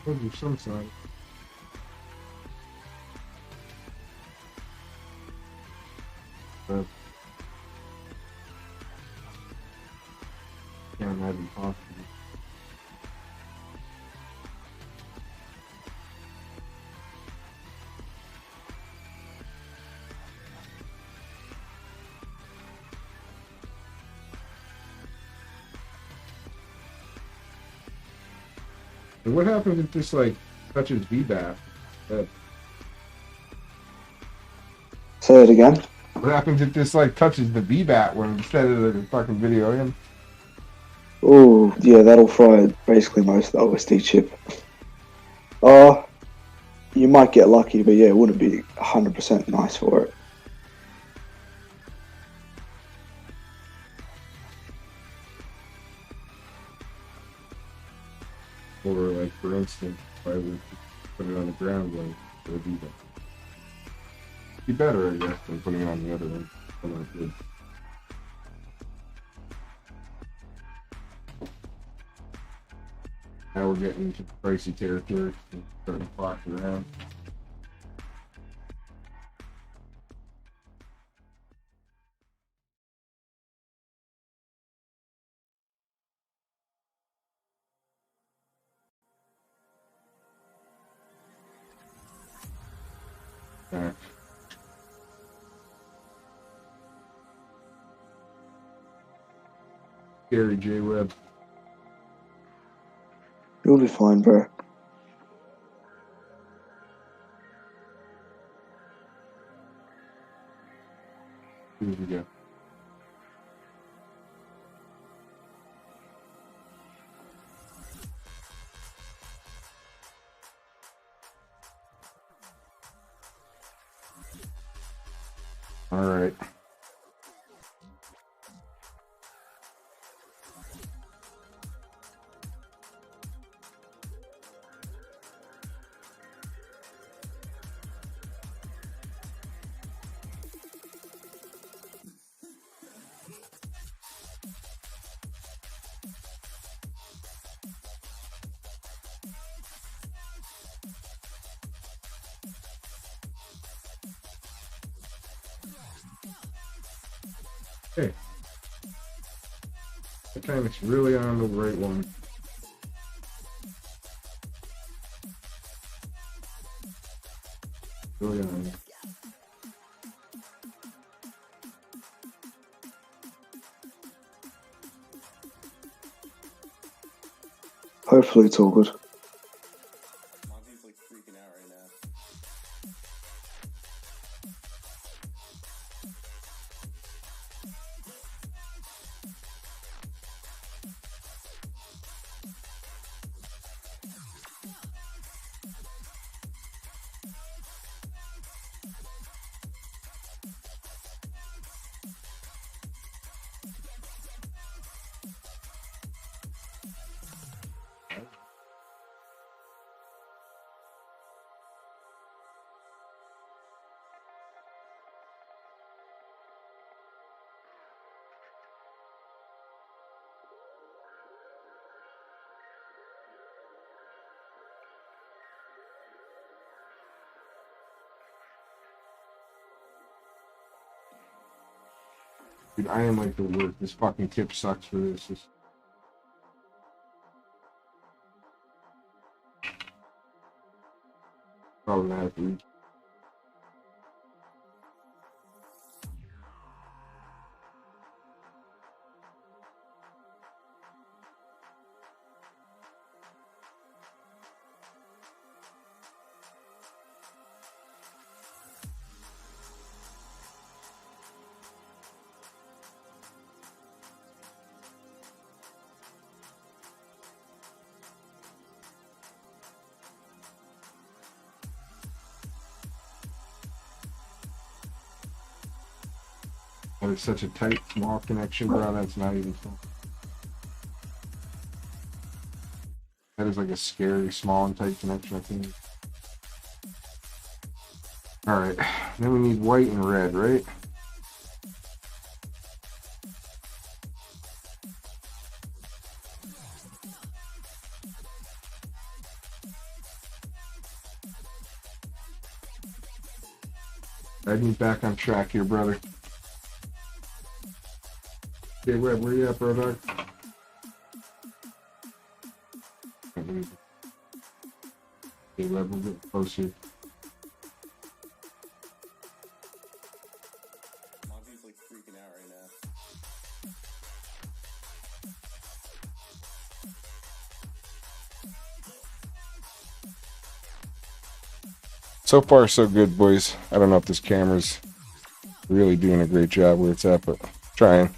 Told you some side. But can't imagine possible. And what happens if this like touches VBAT? Say it again. What happens if this like touches the VBAT when instead of the fucking video in? Oh, yeah, that'll fry basically most of the OSD chip. You might get lucky, but yeah, it wouldn't be 100% nice for it. Or like for instance, if I would put it on the ground like it would be better. Be better, I guess, than putting it on the other one. Like this. Now we're getting into pricey territory and starting to clock around. Back. Gary J. Webb. You'll be fine, bro. Here we go. All right. Okay. That time it's really on the right one. Really on. Hopefully it's all good. Monty's like freaking out right now. Dude, I am like the worst. This fucking tip sucks for this. It's problematic. There's such a tight, small connection, bro. That's not even fun. That is like a scary, small and tight connection, I think. Alright, then we need white and red, right? I need back on track here, brother. Okay, Webb, where you at, bro, dog? Okay, Webb, we'll get close here. Monty's like freaking out right now. So far, so good, boys. I don't know if this camera's really doing a great job where it's at, but trying.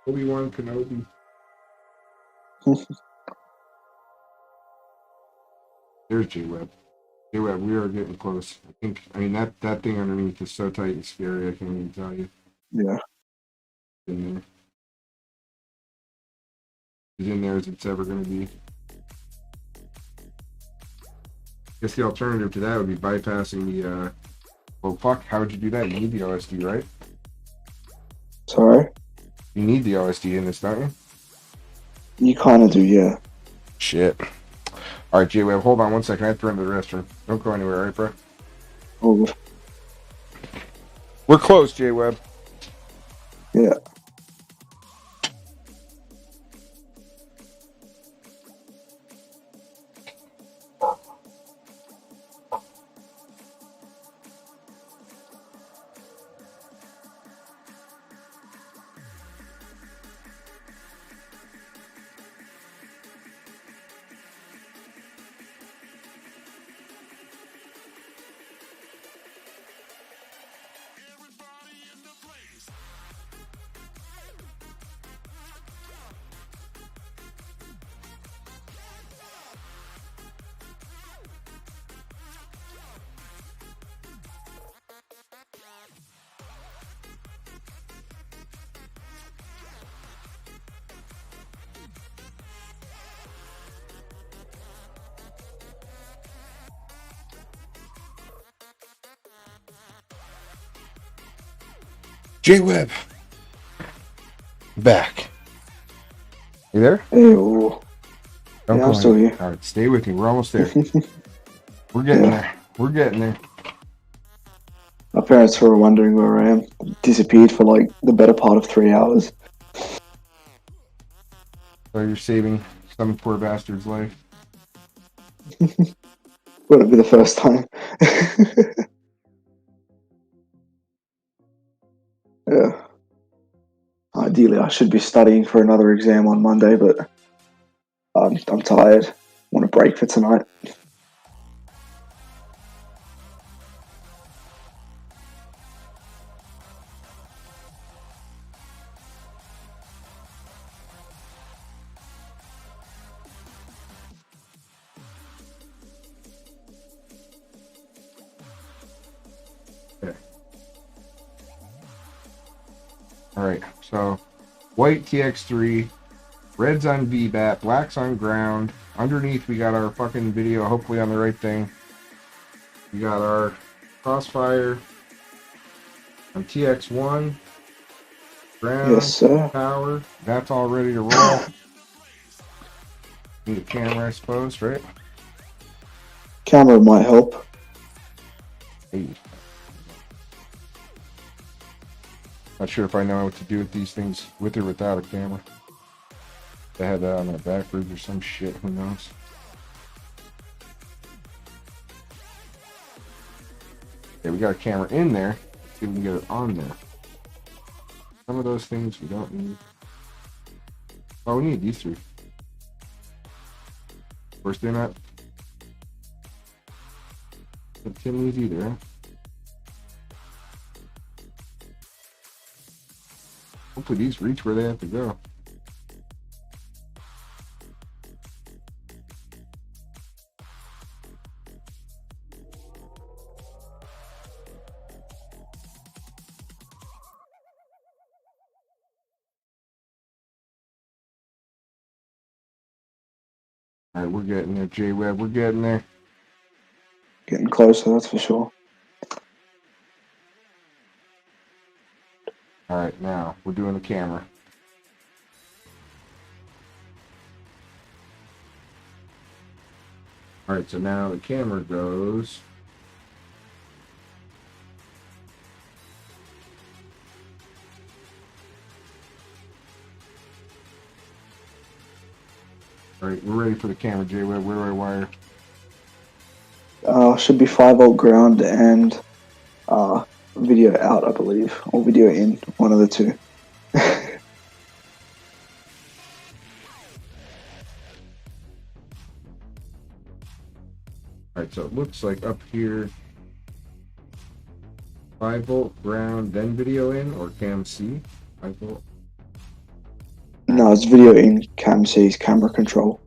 Obi-Wan Kenobi. There's J-Web. J-Web, we are getting close. I mean, that thing underneath is so tight and scary, I can't even tell you. Yeah. In there. As in there as it's ever going to be. I guess the alternative to that would be bypassing the, well, fuck, how would you do that? You need the OSD, right? Sorry? You need the OSD in this, don't you? You kind of do, yeah. Shit. Alright, J-Web, hold on one second. I have to run to the restroom. Don't go anywhere, alright, bro? All good. We're close, J-Web. Yeah. J-Web. Back. You there? Ew. Don't Yeah, go I'm still anywhere. here. All right, stay with me. We're almost there. We're getting there. We're getting there. My parents were wondering where I am. Disappeared for like the better part of 3 hours. So you're saving some poor bastard's life. Wouldn't be the first time. Yeah. Ideally, I should be studying for another exam on Monday, but I'm tired. Want a break for tonight. Okay. All right. So, white TX3, red's on VBAT, black's on ground. Underneath, we got our fucking video, hopefully on the right thing. We got our crossfire on TX1, ground, Yes, sir. power. That's all ready to roll. Need a camera, I suppose, right? Camera might help. Hey. Not sure if I know what to do with these things, with or without a camera. They had that on their backwards or some shit, who knows? Okay, we got a camera in there. Let's see if we can get it on there. Some of those things we don't need. Oh, we need these three. Of course, they're not Tim's either, huh? Hopefully these reach where they have to go. Alright, we're getting there, J-Web. We're getting there. Getting closer, that's for sure. Alright, now we're doing the camera. Alright, so now the camera goes. Alright, we're ready for the camera, J-Web. Where do I wire? Should be 5-volt ground and video out, I believe, or video in, one of the two. Alright, so it looks like up here 5-volt ground, then video in, or cam C? 5-volt. No, it's video in, cam C's camera control.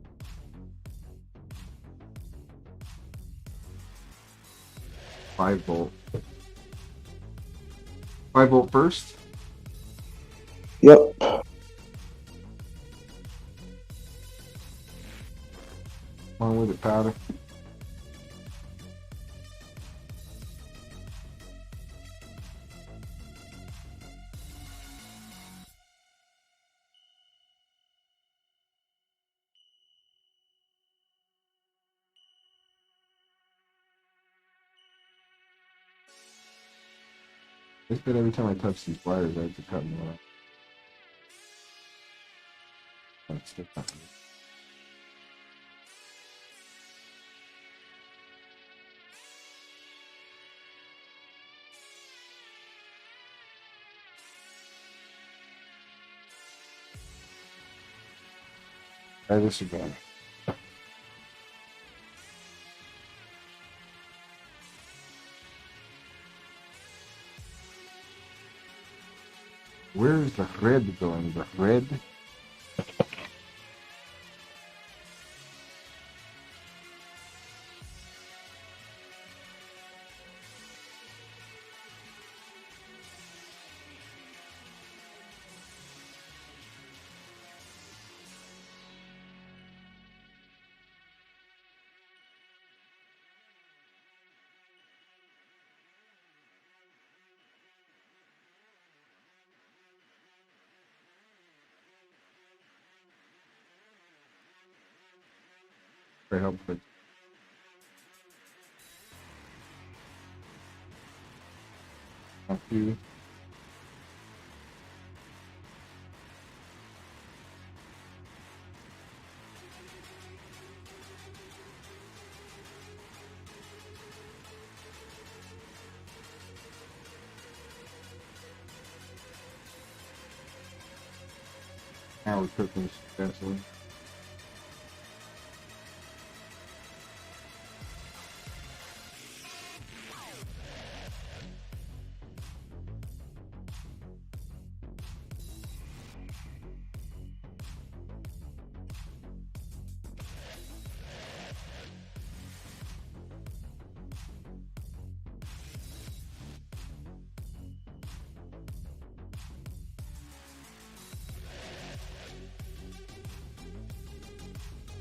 5-volt. 5-volt first? Yep. On with it, powder. I bet every time I touch these wires, I have to cut them off. That's still happening. Try this again. Where is the red going? The red? I help with. Thank you. Now we're cooking successfully.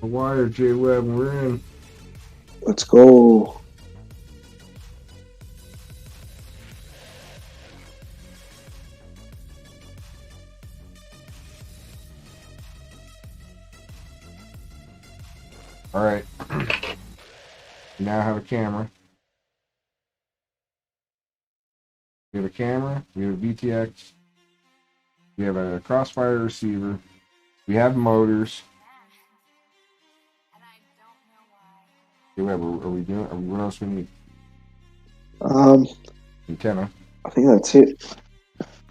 A wire, J Web, we're in. Let's go. All right. We now have a camera. We have a camera. We have a VTX. We have a crossfire receiver. We have motors. J Web, are we doing? What else we need? Antenna. I think that's it.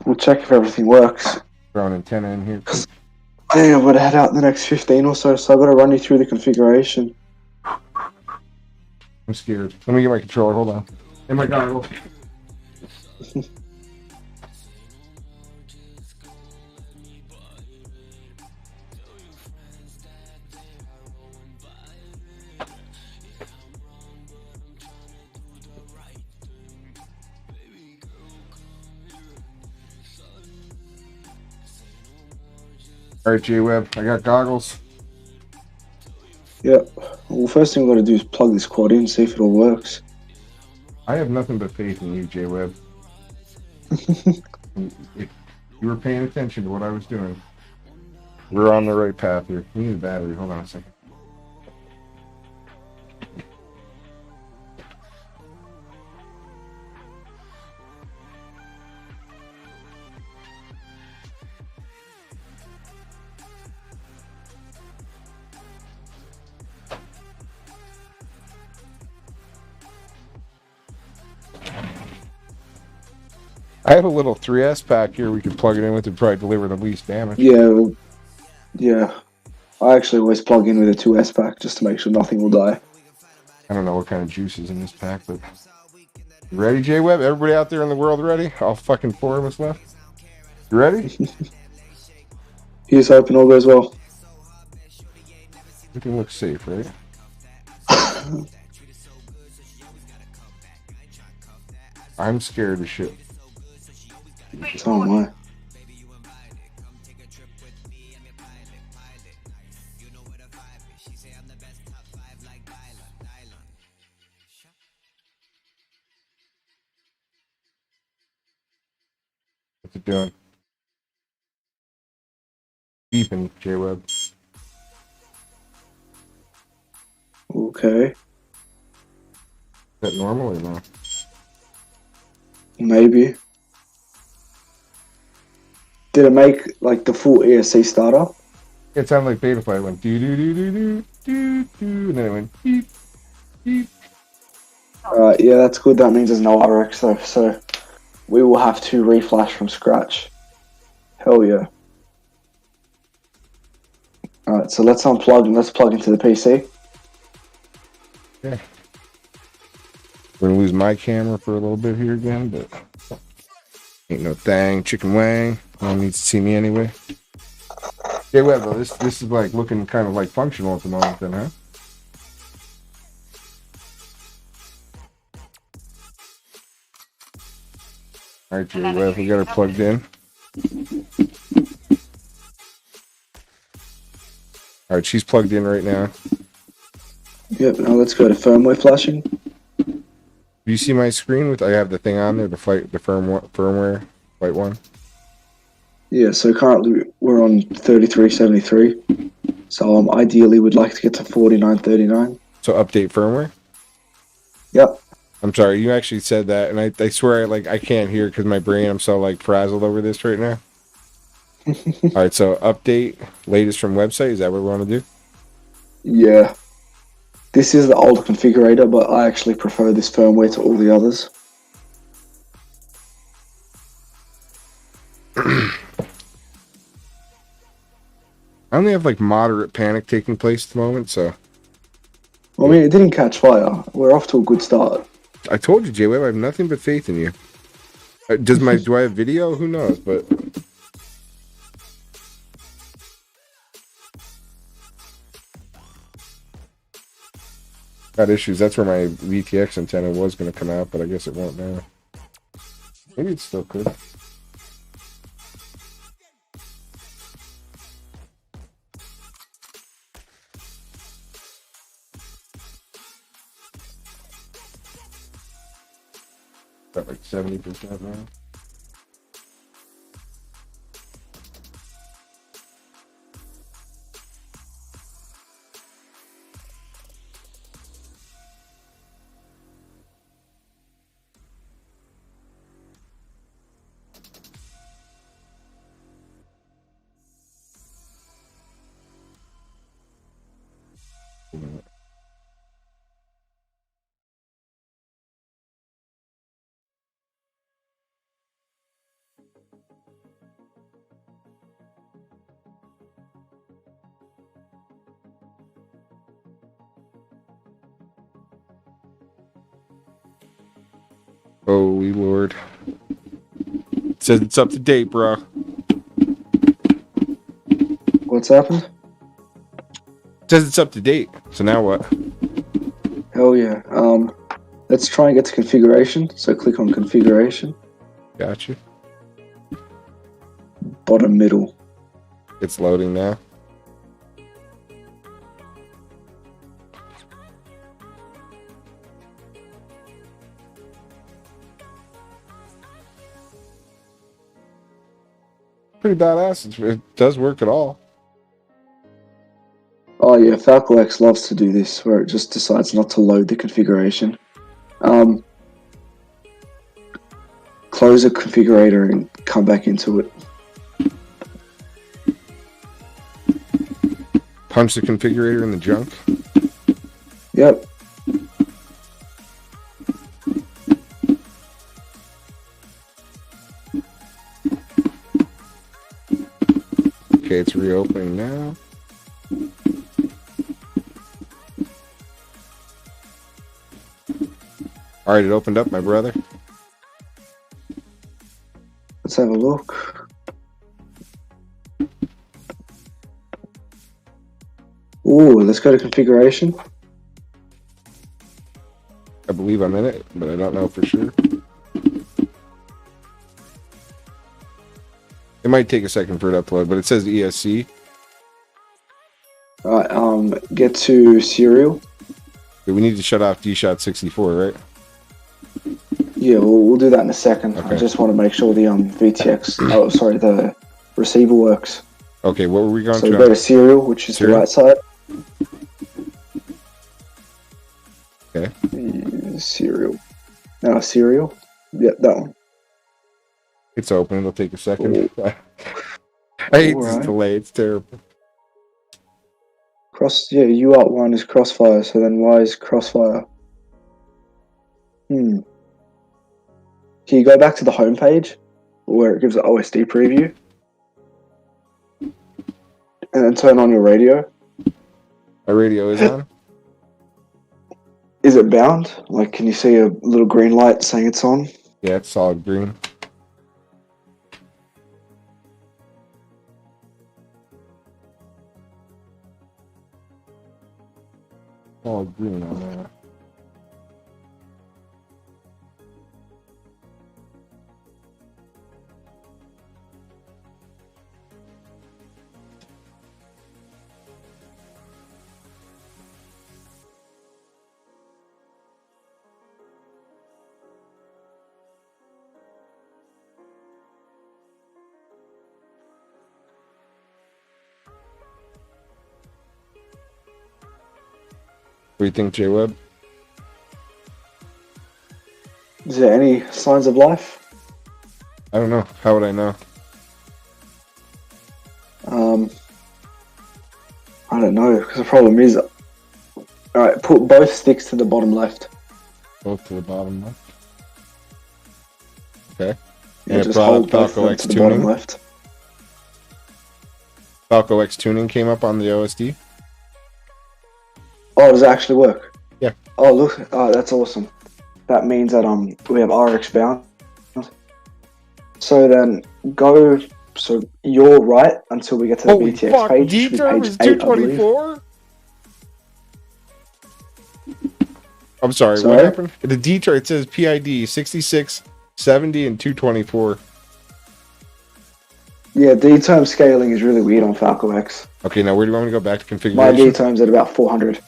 We'll check if everything works. Throw an antenna in here. I think I'm going to head out in the next 15 or so, so I've got to run you through the configuration. I'm scared. Let me get my controller. Hold on. And my goggles. All right, J Web, I got goggles. Yep. Well, first thing we've got to do is plug this quad in, see if it all works. I have nothing but faith in you, J Web. If you were paying attention to what I was doing, we're on the right path here. We need a battery. Hold on a second. I have a little 3S pack here we could plug it in with to probably deliver the least damage. Yeah. I actually always plug in with a 2S pack just to make sure nothing will die. I don't know what kind of juice is in this pack, but... You ready, J Web? Everybody out there in the world ready? All fucking 4 of us left. You ready? Here's hoping all goes well. Everything looks safe, right? I'm scared as shit. So am I. What's it doing? Beeping, J Web. Okay. Is that normal or no? Maybe. Did it make like the full ESC starter? It sounded like Betaflight. It went do do do do do do do, and then it went beep beep. Alright, yeah, that's good. That means there's no RX though, so we will have to reflash from scratch. Hell yeah. Alright, so let's unplug and let's plug into the PC. Okay. We're gonna lose my camera for a little bit here again, but ain't no thing. Chicken wang. No one needs to see me anyway. Yeah, well, this is like looking kind of like functional at the moment, then, huh? All right, Jay, well, we got her plugged in. All right, she's plugged in right now. Yep. Now let's go to firmware flashing. Do you see my screen with? I have the thing on there, the firmware, flight one. Yeah. So currently we're on 3373. So ideally would like to get to 4939. So update firmware. Yep. I'm sorry, you actually said that, and I swear I can't hear because my brain, I'm so frazzled over this right now. All right, so update latest from website. Is that what we want to do? Yeah. This is the older configurator, but I actually prefer this firmware to all the others. I only have moderate panic taking place at the moment, so. I mean, it didn't catch fire. We're off to a good start. I told you, J-Web, I have nothing but faith in you. Do I have video? Who knows, but. Got issues. That's where my VTX antenna was going to come out, but I guess it won't now. Maybe it still could. Got 70% now. Holy Lord. It says it's up to date, bro. What's happened? It says it's up to date. So now what? Hell yeah. Let's try and get to configuration. So click on configuration. Gotcha. Bottom middle. It's loading now. Pretty badass. It does work at all. Oh yeah, Falco X loves to do this, where it just decides not to load the configuration. Close a configurator and come back into it. Punch the configurator in the junk. Yep. Okay, it's reopening now. All right, it opened up, my brother. Let's have a look. Ooh, let's go to configuration. I believe I'm in it, but I don't know for sure. It might take a second for it to upload, but it says ESC. Alright, get to serial. We need to shut off DShot64, right? Yeah, we'll do that in a second. Okay. I just want to make sure the VTX, oh sorry, the receiver works. Okay, what were we going so to? So go to serial, which is serial? the right side. Okay. Serial. Now serial. Yep, that one. It's open. It'll take a second. I hate this delay. It's terrible. Yeah, UART1 is crossfire, so then Y is crossfire. Can you go back to the home page where it gives the OSD preview? And then turn on your radio. My radio is on. Is it bound? Like, can you see a little green light saying it's on? Yeah, it's solid green. Solid green on there. do you think, J Web? Is there any signs of life? I don't know. How would I know? I don't know, because the problem is, alright, put both sticks to the bottom left. Both to the bottom left. Okay. Yeah, And it just brought hold up both of Falco them X to the bottom tuning. left. Falco X tuning came up on the OSD. Oh, does it actually work? Yeah. Oh, look. Oh, that's awesome. That means that we have RX bound. So then go. So you're right until we get to the Holy BTX fuck, page. It should be D-term page is 8, I believe. 224? I'm sorry, Sorry? what happened? The D-term, it says PID 66, 70, and 224. Yeah, D-term scaling is really weird on Falco X. Okay, now where do you want me to go back to My configuration? D-term's at about 400.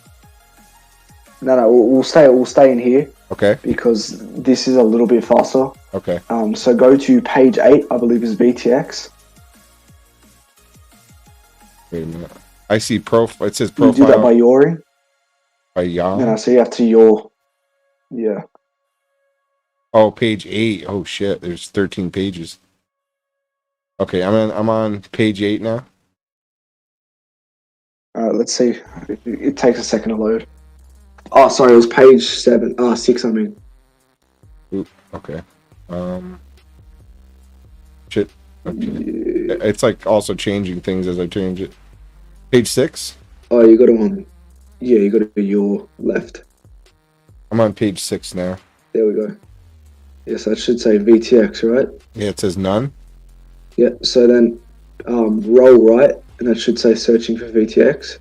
No, we'll stay in here. Okay. Because this is a little bit faster. Okay. So go to page 8, I believe is BTX. Wait a minute. I see profile. It says You profile. do that by yawing. By yaw? No, so you have to yaw. Yeah. Oh, page 8. Oh shit, there's 13 pages. Okay, I'm on page 8 now. Let's see. It takes a second to load. Oh, sorry, it was page 7. 6, I mean. Oop, okay. Shit. Okay. It's like also changing things as I change it. Page 6? Oh, you got to yeah, you got to do your left. I'm on page 6 now. There we go. Yes, that should say VTX, right? Yeah, it says none. Yeah, so then roll right, and that should say searching for VTX.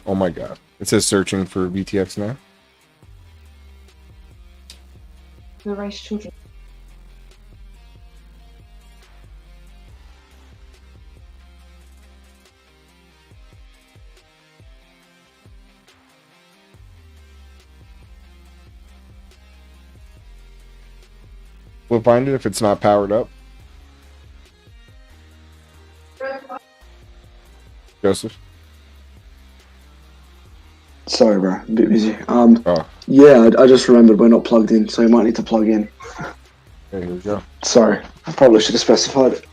Oh my god. It says searching for VTX now. The race children. We'll find it if it's not powered up. Joseph? Sorry, bro. A bit busy. Oh. Yeah, I just remembered we're not plugged in, so you might need to plug in. There we go. Sorry. I probably should have specified it.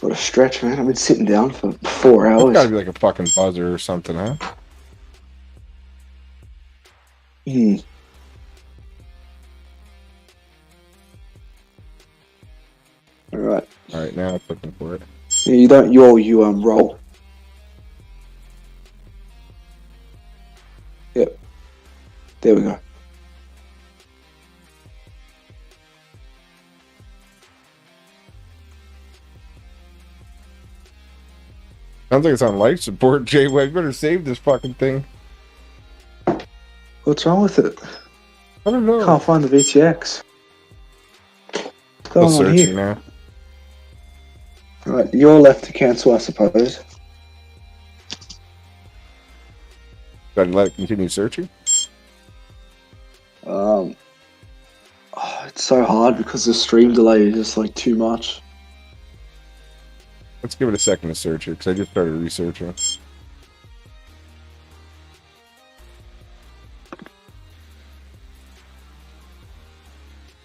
What a stretch, man. I've been sitting down for 4 hours. It's gotta be like a fucking buzzer or something, huh? Hmm. Alright. Alright, now I'm looking for it. Yeah, you don't yaw, you roll. Yep. There we go. Sounds like it's on life support, Jay. Well, you better save this fucking thing. What's wrong with it? I don't know. Can't find the VTX. What's going on Searching here? now. Right, you're left to cancel, I suppose. Gotta let it continue searching. It's so hard because the stream delay is just like too much. Let's give it a second to search it because I just started researching.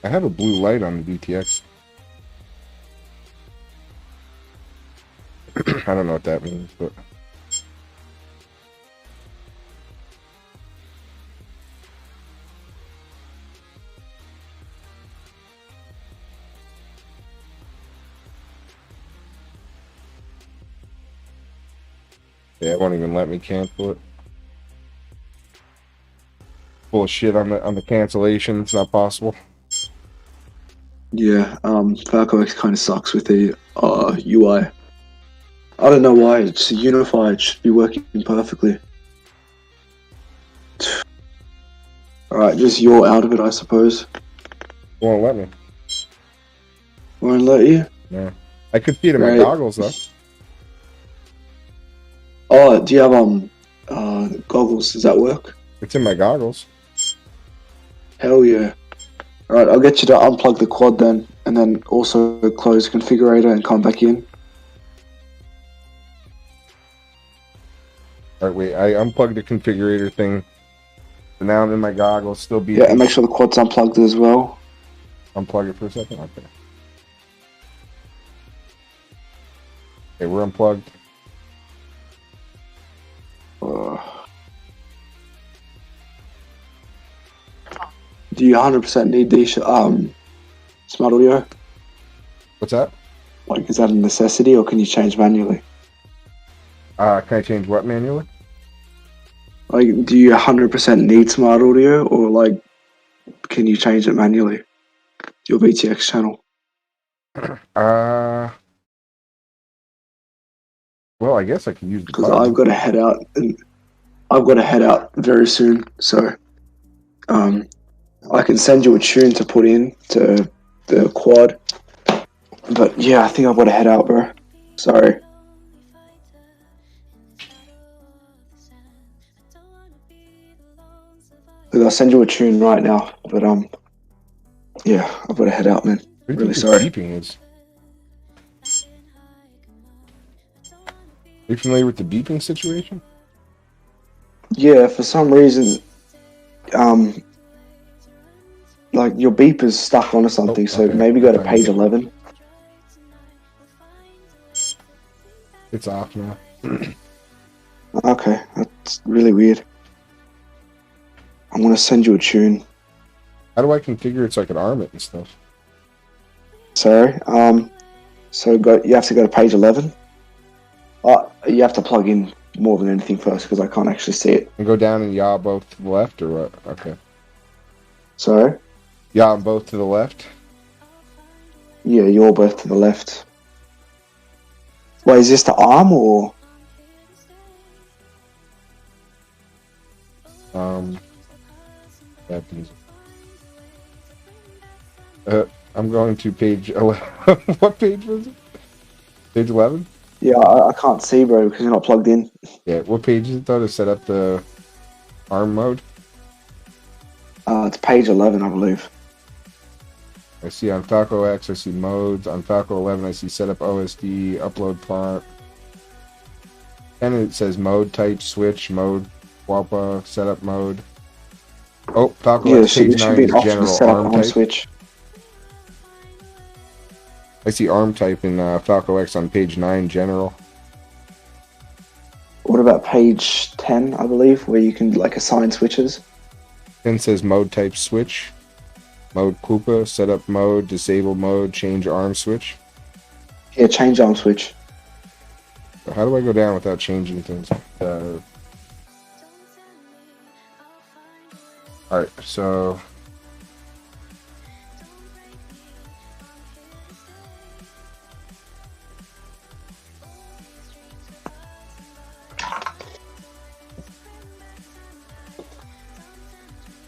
I have a blue light on the VTX. I don't know what that means, but yeah, it won't even let me cancel it. Full of shit on the cancellation. It's not possible. Yeah, Falco X kind of sucks with the UI. I don't know why, it's unified, it should be working perfectly. Alright, just you're out of it, I suppose. It won't let me. Won't let you? No. I could see it in my Right. goggles though. Oh, do you have goggles? Does that work? It's in my goggles. Hell yeah. Alright, I'll get you to unplug the quad then, and then also close configurator and come back in. Alright, wait, I unplugged the configurator thing. So now I'm in my goggles, still beeping. Yeah, and make sure the quad's unplugged as well. Unplug it for a second? Okay. Okay, we're unplugged. Do you 100% need these smart audio? What's that? Like, is that a necessity, or can you change manually? Can I change what manually? Like, do you 100% need smart audio, or like, can you change it manually? Your VTX channel. Well, I guess I can use the Because button. I've got to head out, and I've got to head out very soon. So, I can send you a tune to put in to the quad. But yeah, I think I've got to head out, bro. Sorry. Look, I'll send you a tune right now. But yeah, I've got to head out, man. What do you Really think sorry. this beeping is? Are you familiar with the beeping situation? Yeah, for some reason, like your beeper's stuck onto something, so okay. maybe go to page 11. It's off now. Okay, that's really weird. I'm gonna send you a tune. How do I configure it so I can arm it and stuff? Sorry. So you have to go to page 11. You have to plug in more than anything first because I can't actually see it. And go down and yaw both to the left, or what? Okay. Sorry? Yaw them both to the left? Yeah, you're both to the left. Wait, is this the arm or? Bad music. I'm going to page 11. What page was it? Page 11? Yeah, I can't see, bro, because you're not plugged in. Yeah, what page is it though to set up the arm mode? It's page 11, I believe. I see on Falco X, I see modes. On Falco 11, I see setup OSD, upload font. And it says mode type, switch, mode, WAPA, setup mode. Oh, Falco X, page 9 is general arm type. Switch. I see arm type in Falco X on page 9, general. What about page 10, I believe, where you can like assign switches? 10 says mode type switch, mode Koopa, setup mode, disable mode, change arm switch. Yeah, change arm switch. How do I go down without changing things? Alright, so...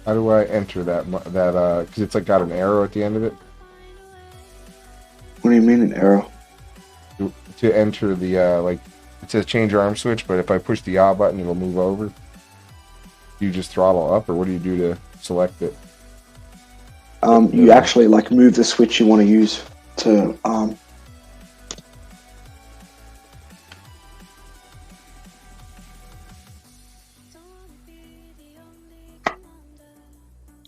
How do I enter that, because it's like got an arrow at the end of it? What do you mean an arrow? To enter the, like, it says change arm switch, but if I push the yaw button, it'll move over. Do you just throttle up, or what do you do to select it? You actually, like, move the switch you want to use to,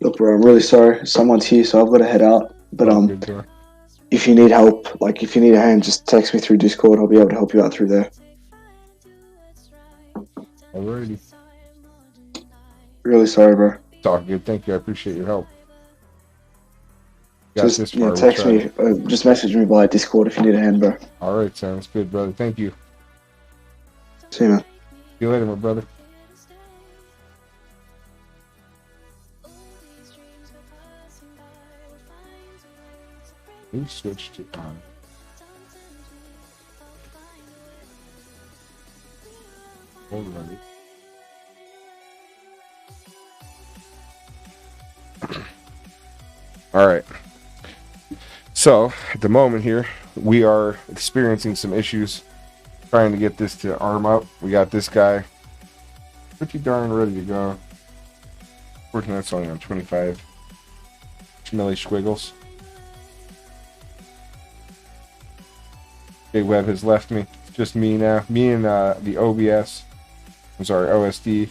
Look, bro, I'm really sorry. Someone's here, so I've got to head out. But if you need help, like if you need a hand, just text me through Discord. I'll be able to help you out through there. Alrighty. Really sorry, bro. It's all good. Thank you. I appreciate your help. Just text me. Just message me via Discord if you need a hand, bro. Alright, sounds good, brother. Thank you. See you, man. See you later, my brother. We switched to on. Alright. Alright. So, at the moment here, we are experiencing some issues trying to get this to arm up. We got this guy pretty darn ready to go. Fortunately, that's only on 25. Schmilly Squiggles. Big Web has left me. It's just me now. Me and the OBS. I'm sorry, OSD.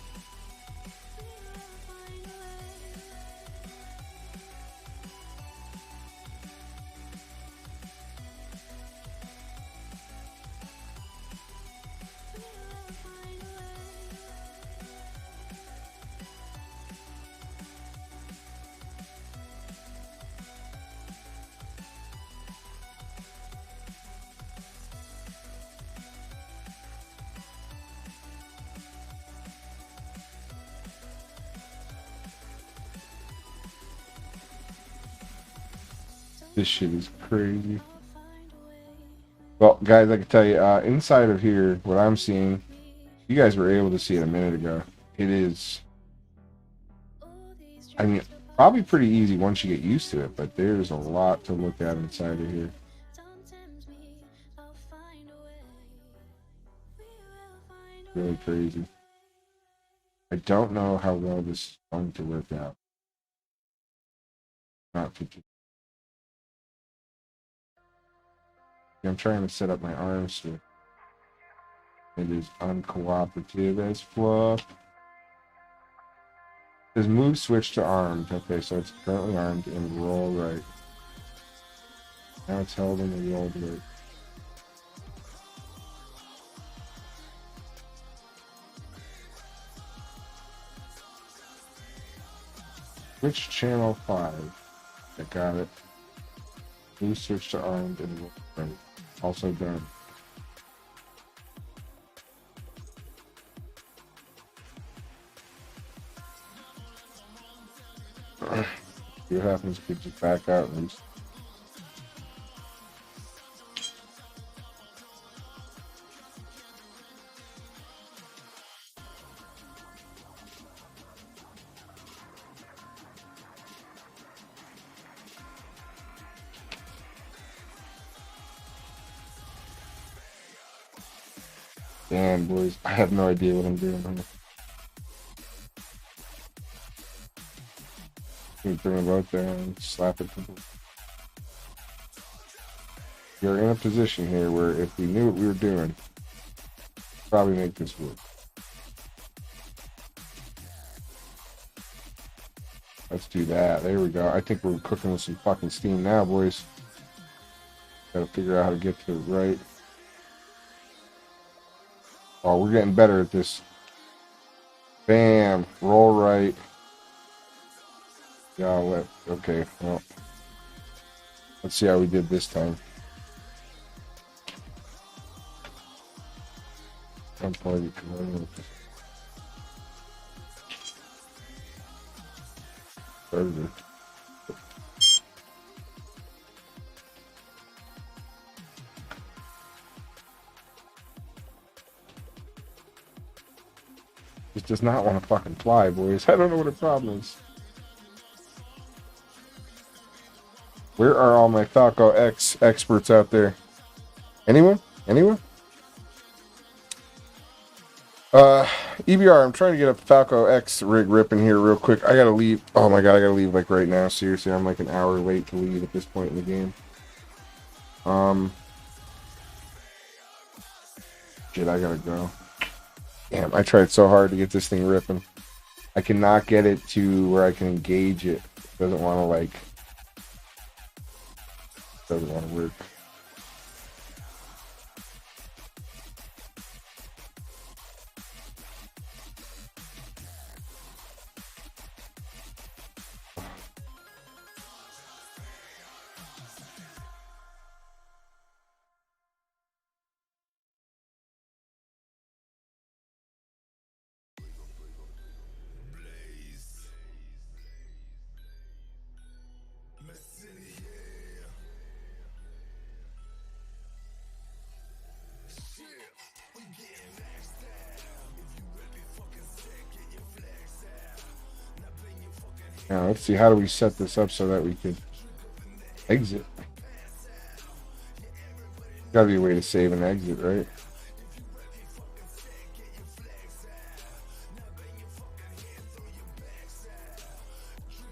This shit is crazy. Well, guys, I can tell you, inside of here, what I'm seeing, you guys were able to see it a minute ago. It is, I mean, probably pretty easy once you get used to it, but there's a lot to look at inside of here. Really crazy. I don't know how well this is going to work out. Not 50. I'm trying to set up my arms here. It is uncooperative as fluff. It says move switch to armed. Okay, so it's currently armed and roll right. Now it's held in the roll right. Switch channel 5. I got it. Move switch to armed and roll right. Also done. See what happens if we just back out and damn, boys, I have no idea what I'm doing here. We bring them both there and slap it. We're in a position here where if we knew what we were doing, probably make this work. Let's do that. There we go. I think we're cooking with some fucking steam now, boys. Gotta figure out how to get to it right. Oh, we're getting better at this. Bam. Roll right. Yeah, let. Okay, well. Let's see how we did this time. Unplug it. Started it. It does not want to fucking fly, boys. I don't know what the problem is. Where are all my Falco X experts out there? Anyone? Anyone? EBR, I'm trying to get a Falco X rig ripping here real quick. I gotta leave. Oh my god, I gotta leave like right now. Seriously, I'm like an hour late to leave at this point in the game. Shit, I gotta go. Damn, I tried so hard to get this thing ripping. I cannot get it to where I can engage it. It doesn't want to like... Doesn't want to work. Now, let's see, how do we set this up so that we could exit? Gotta be a way to save and exit, right?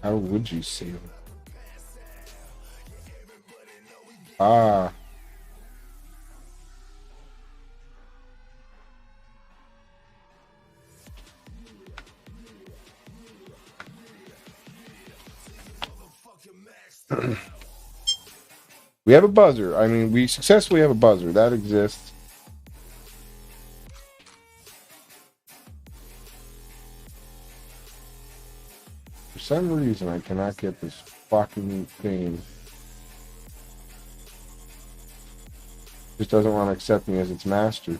How would you save it? Ah. We have a buzzer. I mean, we successfully have a buzzer. That exists. For some reason, I cannot get this fucking thing. Just doesn't want to accept me as its master.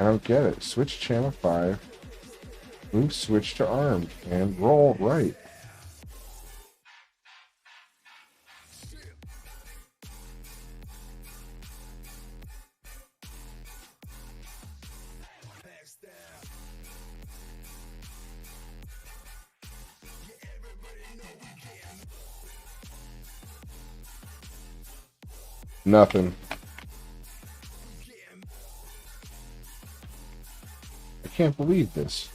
I don't get it. Switch channel 5. Move switch to arm. And roll right. Nothing. I can't believe this.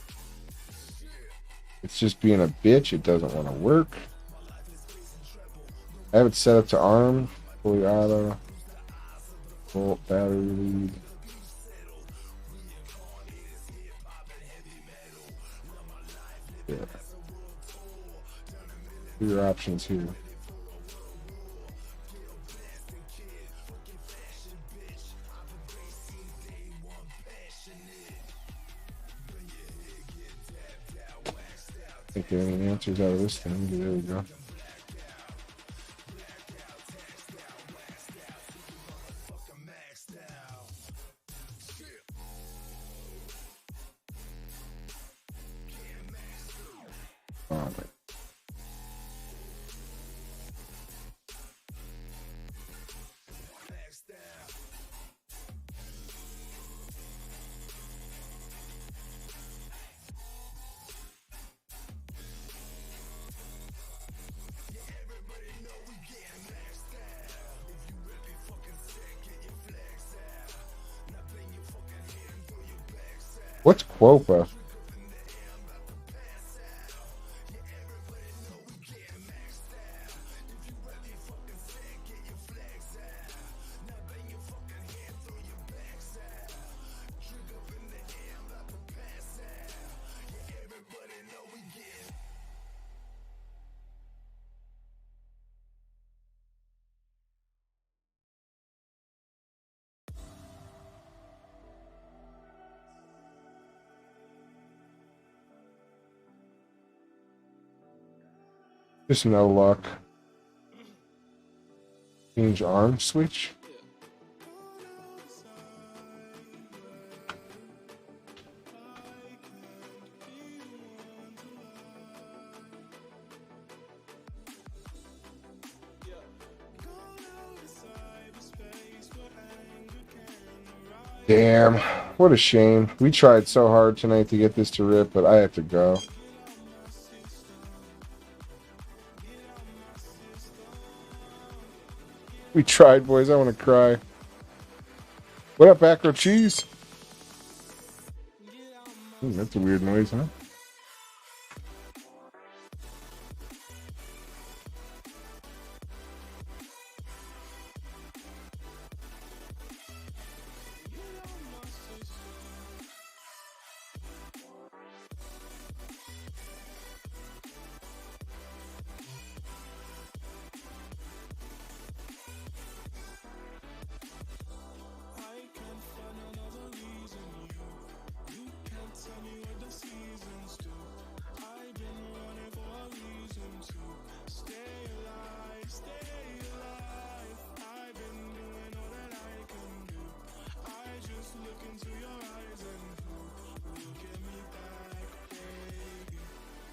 It's just being a bitch. It doesn't want to work. I have it set up to arm. Fully auto. Full battery lead. Yeah. What are your options here? Can't get any answers out of this thing. There we go. Oh, what's Quopa? Just no luck. Change arm switch. Damn, what a shame. We tried so hard tonight to get this to rip, but I have to go. We tried, boys. I want to cry. What up, Acro Cheese? Ooh, that's a weird noise, huh?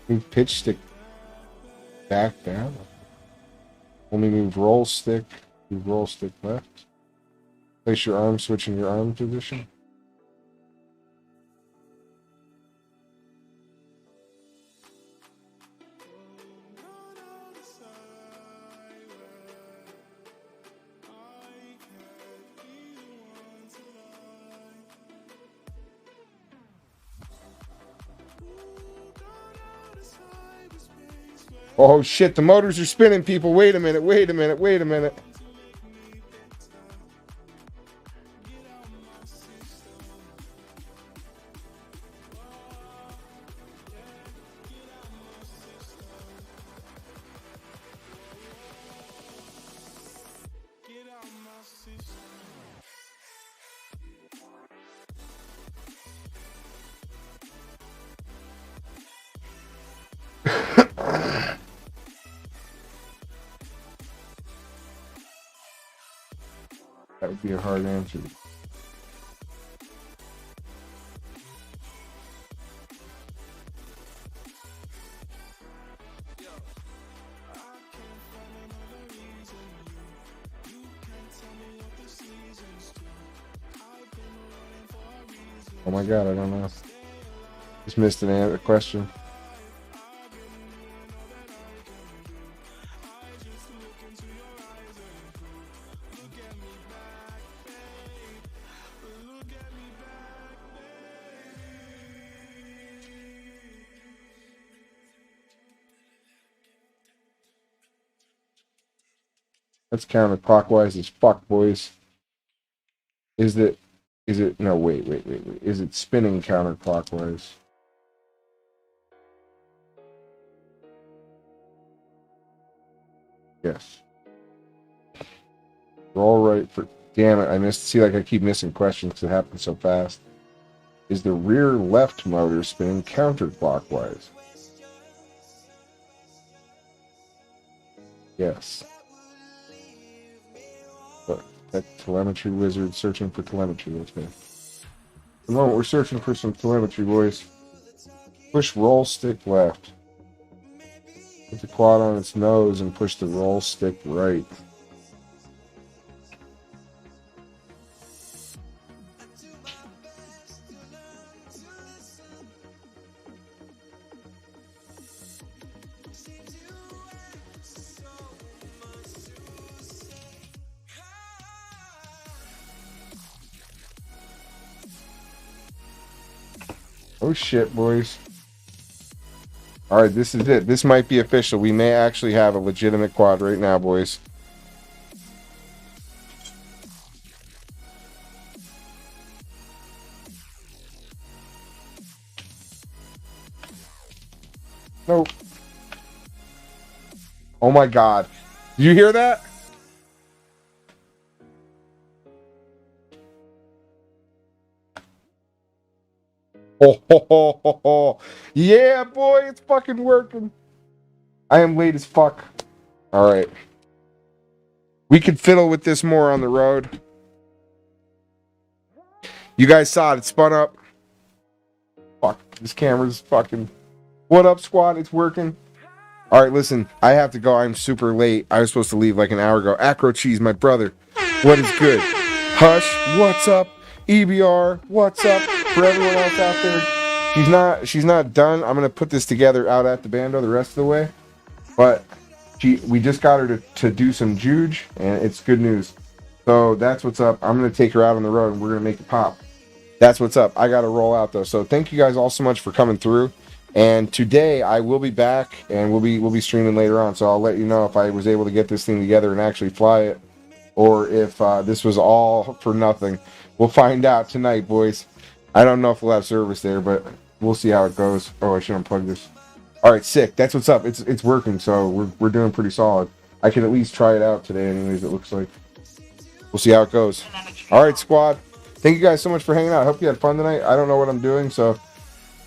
Move pitch stick back down. Only move roll stick. Move roll stick left. Place your arm switch in your arm position. Oh shit, the motors are spinning, people. Wait a minute, wait a minute, wait a minute. That would be a hard answer. Oh my god, I don't know. Just missed a question. That's counterclockwise as fuck, boys. Is it, no, wait. Is it spinning counterclockwise? Yes. We're all right for, damn it, I keep missing questions because it happens so fast. Is the rear left motor spinning counterclockwise? Yes. But that telemetry wizard searching for telemetry. Okay. At the moment, we're searching for some telemetry, boys. Push roll stick left. Put the quad on its nose and push the roll stick right. Oh shit, boys. Alright, this is it. This might be official. We may actually have a legitimate quad right now, boys. Nope. Oh my god. Did you hear that? Oh, yeah, boy, it's fucking working. I am late as fuck. All right. We could fiddle with this more on the road. You guys saw it. It spun up. Fuck. This camera's fucking... What up, squad? It's working. All right, listen. I have to go. I'm super late. I was supposed to leave like an hour ago. Acro Cheese, my brother. What is good? Hush. What's up? EBR. What's up? For everyone else out there. She's not done. I'm gonna put this together out at the bando the rest of the way. But we just got her to do some juge, and it's good news. So that's what's up. I'm gonna take her out on the road and we're gonna make it pop. That's what's up. I gotta roll out though. So thank you guys all so much for coming through. And today I will be back and we'll be streaming later on. So I'll let you know if I was able to get this thing together and actually fly it, or if this was all for nothing. We'll find out tonight, boys. I don't know if we'll have service there, but we'll see how it goes. Oh, I should unplug this. All right, sick. That's what's up. It's working, so we're doing pretty solid. I can at least try it out today, anyways. It looks like. We'll see how it goes. All right, squad. Thank you guys so much for hanging out. I hope you had fun tonight. I don't know what I'm doing, so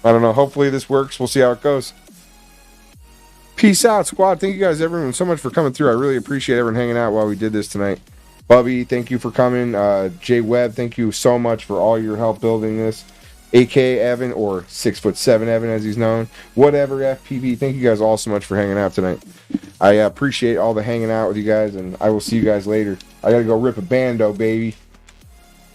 I don't know. Hopefully this works. We'll see how it goes. Peace out, squad. Thank you guys, everyone, so much for coming through. I really appreciate everyone hanging out while we did this tonight. Bubby, thank you for coming. Jay Webb, thank you so much for all your help building this. AK Evan, or 6'7" Evan as he's known. Whatever, FPV. Thank you guys all so much for hanging out tonight. I appreciate all the hanging out with you guys, and I will see you guys later. I gotta go rip a bando, baby.